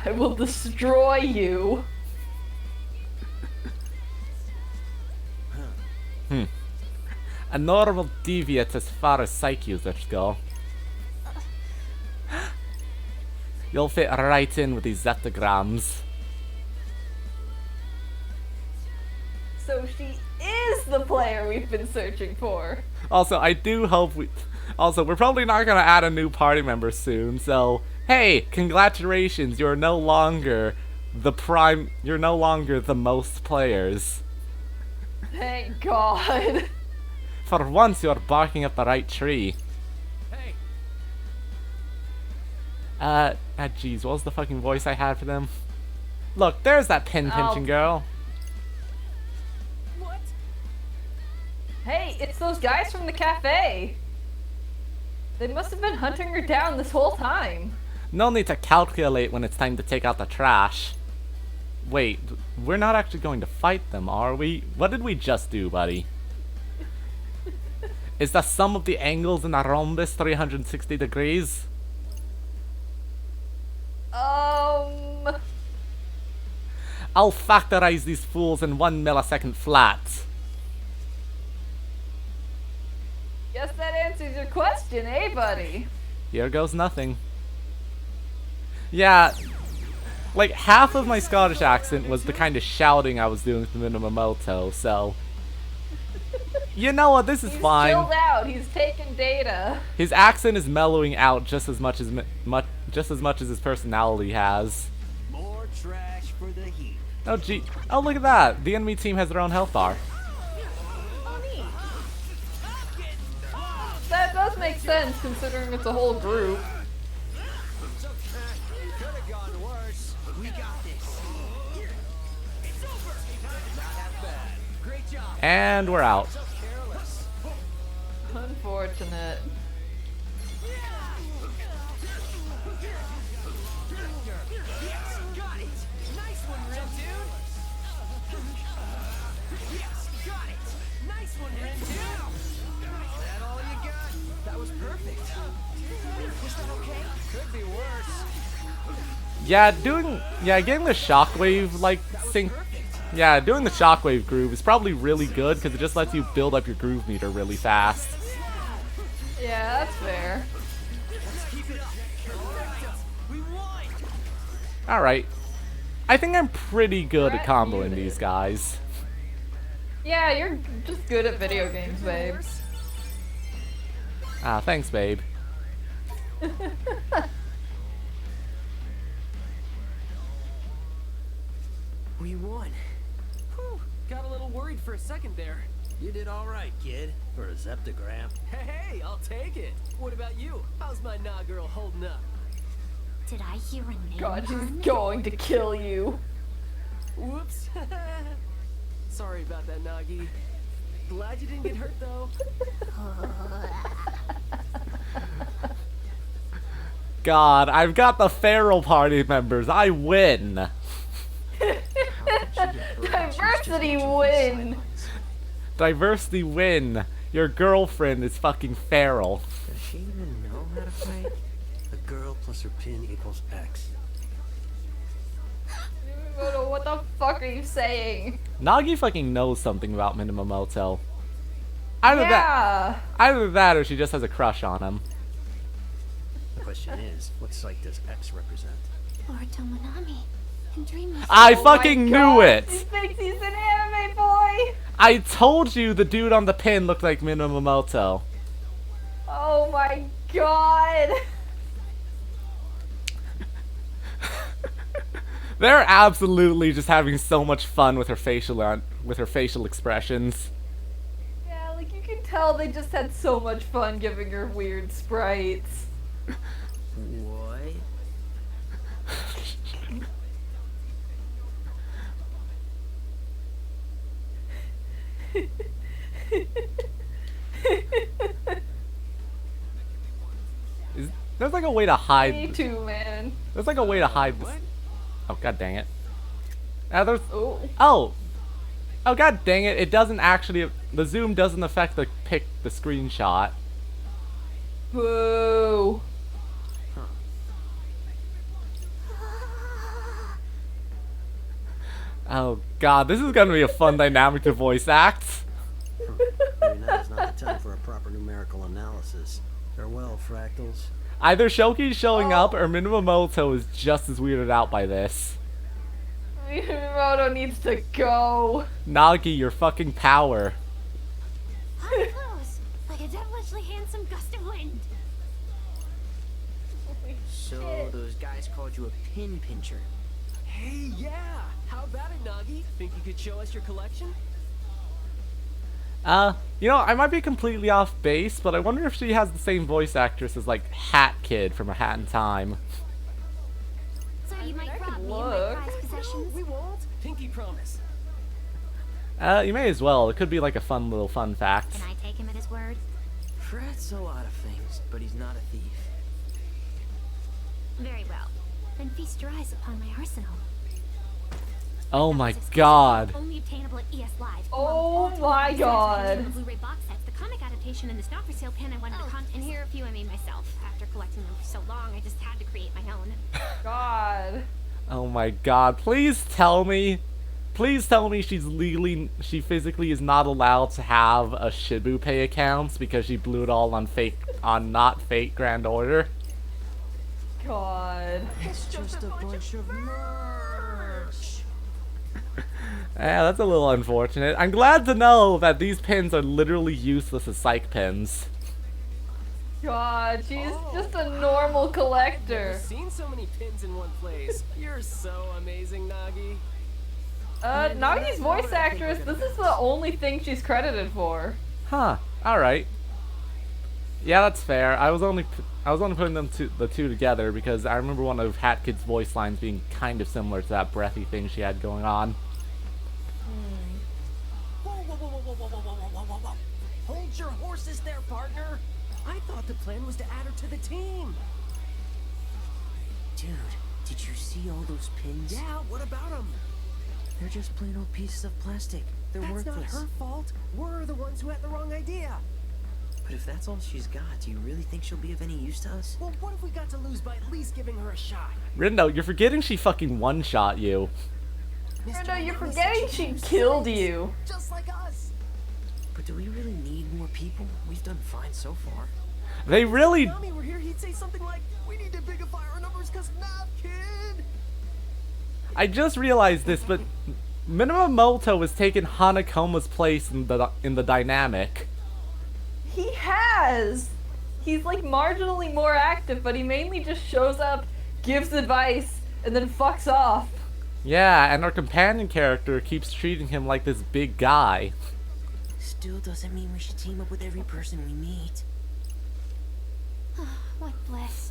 I will destroy you. A normal deviate as far as psych users go. You'll fit right in with these zetograms. So she is the player we've been searching for. Also, I do hope we're probably not gonna add a new party member soon, so hey, congratulations, you're no longer the most players. Thank God. For once, you're barking up the right tree. Hey, Jeez, what was the fucking voice I had for them? Look, there's that pin pinching girl. what? Hey, it's those guys from the cafe. They must have been hunting her down this whole time. No need to calculate when it's time to take out the trash. Wait, we're not actually going to fight them, are we? What did we just do, buddy? Is the sum of the angles in a rhombus 360 degrees? I'll factorize these fools in 1 millisecond flat. Guess that answers your question, eh, buddy? Here goes nothing. Yeah, like half of my Scottish accent was the kind of shouting I was doing with Minamoto, so you know what, this is He's fine. chilled out. He's taking data. His accent is mellowing out just as much as his personality has. More trash for the heat. Oh gee, oh look at that! The enemy team has their own health bar. Oh, neat. That does make sense considering it's a whole group. Could have gone worse. We got this. It's over. Not half bad. Great job. And we're out. So careless. Unfortunate. Yes, got it. Nice one, Red Dude. Yes, got it. Nice one, Red Dude. Is that all you got? That was perfect. Was that okay? Could be worse. Yeah, getting the shockwave like sync. Yeah, doing the shockwave groove is probably really good because it just lets you build up your groove meter really fast. Yeah, that's fair. Keep it up. We won. Alright. I think I'm pretty good at comboing these guys. Yeah, you're just good at video games, babe. Ah, thanks, babe. We won. Whew, got a little worried for a second there. You did all right, kid, for a Zeptogram. Hey, I'll take it. What about you? How's my nah girl holding up? Did I hear a name? God, he's Hun? going to kill you. Whoops. Sorry about that, Nagi. Glad you didn't get hurt though. God, I've got the feral party members. I win. Diversity win. Diversity win. Your girlfriend is fucking feral. Does she even know how to fight? A girl plus her pin equals X. What the fuck are you saying? Nagi fucking knows something about Minamoto. Yeah. Either that or she just has a crush on him. The question is, what site does X represent? Lord Tomonami. And Dreamers. I Oh my fucking knew God, it! He thinks he's an anime boy. I told you the dude on the pin looked like Minamoto. Oh my God. They're absolutely just having so much fun with her facial expressions. Yeah, like you can tell they just had so much fun giving her weird sprites. What? There's like a way to hide. Me too, man. There's like a way to hide this. Oh god dang it. There's. Oh. Oh. Oh god dang it! It doesn't actually. The zoom doesn't affect the screenshot. Boo. Oh god, this is gonna be a fun dynamic to voice act. Maybe now is not the time for a proper numerical analysis. Farewell, fractals. Either Shoki's showing up or Minamoto is just as weirded out by this. Miyamoto needs to go. Nagi, your fucking power. Up close, like a devilishly handsome gust of wind. So those guys called you a pin pincher. Hey, yeah. How about it, Nagi? Think you could show us your collection? You know, I might be completely off base, but I wonder if she has the same voice actress as, like, Hat Kid from A Hat in Time. So you might I rob could me of my look. prized possessions. We won't. Pinky promise. You may as well. It could be, like, a fun little fun fact. Can I take him at his word? Fred's a lot of things, but he's not a thief. Very well. Then feast your eyes upon my arsenal. Oh my Exclusive, god. Only obtainable at ES Live. Oh my God. The Blu-ray box sets, the comic adaptation, and this not for sale pin I wanted to contest. And here are a few I made myself. After collecting them for so long, I just had to create my own. God. Oh my god. Please tell me. Please tell me she physically is not allowed to have a Shibu Pay account because she blew it all on not fake Grand Order. God. It's just a bunch of merch. Yeah, that's a little unfortunate. I'm glad to know that these pins are literally useless as psych pins. God, she's just a normal Never collector. seen so many pins in one place. You're so amazing, Nagi. Nagi's voice actress, this is the only thing she's credited for. Huh. Alright. Yeah, that's fair. I was only putting the two together because I remember one of Hat Kid's voice lines being kind of similar to that breathy thing she had going on. Whoa, whoa, whoa, whoa, whoa, whoa, whoa, whoa, whoa, whoa. Hold your horses there, partner. I thought the plan was to add her to the team. Dude, did you see all those pins? Yeah, what about them? They're just plain old pieces of plastic. They're That's worthless. not her fault. We're the ones who had the wrong idea. But if that's all she's got, do you really think she'll be of any use to us? Well, what if we got to lose by at least giving her a shot? Rindo, you're forgetting she fucking one-shot you. Brenda, you're forgetting she killed you. Just like us. But do we really need more people? We've done fine so far. They really... If Nami were here, he'd say something like, "We need to bigify our numbers because math, kid." I just realized this, but Minamoto has taken Hanakoma's place in the dynamic. He has! He's like marginally more active, but he mainly just shows up, gives advice, and then fucks off. Yeah, and our companion character keeps treating him like this big guy. Still doesn't mean we should team up with every person we meet. What bliss.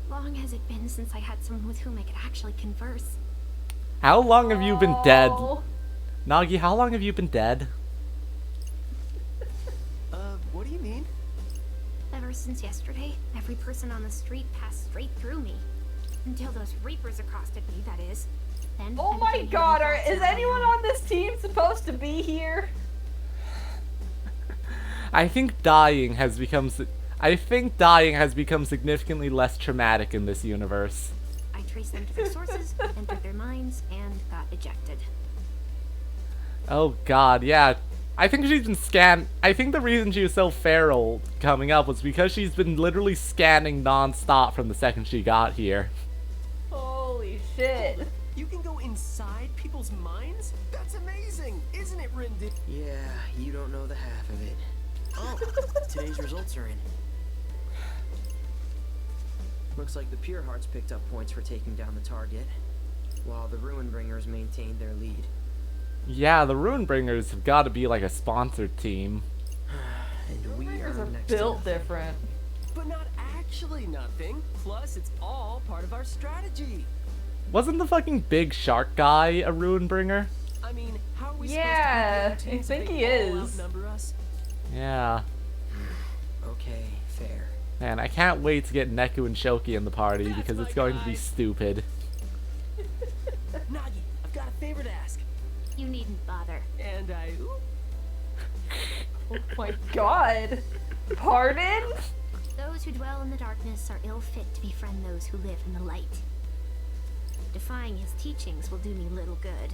Long has it been since I had someone with whom I could actually converse. How long have you been dead? Oh. Nagi, how long have you been dead? What do you mean? Ever since yesterday, every person on the street passed straight through me. Until those Reapers accosted me, that is. Then Oh I my became god, hidden thoughts is in my anyone own. on this team supposed to be here? I think dying has become significantly less traumatic in this universe. I traced them to their sources, entered their minds, and got ejected. Oh god, yeah. I think she's been I think the reason she was so feral coming up was because she's been literally scanning non-stop from the second she got here. Holy shit. You can go inside people's minds? That's amazing, isn't it, Rindy? Yeah, you don't know the half of it. Oh, today's results are in. Looks like the Pure Hearts picked up points for taking down the target, while the Ruinbringers maintained their lead. Yeah, the Ruinbringers have got to be like a sponsored team. And we Ruinbringers are are next built to nothing. different. But not actually nothing. Plus, it's all part of our strategy. Wasn't the fucking big shark guy a Ruinbringer? I mean, how are we Yeah, supposed to beat the other I teams if think they he all is. outnumber us? Yeah. Okay, fair. Man, I can't wait to get Neku and Shoki in the party That's because my it's going to be guy. stupid. Nagi, I've got a favor to ask. You needn't bother. And Oh my god. Pardon? Those who dwell in the darkness are ill fit to befriend those who live in the light. Defying his teachings will do me little good.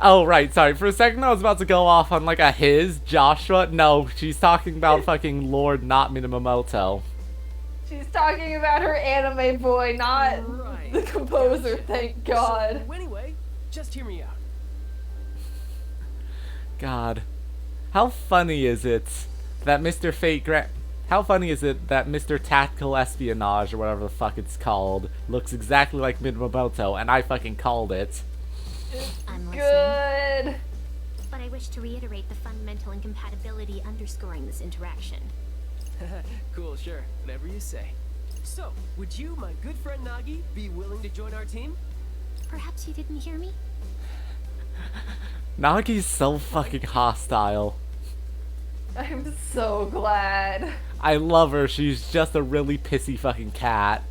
Oh, right, sorry. For a second I was about to go off on like a Joshua. No, she's talking about fucking Lord, not Minamoto. She's talking about her anime boy, not Right. the composer, Gotcha. thank god. So, anyway, just hear me out. God. How funny is it that Mr. How funny is it that Mr. Tactical Espionage, or whatever the fuck it's called, looks exactly like Minamoto, and I fucking called it. I'm listening. Good. But I wish to reiterate the fundamental incompatibility underscoring this interaction. Cool, sure. Whatever you say. So, would you, my good friend Nagi, be willing to join our team? Perhaps you didn't hear me? Nagi's so fucking hostile. I'm so glad. I love her, she's just a really pissy fucking cat.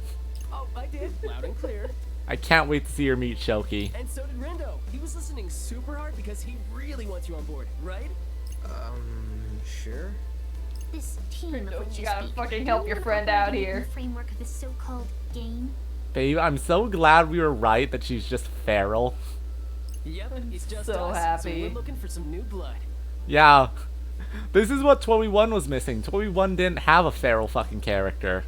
Oh, I did. Loud and clear. I can't wait to see her meet Shoki. And so did Rindo. He was listening super hard because he really wants you on board, right? Sure. This team of No, which you you gotta speak, fucking no help your longer friend out operating in here. the framework of the so-called game. Babe, I'm so glad we were right that she's just feral. Yep, it's just so us. happy. So we're looking for some new blood. Yeah. This is what 21 was missing. 21 didn't have a feral fucking character.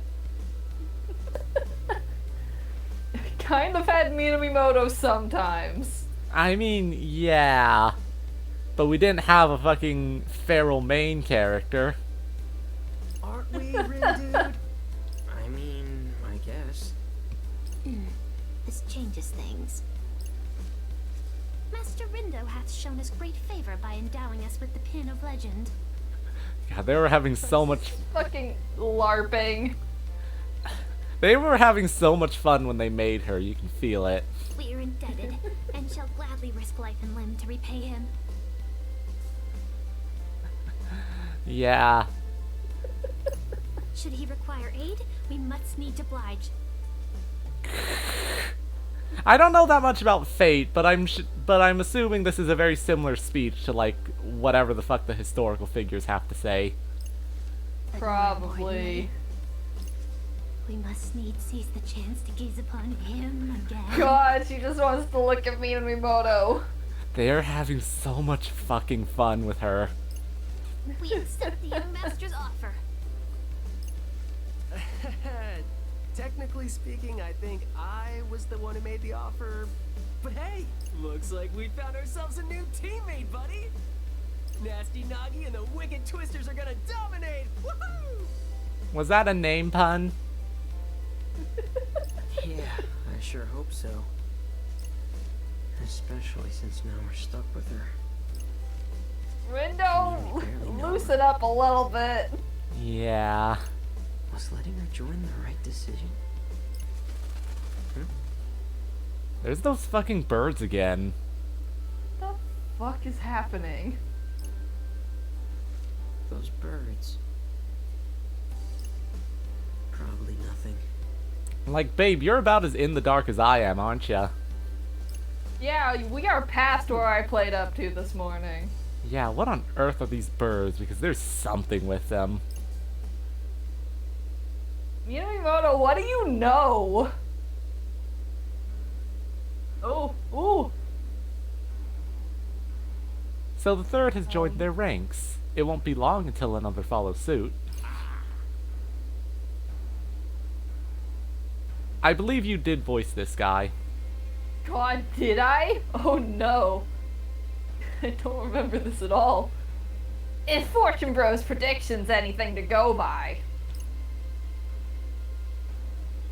kind of had Minamimoto sometimes. I mean, yeah. But we didn't have a fucking feral main character. Aren't we, Rin Dude? I mean, I guess. This changes things. Master Rindo hath shown us great favor by endowing us with the Pin of Legend. God, they were having so much. Fucking LARPing. They were having so much fun when they made her. You can feel it. We are indebted, and shall gladly risk life and limb to repay him. Yeah. Should he require aid, we must need oblige. I don't know that much about Fate, but I'm assuming this is a very similar speech to like whatever the fuck the historical figures have to say. Probably. We must needs seize the chance to gaze upon him again. God, she just wants to look at Minamimoto. They are having so much fucking fun with her. We accept the young master's offer. Technically speaking, I think I was the one who made the offer. But hey, looks like we found ourselves a new teammate, buddy. Nasty Nagi and the Wicked Twisters are gonna dominate. Woohoo! Was that a name pun? Yeah, I sure hope so. Especially since now we're stuck with her. Rindo, loosen up a little bit. Yeah. Was letting her join the right decision? There's those fucking birds again. What the fuck is happening? Those birds. Probably nothing. Like, babe, you're about as in the dark as I am, aren't ya? Yeah, we are past where I played up to this morning. Yeah, what on earth are these birds? Because there's something with them. Minamimoto, what do you know? Oh, ooh. So the third has joined their ranks. It won't be long until another follows suit. I believe you did voice this guy. God, did I? Oh no. I don't remember this at all. Is Fortune Bros predictions anything to go by?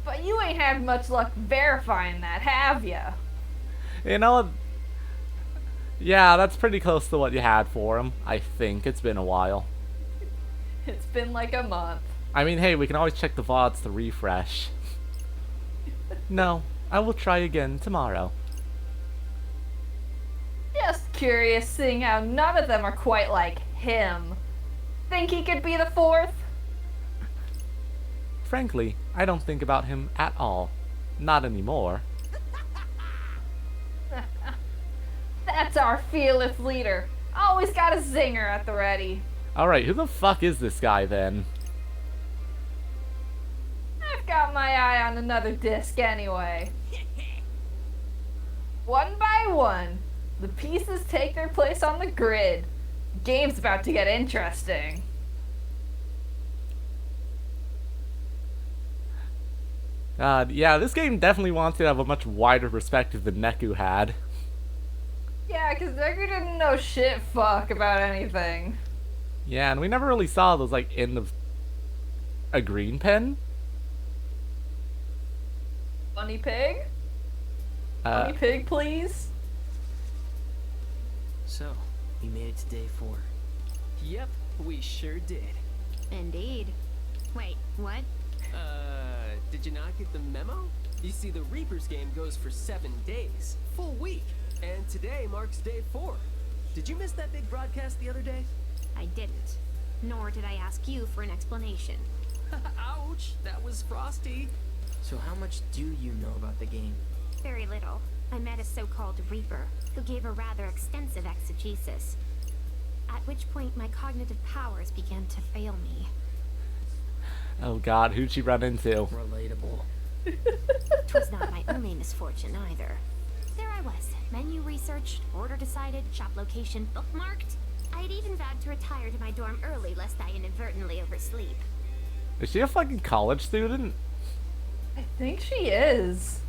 But you ain't had much luck verifying that, have ya? You know, yeah, that's pretty close to what you had for him. I think it's been a while. It's been like a month. I mean, hey, we can always check the VODs to refresh. No, I will try again tomorrow. Just curious, seeing how none of them are quite like him. Think he could be the fourth? Frankly, I don't think about him at all. Not anymore. That's our fearless leader. Always got a zinger at the ready. Alright, who the fuck is this guy then? I've got my eye on another disc anyway. One by one, the pieces take their place on the grid. Game's about to get interesting. Yeah, this game definitely wants to have a much wider perspective than Neku had. Yeah, because Deku didn't know shit fuck about anything. Yeah, and we never really saw those, like, end of a green pen. Funny pig? Funny pig, please? So, we made it to day 4. Yep, we sure did. Indeed. Wait, what? Did you not get the memo? You see, the Reaper's game goes for 7 days. Full week. And today marks day 4. Did you miss that big broadcast the other day? I didn't. Nor did I ask you for an explanation. Ouch, that was frosty. So how much do you know about the game? Very little. I met a so-called Reaper, who gave a rather extensive exegesis. At which point my cognitive powers began to fail me. Oh god, who'd she run into? Relatable. 'Twas not my only misfortune either. There I was, menu researched, order decided, shop location bookmarked. I had even vowed to retire to my dorm early lest I inadvertently oversleep. Is she a fucking college student? I think she is.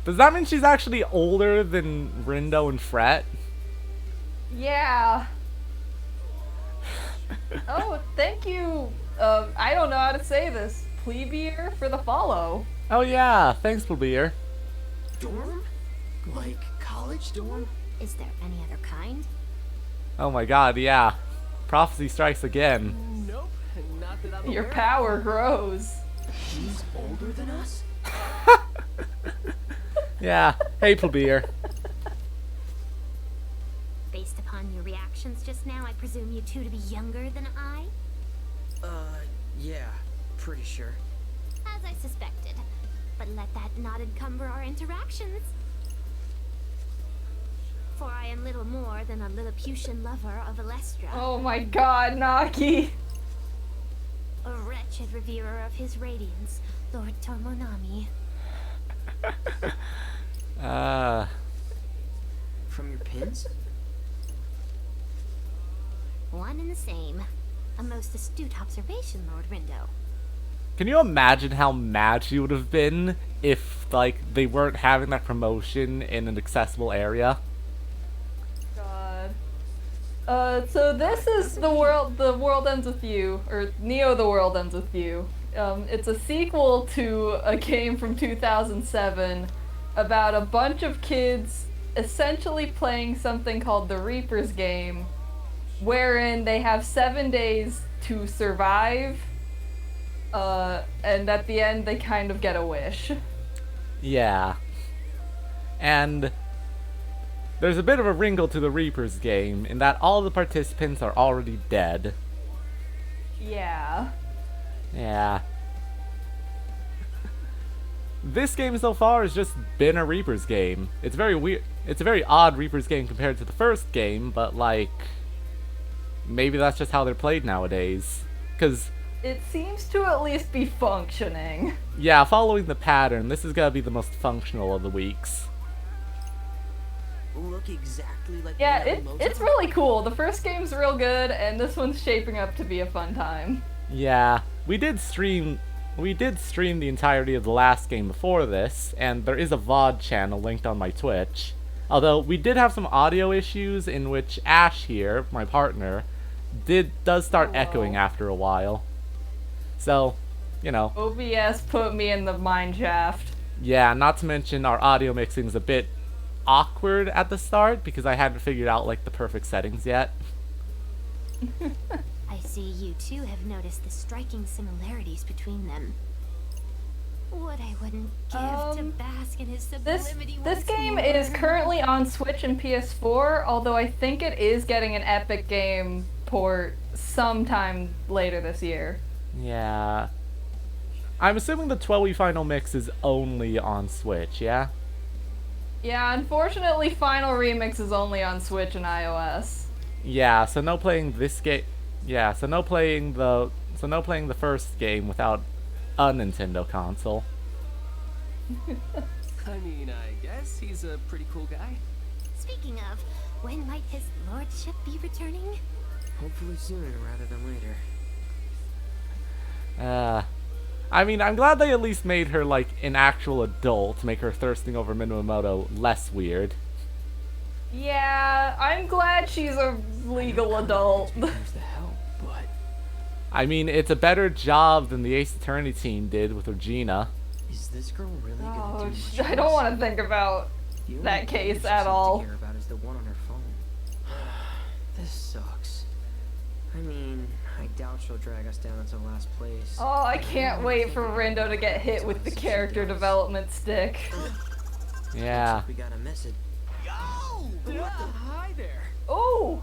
Does that mean she's actually older than Rindo and Fret? Yeah. Oh, thank you. I don't know how to say this. Plebeer for the follow. Oh yeah, thanks, Plebeer. Dorm? Like college dorm? Is there any other kind? Oh my god, yeah. Prophecy strikes again. Nope, not that I'm Your aware of. power grows. He's older than us? Yeah, hey Plebeer. Based upon your reactions just now, I presume you two to be younger than I? Yeah, pretty sure. As I suspected. But let that not encumber our interactions. For I am little more than a Lilliputian lover of Alestra, Oh my god, Nagi. a wretched reverer of his radiance, Lord Tomonami. From your pins? One and the same. A most astute observation, Lord Rindo. Can you imagine how mad she would have been if, like, they weren't having that promotion in an accessible area? God. So this is The World Ends With You, or Neo The World Ends With You. It's a sequel to a game from 2007 about a bunch of kids essentially playing something called the Reaper's Game, wherein they have 7 days to survive, and at the end they kind of get a wish. Yeah. And there's a bit of a wrinkle to the Reaper's Game in that all the participants are already dead. Yeah. Yeah. This game so far has just been a Reaper's Game. It's very weird. It's a very odd Reaper's Game compared to the first game, but like, maybe that's just how they're played nowadays. Because, It seems to at least be functioning. yeah, following the pattern, this is gonna be the most functional of the weeks. Look exactly like Yeah, the Mozart. it's really cool. The first game's real good, and this one's shaping up to be a fun time. Yeah, we did stream the entirety of the last game before this, and there is a VOD channel linked on my Twitch. Although we did have some audio issues in which Ash here, my partner, does start echoing after a while. So, you know, OBS put me in the mine shaft. yeah, not to mention our audio mixing is a bit awkward at the start because I hadn't figured out like the perfect settings yet. I see you two have noticed the striking similarities between them. What I wouldn't give to bask in his sublimity This once game more. is currently on Switch and PS4, although I think it is getting an Epic Game port sometime later this year. Yeah. I'm assuming the 12 Final Mix is only on Switch, yeah? Yeah, unfortunately Final Remix is only on Switch and iOS. Yeah, so no playing this game. Yeah, so no playing the first game without a Nintendo console. I mean, I guess he's a pretty cool guy. Speaking of, when might his lordship be returning? Hopefully sooner rather than later. I mean, I'm glad they at least made her like an actual adult to make her thirsting over Minamoto less weird. Yeah, I'm glad she's a legal adult. There's the help, but I mean, it's a better job than the Ace Attorney team did with Regina. Is this girl really gonna Oh, do much I don't want to think about The only that thing case she at seems all. to care about is the one on her phone. This sucks. I mean, I doubt she'll drag us down into last place. Oh, I can't wait for Rindo to get hit with the character development stick. Yeah. We got a message. hi there. Oh,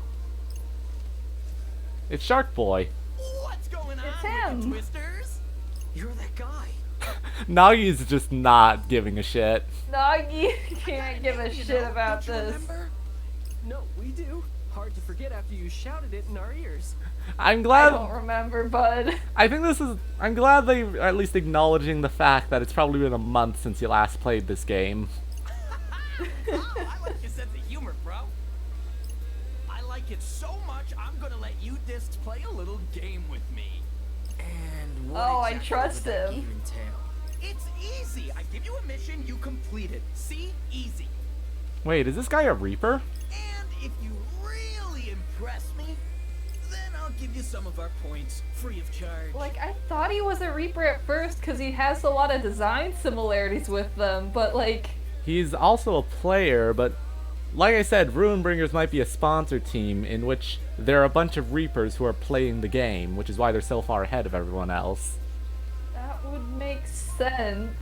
It's Shark Boy. What's going on It's with him. you twisters? You're that guy. Nagi's just not giving a shit. Nagi can't give a shit about Don't you this. remember? No, we do. Hard to forget after you shouted it in our ears. I'm I glad. don't remember, bud. I'm glad they are at least acknowledging the fact that it's probably been a month since you last played this game. Oh, I like your sense of humor, bro. I like it so much, I'm gonna let you discs play a little game with me. And what Oh, I exactly trust would that him. game entail? It's easy. I give you a mission, you complete it. See? Easy. Wait, is this guy a Reaper? And if you really impress me, then I'll give you some of our points free of charge. Like, I thought he was a Reaper at first because he has a lot of design similarities with them, but like... He's also a player, but like I said, Ruinbringers might be a sponsor team in which there are a bunch of Reapers who are playing the game, which is why they're so far ahead of everyone else. That would make sense.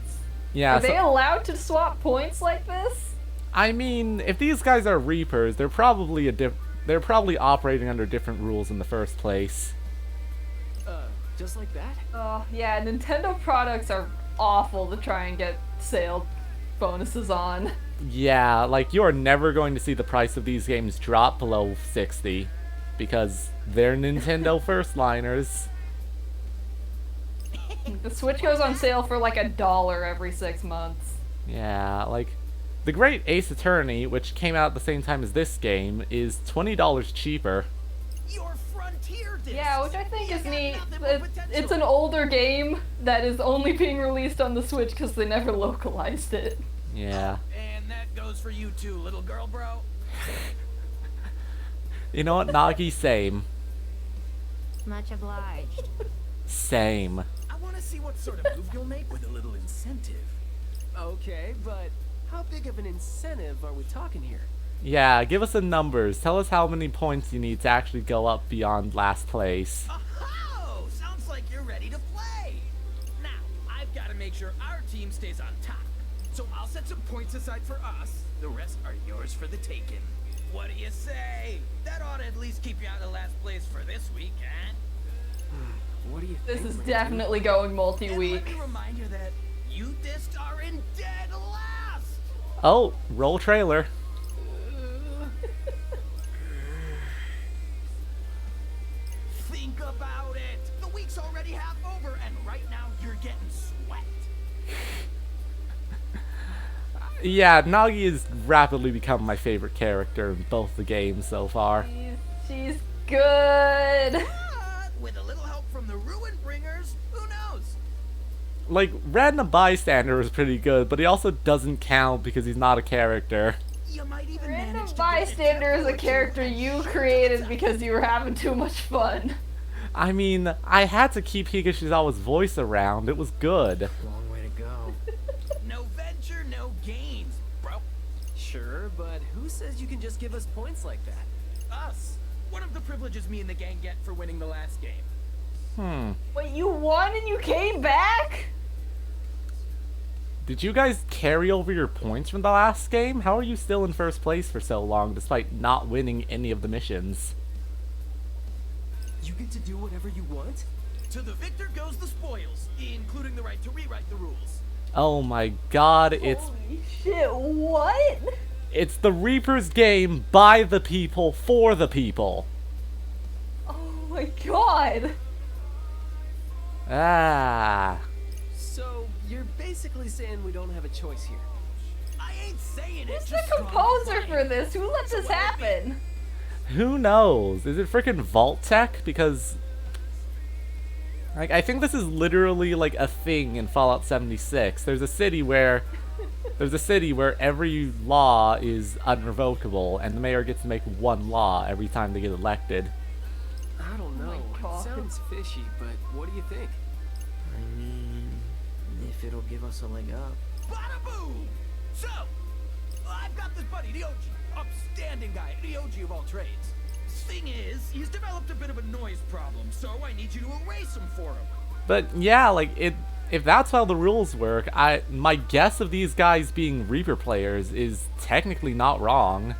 Yeah, Are they allowed to swap points like this? I mean, if these guys are Reapers, they're probably they're probably operating under different rules in the first place. Just like that? Oh, yeah, Nintendo products are awful to try and get sale bonuses on. Yeah, like you are never going to see the price of these games drop below 60 because they're Nintendo first liners. The Switch goes on sale for like $1 every 6 months. Yeah, like the Great Ace Attorney, which came out at the same time as this game, is $20 cheaper. Your frontier discs. Yeah, which I think You is got neat. nothing but It's potential. an older game that is only being released on the Switch because they never localized it. Yeah. And that goes for you too, little girl, bro. You know what, Nagi? Same. Much obliged. Same. I want to see what sort of move you'll make with a little incentive. Okay, but how big of an incentive are we talking here? Yeah, give us the numbers. Tell us how many points you need to actually go up beyond last place. Oh, sounds like you're ready to play. Now, I've got to make sure our team stays on top. So I'll set some points aside for us. The rest are yours for the taking. What do you say? That ought to at least keep you out of last place for this week, huh? What do you This think? is man? definitely going And let multi-week. me remind you that you discs are in dead last. Oh, roll trailer. Think about it. The week's already half over, and right now you're getting sweat. Yeah, Nagi has rapidly become my favorite character in both the games so far. She's good. But with a little help from the Ruin Bringers, who knows? Like, Random Bystander is pretty good, but he also doesn't count because he's not a character. You might even Random manage to Bystander is a character you created because you were having too much fun. I mean, I had to keep Higashizawa's voice around. It was good. Long way to go. No venture, no gains, bro. Sure, but who says you can just give us points like that? Us. One of the privileges me and the gang get for winning the last game. Wait, you won and you came back? Did you guys carry over your points from the last game? How are you still in first place for so long despite not winning any of the missions? You get to do whatever you want? To the victor goes the spoils, including the right to rewrite the rules. Oh my god, it's Holy shit, what? it's the Reaper's game by the people for the people. Oh my god. Ah. So, you're basically saying we don't have a choice here. I ain't saying it. Who's the just strong composer fight. for this? Who let So this what it happen? Who knows? Is it freaking Vault Tech? Because like I think this is literally like a thing in Fallout 76. There's a city where every law is unrevocable and the mayor gets to make one law every time they get elected. I don't know. God. It sounds fishy, but what do you think? I mean, if it'll give us a leg up. Bada boom! So, I've got this buddy, the OG. Upstanding guy, the OG of all trades. Thing is, he's developed a bit of a noise problem, so I need you to erase him for him. But yeah, like if that's how the rules work, my guess of these guys being Reaper players is technically not wrong.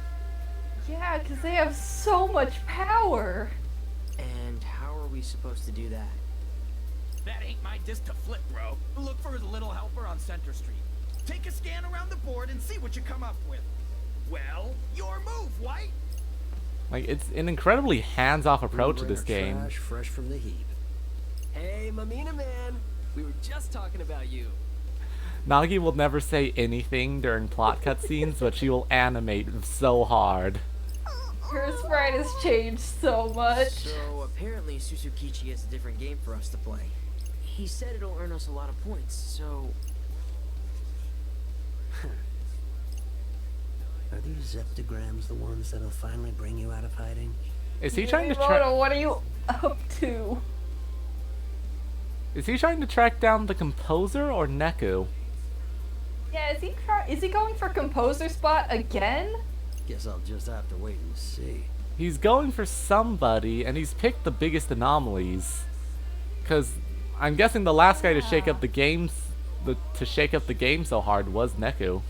Yeah, because they have so much power. And how are we supposed to do that? That ain't my disc to flip, bro. Look for his little helper on Center Street. Take a scan around the board and see what you come up with. Well, your move, White. Like it's an incredibly hands-off approach to this game. Trash fresh from the heap. Hey, Mamina man. We were just talking about you. Nagi will never say anything during plot cutscenes, but she will animate so hard. Her sprite has changed so much. So apparently Susukichi has a different game for us to play. He said it'll earn us a lot of points, so Are these zeptograms the ones that'll finally bring you out of hiding? Is he trying to track? Miyamoto, what are you up to? Is he trying to track down the composer or Neku? Yeah, is he going for composer spot again? Guess I'll just have to wait and see. He's going for somebody, and he's picked the biggest anomalies. Cause I'm guessing the last guy to shake up the games, to shake up the game so hard was Neku.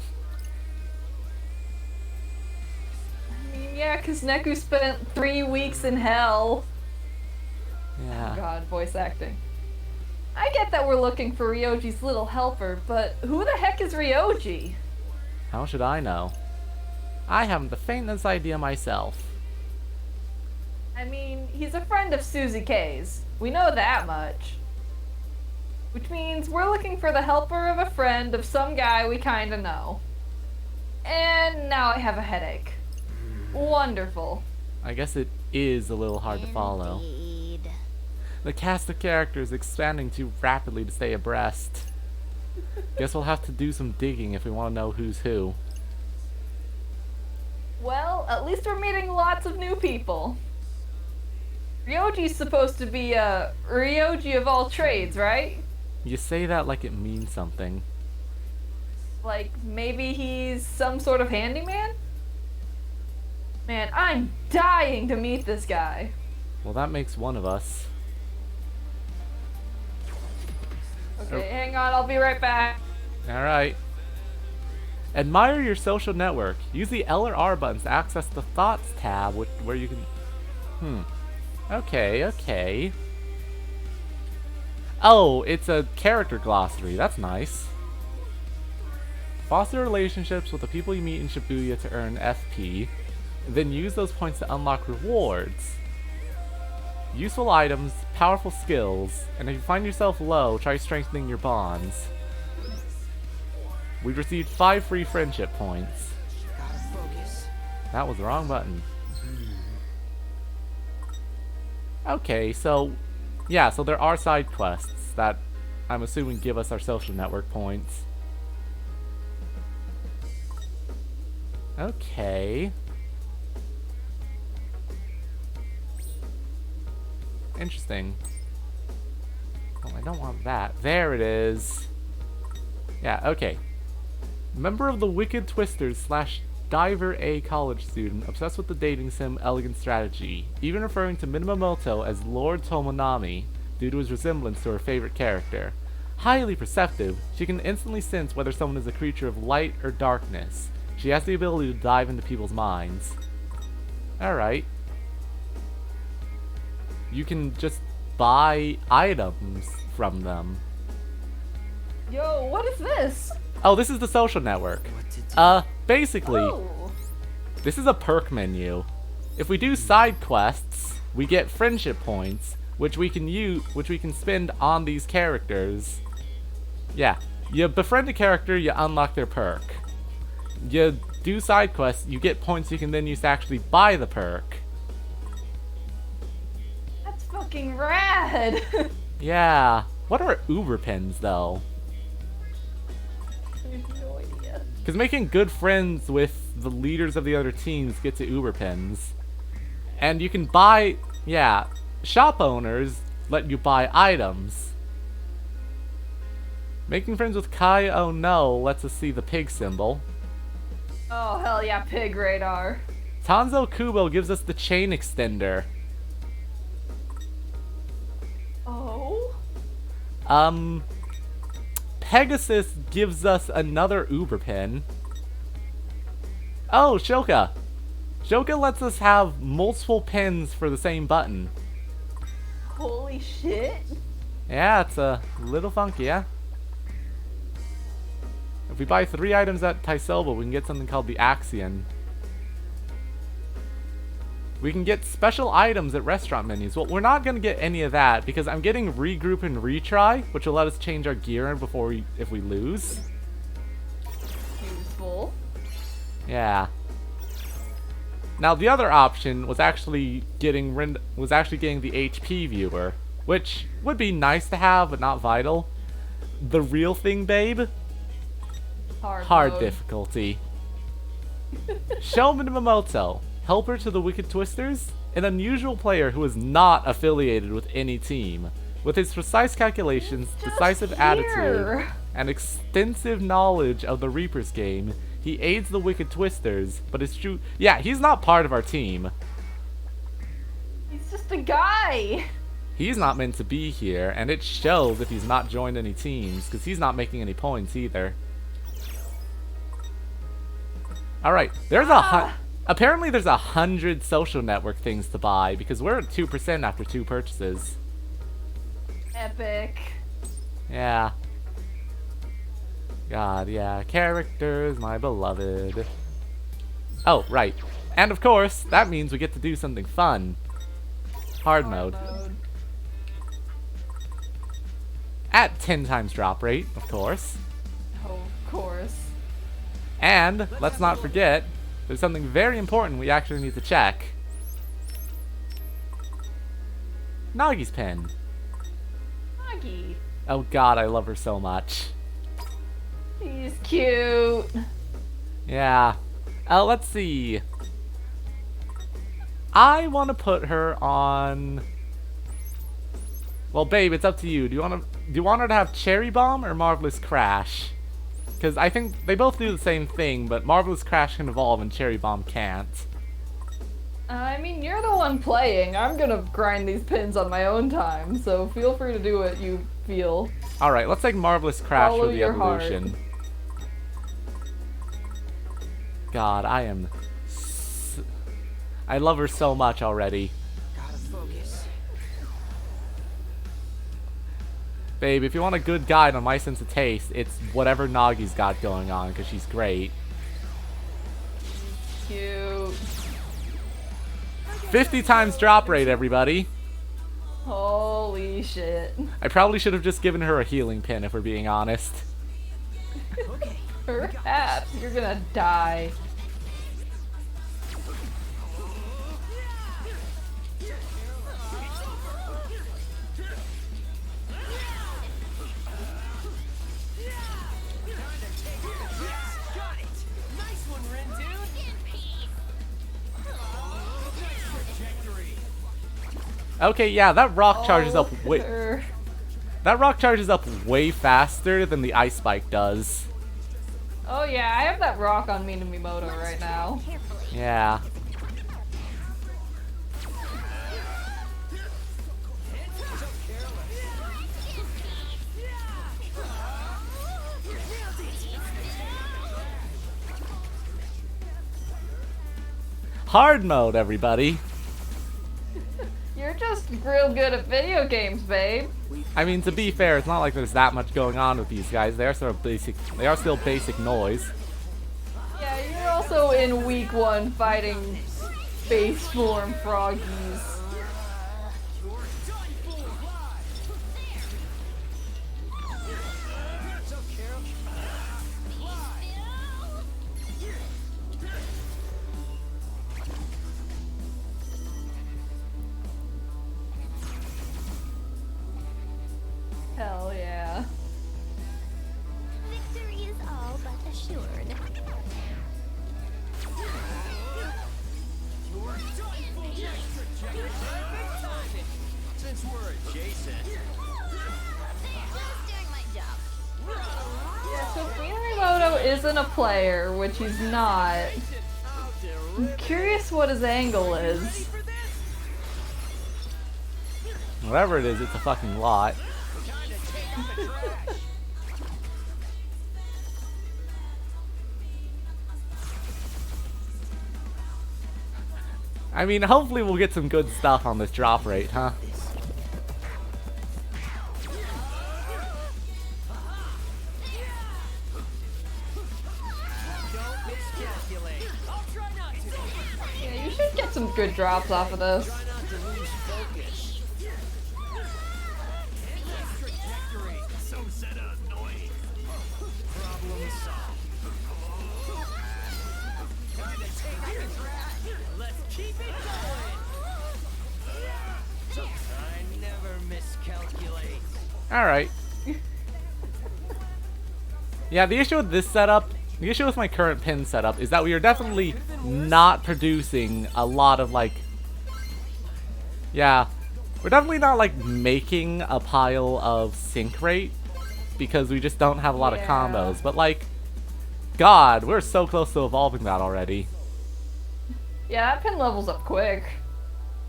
I mean, yeah, because Neku spent 3 weeks in hell. Yeah. God, voice acting. I get that we're looking for Ryoji's little helper, but who the heck is Ryoji? How should I know? I haven't the faintest idea myself. I mean, he's a friend of Suzy K's. We know that much. Which means we're looking for the helper of a friend of some guy we kinda know. And now I have a headache. Wonderful. I guess it is a little hard to follow. Indeed. The cast of characters expanding too rapidly to stay abreast. Guess we'll have to do some digging if we want to know who's who. Well, at least we're meeting lots of new people. Ryoji's supposed to be a Ryoji of all trades, right? You say that like it means something. Like, maybe he's some sort of handyman? Man, I'm dying to meet this guy. Well, that makes one of us. Okay, hang on, I'll be right back. Alright. Admire your social network. Use the L or R buttons to access the Thoughts tab, where you can... Okay. Oh, it's a character glossary. That's nice. Foster relationships with the people you meet in Shibuya to earn FP. Then use those points to unlock rewards. Useful items, powerful skills, and if you find yourself low, try strengthening your bonds. We've received 5 free friendship points. Gotta focus. That was the wrong button. Okay, so... yeah, so there are side quests that I'm assuming give us our social network points. Okay. Interesting. Oh, I don't want that. There it is. Yeah, okay. Member of the Wicked Twisters slash Diver A college student obsessed with the dating sim Elegant Strategy, even referring to Minamoto as Lord Tomonami due to his resemblance to her favorite character. Highly perceptive, she can instantly sense whether someone is a creature of light or darkness. She has the ability to dive into people's minds. Alright. You can just buy items from them. Yo, what is this? Oh, this is the social network. Basically, Oh. this is a perk menu. If we do side quests, we get friendship points, which we can spend on these characters. Yeah, you befriend a character, you unlock their perk. You do side quests, you get points you can then use to actually buy the perk. That's fucking rad. Yeah. What are Uber pins, though? I have no idea. Because making good friends with the leaders of the other teams gets you Uber pins. And you can buy... yeah. Shop owners let you buy items. Making friends with Kai Oh No lets us see the pig symbol. Oh, hell yeah, pig radar. Tanzo Kubo gives us the chain extender. Oh? Pegasus gives us another Uber pin. Oh, Shoka. Shoka lets us have multiple pins for the same button. Holy shit. Yeah, it's a little funky, yeah? If we buy 3 items at Taisoba, we can get something called the Axion. We can get special items at restaurant menus. Well, we're not going to get any of that, because I'm getting Regroup and Retry, which will let us change our gear if we lose. Useful. Yeah. Now, the other option was actually getting the HP viewer, which would be nice to have, but not vital. The real thing, babe? Hard Hard mode. difficulty. Sho Minamoto, helper to the Wicked Twisters, an unusual player who is not affiliated with any team. With his precise calculations, decisive attitude, here. and extensive knowledge of the Reaper's game, he aids the Wicked Twisters, but it's true. Yeah, he's not part of our team. He's just a guy. He's not meant to be here, and it shows if he's not joined any teams, because he's not making any points either. Alright, there's apparently there's 100 social network things to buy, because we're at 2% after 2 purchases. Epic. Yeah. God, yeah. Characters, my beloved. Oh, right. And of course, that means we get to do something fun. Hard mode. At 10 times drop rate, of course. Oh, of course. And, let's not forget, there's something very important we actually need to check. Nagi's pen. Nagi. Oh god, I love her so much. She's cute. Yeah. Let's see. I want to put her on... Well, babe, it's up to you. Do you want her to have Cherry Bomb or Marvelous Crash? Because I think they both do the same thing, but Marvelous Crash can evolve and Cherry Bomb can't. I mean, you're the one playing. I'm gonna grind these pins on my own time, so feel free to do what you feel. Alright, let's take Marvelous Crash Follow for the your evolution. heart. God, I love her so much already. Gotta focus. Babe, if you want a good guide on my sense of taste, it's whatever Nagi's got going on, because she's great. Cute. 50 times drop rate, everybody. Holy shit. I probably should have just given her a healing pin, if we're being honest. Okay. Perhaps you're gonna die. Got it! Nice one, Rin, dude! Nice trajectory! Okay, yeah, that rock charges up way... Sure. That rock charges up way faster than the ice spike does. Oh yeah, I have that rock on Minamimoto right now. Yeah. Hard mode, everybody. You're just real good at video games, babe. I mean, to be fair, it's not like there's that much going on with these guys. They are still basic noise. Yeah, you're also in week 1 fighting base form froggies. Hell yeah. Victory is all but assured. Since we're adjacent. Just doing my job. Yeah, so Minamimoto isn't a player, which he's not. I'm curious what his angle is. Whatever it is, it's a fucking lot. I mean, hopefully we'll get some good stuff on this drop rate, huh? Don't miscalculate. I'll try not to. Yeah, you should get some good drops off of this. Try not to lose focus. Nice trajectory. So set annoying. Problem solved. Kinda take it. Let's keep it going. I never miscalculate. Alright. Yeah, the issue with this setup The issue with my current pin setup is that we are definitely not producing a lot of, like... Yeah, we're definitely not, like, making a pile of sync rate, because we just don't have a lot of combos. But, like, God, we're so close to evolving that already. Yeah, that pin levels up quick.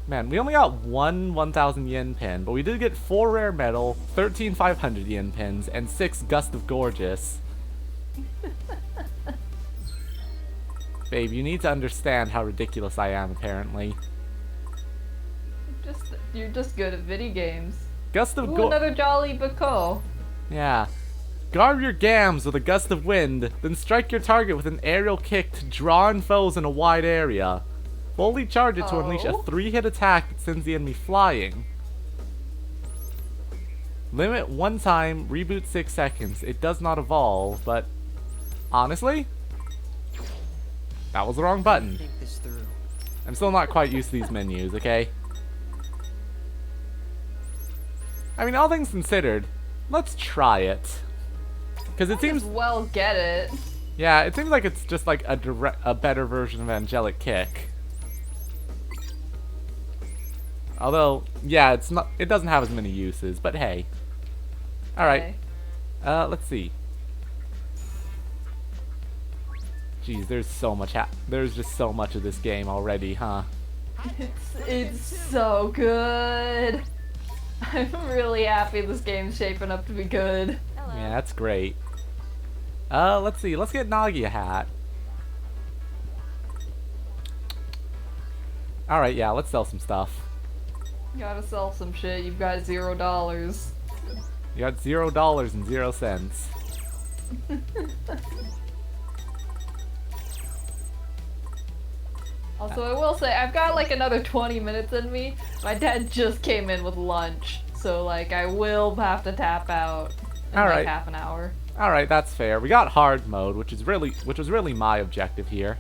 Man, we only got one 1,000 yen pin, but we did get 4 rare metal, 13 500 yen pins, and 6 Gust of Gorgeous. Babe, you need to understand how ridiculous I am, apparently. You're just good at video games. Gust of Ooh, another Jolly Bako. Yeah. Guard your gams with a gust of wind, then strike your target with an aerial kick to draw in foes in a wide area. Fully charge it to unleash a 3-hit attack that sends the enemy flying. Limit 1 time, reboot 6 seconds. It does not evolve, but honestly, that was the wrong button. Think this through. I'm still not quite used to these menus, okay? I mean, all things considered, let's try it. Because it seems... well get it. Yeah, it seems like it's just like a better version of Angelic Kick. Although, yeah, it doesn't have as many uses, but hey. Alright. Let's see. Jeez, there's so much there's just so much of this game already, huh? It's so good. I'm really happy this game's shaping up to be good. Yeah, that's great. Let's see. Let's get Nagi a hat. Alright, yeah, let's sell some stuff. Gotta sell some shit. You've got $0. You got $0 and 0 cents. Also, I will say, I've got like another 20 minutes in me. My dad just came in with lunch, so like I will have to tap out in like half an hour. Alright, that's fair. We got hard mode, which was really my objective here.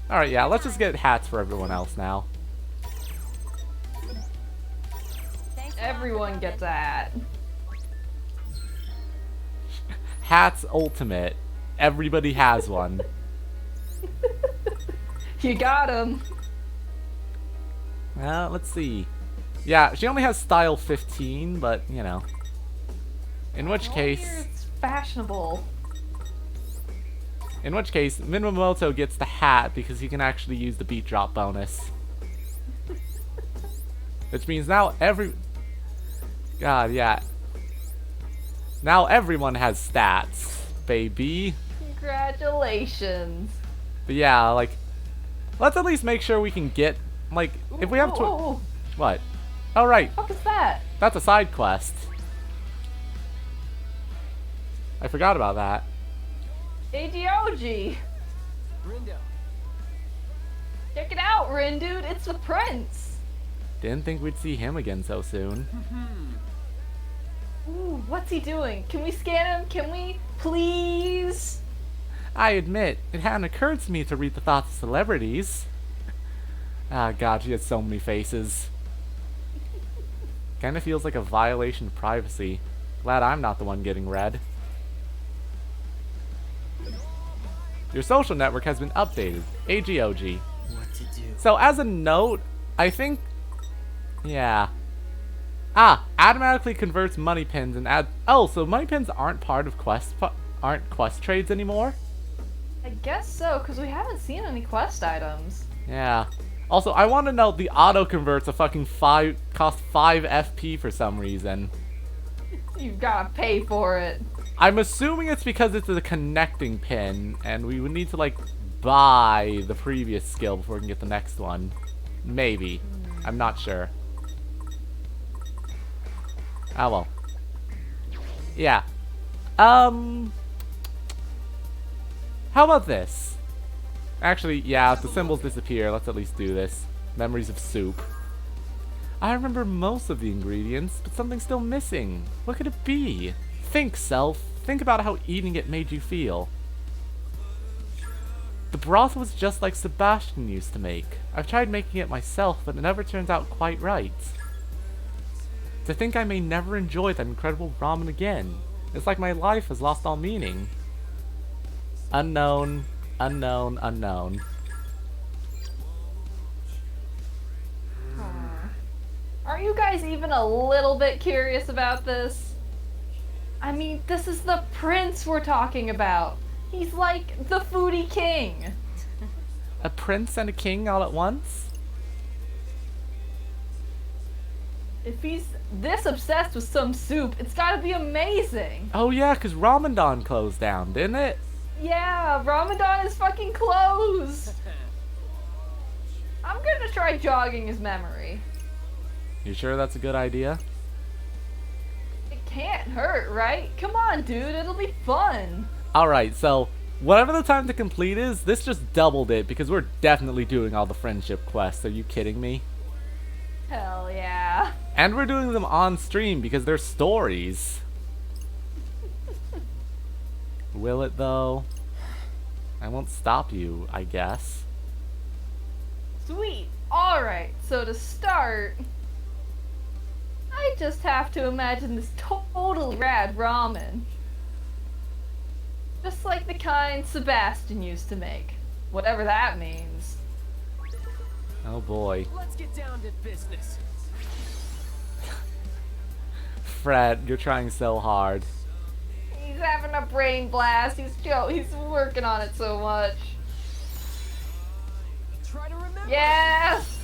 Alright, yeah, let's just get hats for everyone else now. Everyone gets a hat. Hats ultimate. Everybody has one. You got him. Let's see. Yeah, she only has style 15, but, you know. In which case... It's fashionable. In which case, Minamoto gets the hat because he can actually use the beat drop bonus. Which means now God, yeah. Now everyone has stats, baby. Congratulations. But yeah, like, let's at least make sure we can get, like, if we have to... What? Oh, right. What the fuck is that? That's a side quest. I forgot about that. AGOG. Rindo. Check it out, Rin, dude. It's the prince. Didn't think we'd see him again so soon. Ooh, what's he doing? Can we scan him? Can we? Please? I admit, it hadn't occurred to me to read the thoughts of celebrities. Ah, God, she has so many faces. Kinda feels like a violation of privacy. Glad I'm not the one getting read. Your social network has been updated. AGOG. What to do? So as a note, I think... Yeah. Ah, automatically converts money pins and add... Oh, so money pins aren't part of quest trades anymore? I guess so, because we haven't seen any quest items. Yeah. Also, I want to note the auto converts a fucking cost 5 FP for some reason. You've gotta pay for it. I'm assuming it's because it's a connecting pin, and we would need to, like, buy the previous skill before we can get the next one. Maybe. I'm not sure. Ah, well. Yeah. How about this? Actually, yeah, if the symbols disappear, let's at least do this. Memories of soup. I remember most of the ingredients, but something's still missing. What could it be? Think, self. Think about how eating it made you feel. The broth was just like Sebastian used to make. I've tried making it myself, but it never turns out quite right. To think I may never enjoy that incredible ramen again. It's like my life has lost all meaning. Unknown, unknown, unknown. Are you guys even a little bit curious about this? I mean, this is the prince we're talking about. He's like the foodie king. A prince and a king all at once? If he's this obsessed with some soup, it's gotta be amazing. Oh yeah, 'cause Ramadan closed down, didn't it? Yeah, Ramadan is fucking closed. I'm gonna try jogging his memory. You sure that's a good idea? It can't hurt, right? Come on, dude, it'll be fun. Alright, so whatever the time to complete is, this just doubled it because we're definitely doing all the friendship quests. Are you kidding me? Hell yeah. And we're doing them on stream because they're stories. Will it though? I won't stop you, I guess. Sweet. Alright, so to start, I just have to imagine this totally rad ramen. Just like the kind Sebastian used to make. Whatever that means. Oh boy. Let's get down to business. Fred, you're trying so hard. He's having a brain blast. He's working on it so much. Try to remember. Yes!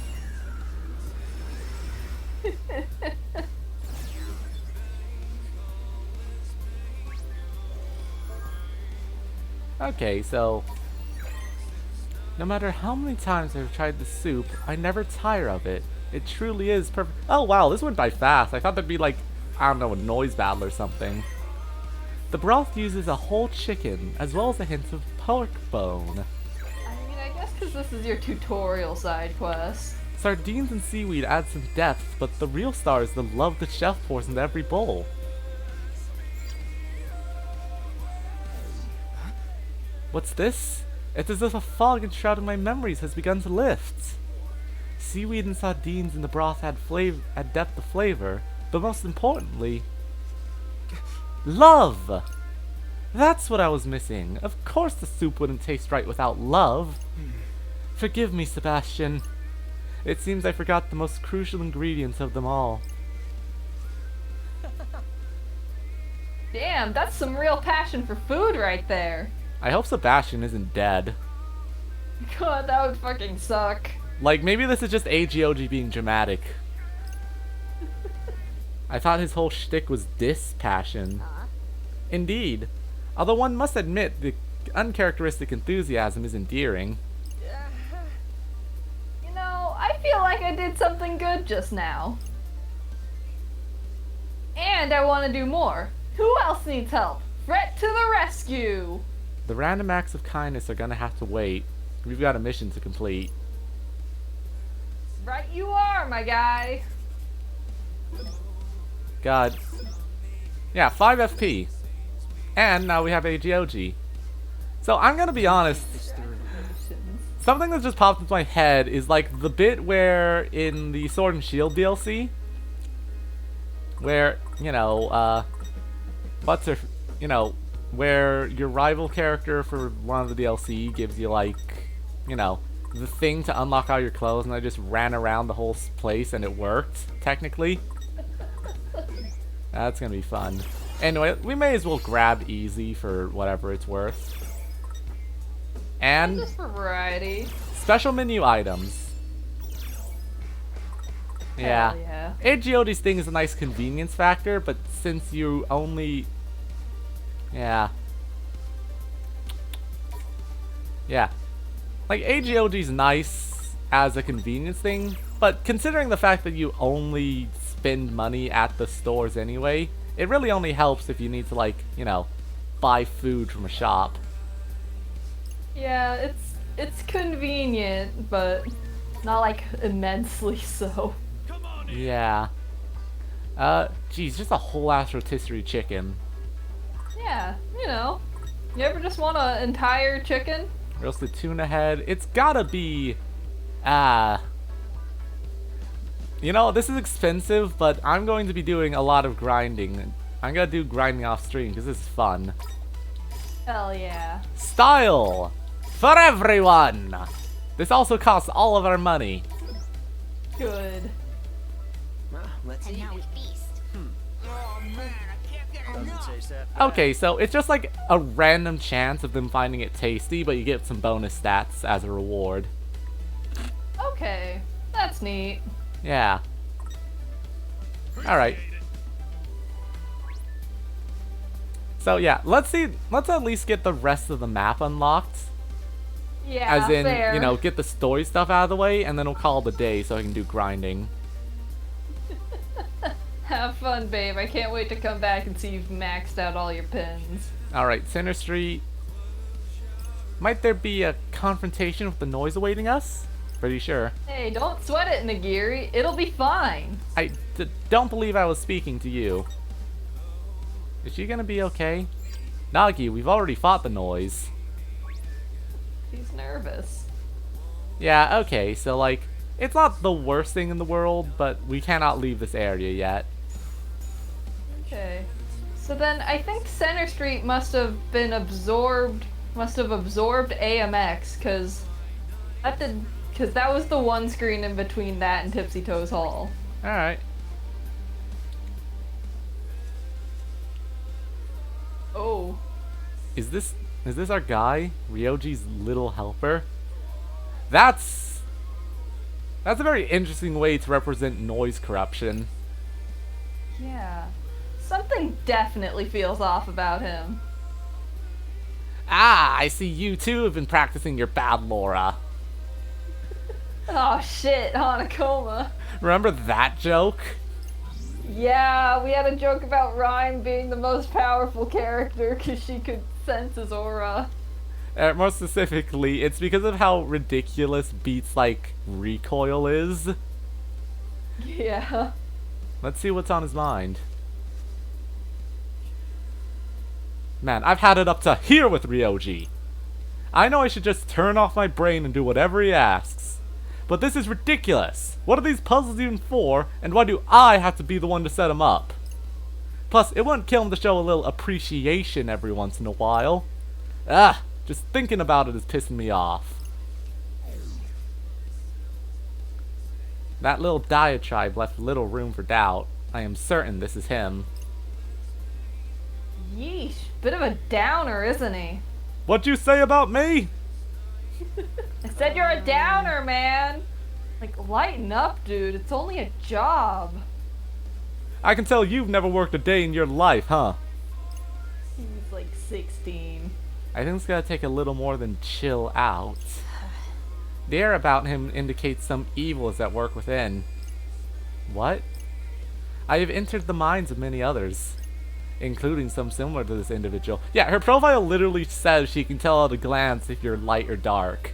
Okay, so no matter how many times I've tried the soup, I never tire of it. It truly is perfect. Oh wow, this went by fast. I thought there'd be like, I don't know, a noise battle or something. The broth uses a whole chicken, as well as a hint of pork bone. I mean, I guess because this is your tutorial side quest. Sardines and seaweed add some depth, but the real star is the love the chef pours into every bowl. What's this? It's as if a fog enshrouding my memories has begun to lift. Seaweed and sardines in the broth add depth of flavor, but most importantly, love! That's what I was missing. Of course the soup wouldn't taste right without love. Forgive me, Sebastian. It seems I forgot the most crucial ingredient of them all. Damn, that's some real passion for food right there. I hope Sebastian isn't dead. God, that would fucking suck. Like, maybe this is just AGOG being dramatic. I thought his whole shtick was dispassion. Indeed. Although one must admit, the uncharacteristic enthusiasm is endearing. You know, I feel like I did something good just now. And I want to do more. Who else needs help? Fret to the rescue! The random acts of kindness are gonna have to wait. We've got a mission to complete. Right you are, my guy. God. Yeah, 5 FP. And now we have AGOG. So I'm gonna be honest. Something that just popped into my head is like the bit where in the Sword and Shield DLC, where, you know, where your rival character for one of the DLC gives you like, you know, the thing to unlock all your clothes, and I just ran around the whole place and it worked, technically. That's gonna be fun. Anyway, we may as well grab easy for whatever it's worth. And Just for variety. special menu items. Yeah. Hell yeah. AGOG's thing is a nice convenience factor, but since you only... Yeah. Yeah. Like, AGOG's nice as a convenience thing, but considering the fact that you only spend money at the stores anyway, it really only helps if you need to, like, you know, buy food from a shop. Yeah, it's convenient, but not like immensely so. Yeah. Geez, just a whole ass rotisserie chicken. Yeah, you know. You ever just want an entire chicken? Roasted tuna head. It's gotta be... You know, this is expensive, but I'm going to be doing a lot of grinding I'm gonna do grinding off stream because this is fun. Hell yeah. Style! For everyone! This also costs all of our money. Good. Well, let's And eat. now we feast. Oh man, I can't get Doesn't enough. taste that Okay, so it's just like a random chance of them finding it tasty, but you get some bonus stats as a reward. Okay. That's neat. Yeah. Alright. So yeah, let's at least get the rest of the map unlocked. Yeah, As in, fair. you know, get the story stuff out of the way, and then we'll call it a day so I can do grinding. Have fun, babe. I can't wait to come back and see you've maxed out all your pins. Alright, Center Street. Might there be a confrontation with the noise awaiting us? Pretty sure. Hey, don't sweat it, Nagiri. It'll be fine. I don't believe I was speaking to you. Is she gonna be okay? Nagi, we've already fought the noise. She's nervous. Yeah, okay, so like, it's not the worst thing in the world, but we cannot leave this area yet. Okay. So then I think Center Street must have absorbed AMX, because that was the one screen in between that and Tipsy Toes Hall. Alright. Oh. Is this our guy? Ryoji's little helper? That's a very interesting way to represent noise corruption. Yeah. Something definitely feels off about him. Ah, I see you too have been practicing your bad Laura. Oh shit, Hanakoma. Remember that joke? Yeah, we had a joke about Rhyme being the most powerful character because she could sense his aura. More specifically, it's because of how ridiculous Beats like recoil is. Yeah. Let's see what's on his mind. Man, I've had it up to here with Ryoji. I know I should just turn off my brain and do whatever he asks. But this is ridiculous. What are these puzzles even for, and why do I have to be the one to set them up? Plus, it wouldn't kill him to show a little appreciation every once in a while. Ah, just thinking about it is pissing me off. That little diatribe left little room for doubt. I am certain this is him. Yeesh. Bit of a downer, isn't he? What'd you say about me? I said you're a downer, man. Like, lighten up, dude. It's only a job. I can tell you've never worked a day in your life, huh? He's like 16. I think it's gonna take a little more than chill out. The air about him indicates some evil is at work within. What? I have entered the minds of many others, including some similar to this individual. Yeah, her profile literally says she can tell at a glance if you're light or dark.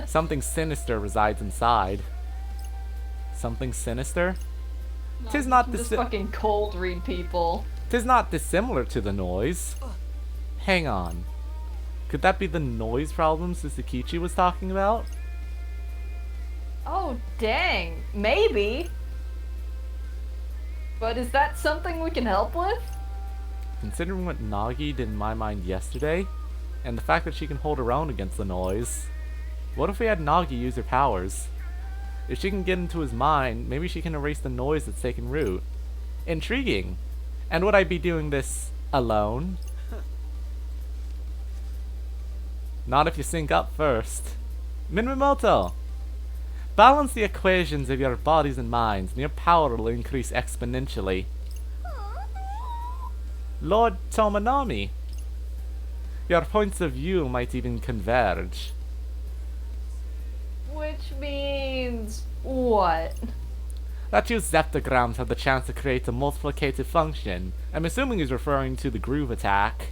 Something sinister resides inside. Something sinister? Tis not Just fucking cold read people. Tis not dissimilar to the noise. Hang on. Could that be the noise problem Suzukichi was talking about? Oh, dang. Maybe. But is that something we can help with? Considering what Nagi did in my mind yesterday, and the fact that she can hold her own against the noise, what if we had Nagi use her powers? If she can get into his mind, maybe she can erase the noise that's taken root. Intriguing. And would I be doing this alone? Not if you sync up first. Minamoto! Balance the equations of your bodies and minds, and your power will increase exponentially. Lord Tomonami! Your points of view might even converge. Which means what? That you Zeptograms have the chance to create a multiplicative function. I'm assuming he's referring to the groove attack.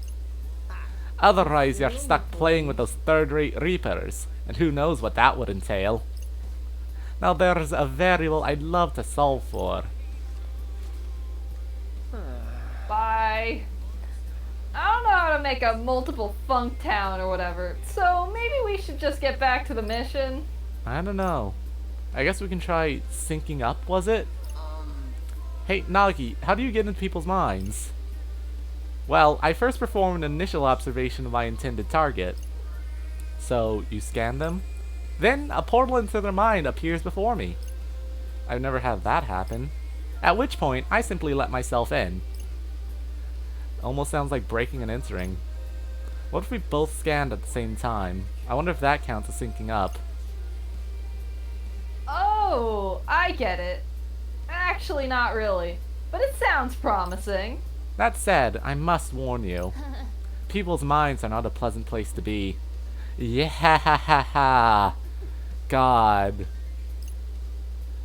Otherwise, you're stuck playing with those third-rate Reapers, and who knows what that would entail. Now there's a variable I'd love to solve for. Bye. I don't know how to make a multiple funk town or whatever, so maybe we should just get back to the mission. I don't know. I guess we can try syncing up, was it? Hey, Nagi, how do you get into people's minds? Well, I first perform an initial observation of my intended target. So, you scan them? Then, a portal into their mind appears before me. I've never had that happen. At which point, I simply let myself in. Almost sounds like breaking and entering. What if we both scanned at the same time? I wonder if that counts as syncing up. Oh, I get it. Actually, not really. But it sounds promising. That said, I must warn you. People's minds are not a pleasant place to be. Yeah, God.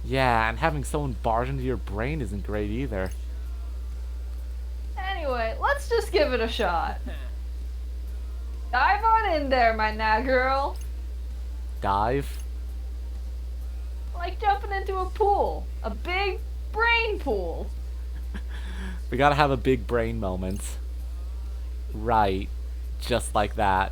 Yeah, and having someone barge into your brain isn't great either. Anyway, let's just give it a shot. Dive on in there, my girl. Dive? Like jumping into a pool. A big brain pool. We gotta have a big brain moment. Right. Just like that.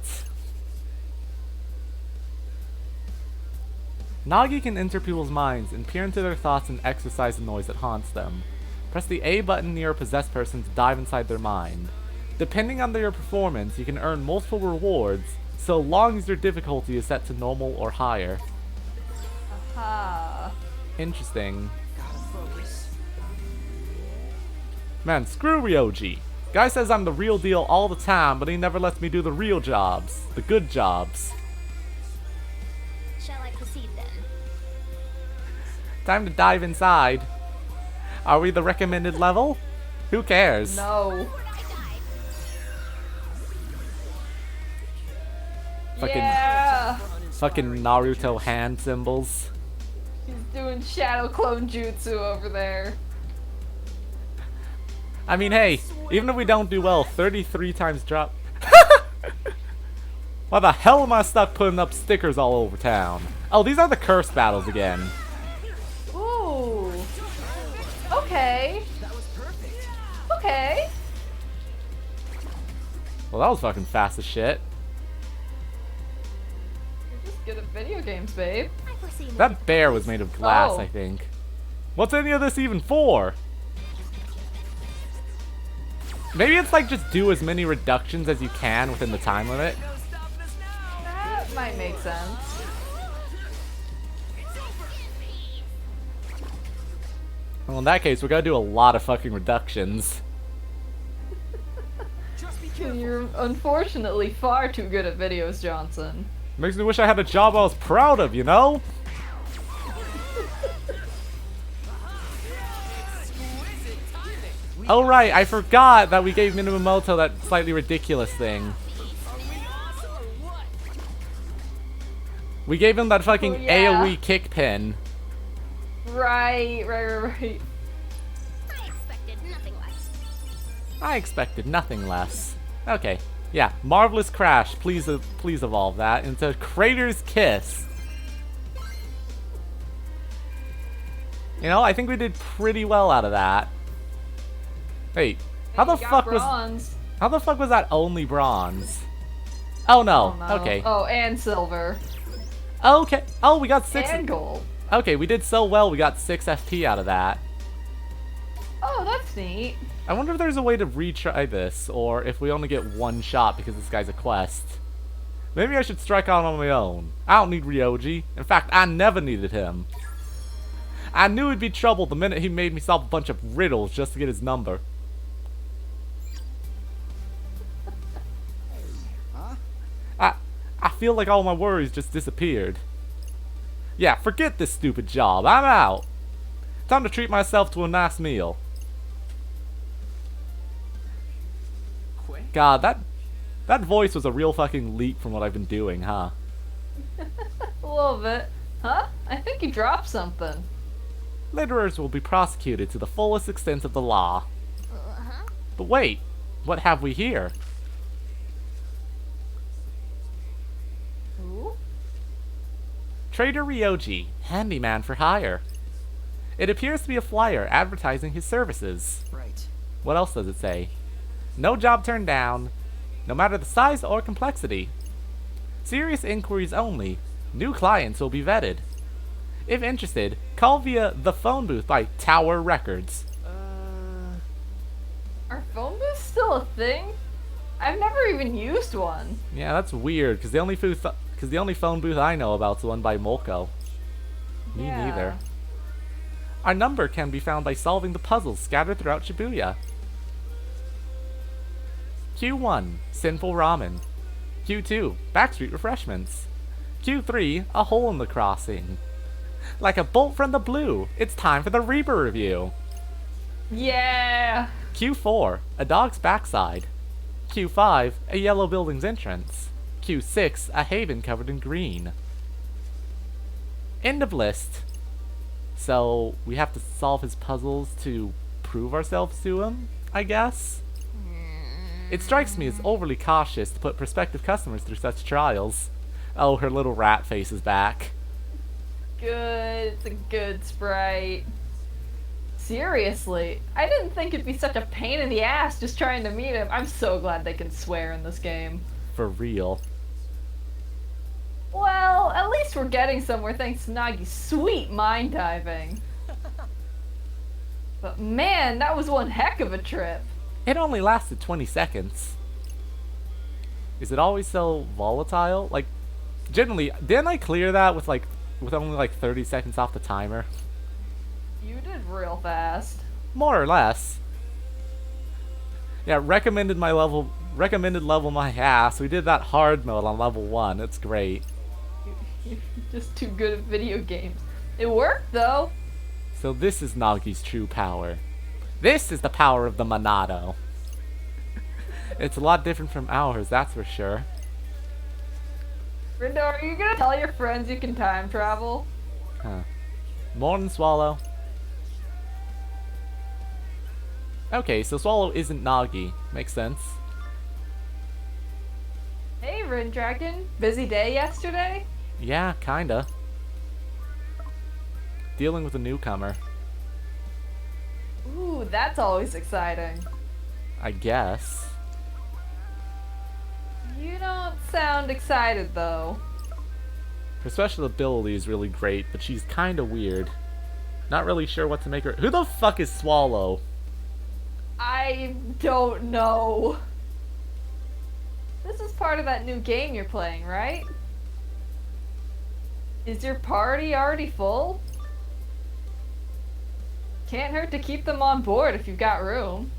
Nagi can enter people's minds and peer into their thoughts and exorcise the noise that haunts them. Press the A button near a possessed person to dive inside their mind. Depending on your performance, you can earn multiple rewards, so long as your difficulty is set to normal or higher. Aha. Interesting. Man, screw Ryoji. Guy says I'm the real deal all the time, but he never lets me do the real jobs. The good jobs. Shall I proceed then? Time to dive inside. Are we the recommended level? Who cares? No. Fucking, Yeah. fucking Naruto hand symbols. He's doing shadow clone jutsu over there. I mean, hey, even if we don't do well, 33 times drop. Why the hell am I stuck putting up stickers all over town? Oh, these are the curse battles again. Ooh. Okay. Okay. Well, that was fucking fast as shit. You're just good at video games, babe. I foresee no That bear was made of glass, Oh. I think. What's any of this even for? Maybe it's like just do as many reductions as you can within the time limit. That might make sense. Well, in that case, we're gonna do a lot of fucking reductions. You're unfortunately far too good at videos, Johnson. Makes me wish I had a job I was proud of, you know? Oh right, I forgot that we gave Minamoto that slightly ridiculous thing. We gave him that fucking Oh, yeah. AoE kick pin. Right. I expected nothing less. I expected nothing less. Okay, yeah, Marvelous Crash. Please evolve that into Crater's Kiss. You know, I think we did pretty well out of that. Wait, how the You got fuck bronze. was that only bronze? Oh no. Oh, no. Okay. Oh, and silver. Okay. Oh, we got 6. And gold. Okay, we did so well. We got 6 FP out of that. Oh, that's neat. I wonder if there's a way to retry this, or if we only get one shot because this guy's a quest. Maybe I should strike out on my own. I don't need Ryoji. In fact, I never needed him. I knew it'd be trouble the minute he made me solve a bunch of riddles just to get his number. I feel like all my worries just disappeared. Yeah, forget this stupid job. I'm out. Time to treat myself to a nice meal. God, that voice was a real fucking leap from what I've been doing, huh? A little bit. Huh? I think you dropped something. Litterers will be prosecuted to the fullest extent of the law. Uh-huh. But wait, what have we here? Ooh. Trader Ryoji, handyman for hire. It appears to be a flyer advertising his services. Right. What else does it say? No job turned down, no matter the size or complexity. Serious inquiries only. New clients will be vetted. If interested, call via the phone booth by Tower Records. still a thing? I've never even used one. Yeah, that's weird, because the only phone booth I know about is the one by Molko. Me Yeah. neither. Our number can be found by solving the puzzles scattered throughout Shibuya. Q1, Sinful Ramen. Q2, Backstreet Refreshments. Q3, A Hole in the Crossing. Like a bolt from the blue, it's time for the Reaper review. Yeah. Q4, A Dog's Backside. Q5, A Yellow Building's Entrance. Q6, A Haven Covered in Green. End of list. So, we have to solve his puzzles to prove ourselves to him, I guess? It strikes me as overly cautious to put prospective customers through such trials. Oh, her little rat face is back. Good. It's a good sprite. Seriously, I didn't think it'd be such a pain in the ass just trying to meet him. I'm so glad they can swear in this game. For real. Well, at least we're getting somewhere thanks to Nagi's sweet mind diving. But man, that was one heck of a trip. It only lasted 20 seconds. Is it always so volatile? Like, generally, didn't I clear that with only like 30 seconds off the timer? You did real fast. More or less. Yeah, recommended level my ass. We did that hard mode on level 1. It's great. You're just too good at video games. It worked though. So this is Nagi's true power. This is the power of the Monado. It's a lot different from ours, that's for sure. Rindo, are you gonna tell your friends you can time travel? Huh. More than Swallow. Okay, so Swallow isn't Nagi. Makes sense. Hey, Rindragon. Busy day yesterday? Yeah, kinda. Dealing with a newcomer. Ooh, that's always exciting. I guess. You don't sound excited though. Her special ability is really great, but she's kinda weird. Not really sure what to make her. Who the fuck is Swallow? I don't know. This is part of that new game you're playing, right? Is your party already full? Can't hurt to keep them on board if you've got room.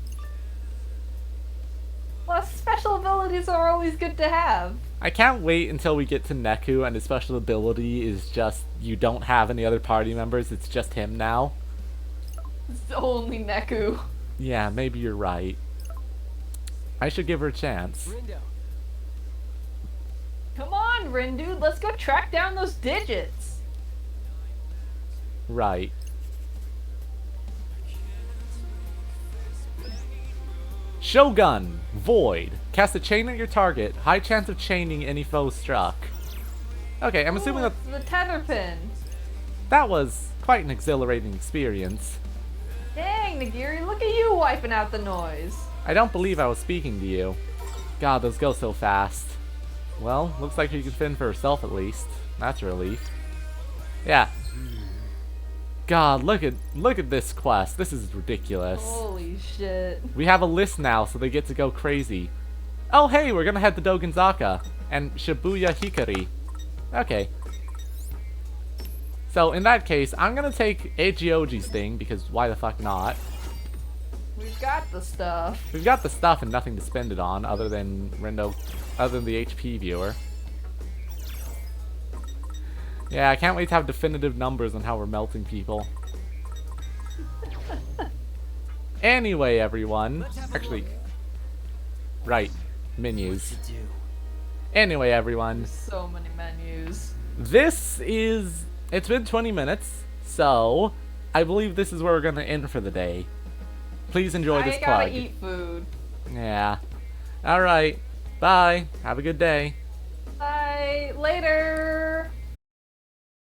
Plus, special abilities are always good to have. I can't wait until we get to Neku and his special ability is just you don't have any other party members, it's just him now. It's only Neku. Yeah, maybe you're right. I should give her a chance. Rindo. Come on, Rindude, let's go track down those digits. Right. Shogun, Void. Cast a chain at your target. High chance of chaining any foe struck. Okay, I'm assuming Ooh, that it's the tether pin. that was quite an exhilarating experience. Dang, Nagiri, look at you wiping out the noise. I don't believe I was speaking to you. God, those go so fast. Well, looks like she can fend for herself at least. That's a relief. Yeah. God, look at this quest. This is ridiculous. Holy shit. We have a list now, so they get to go crazy. Oh, hey, we're gonna head to Dogenzaka and Shibuya Hikari. Okay. So, in that case, I'm gonna take Eijioji's thing, because why the fuck not? We've got the stuff. We've got the stuff and nothing to spend it on, other than the HP viewer. Yeah, I can't wait to have definitive numbers on how we're melting people. Anyway, everyone. Actually, right. Menus. Anyway, everyone. So many menus. It's been 20 minutes, so I believe this is where we're going to end for the day. Please enjoy this I gotta plug. eat food. Yeah. Alright. Bye. Have a good day. Bye. Later.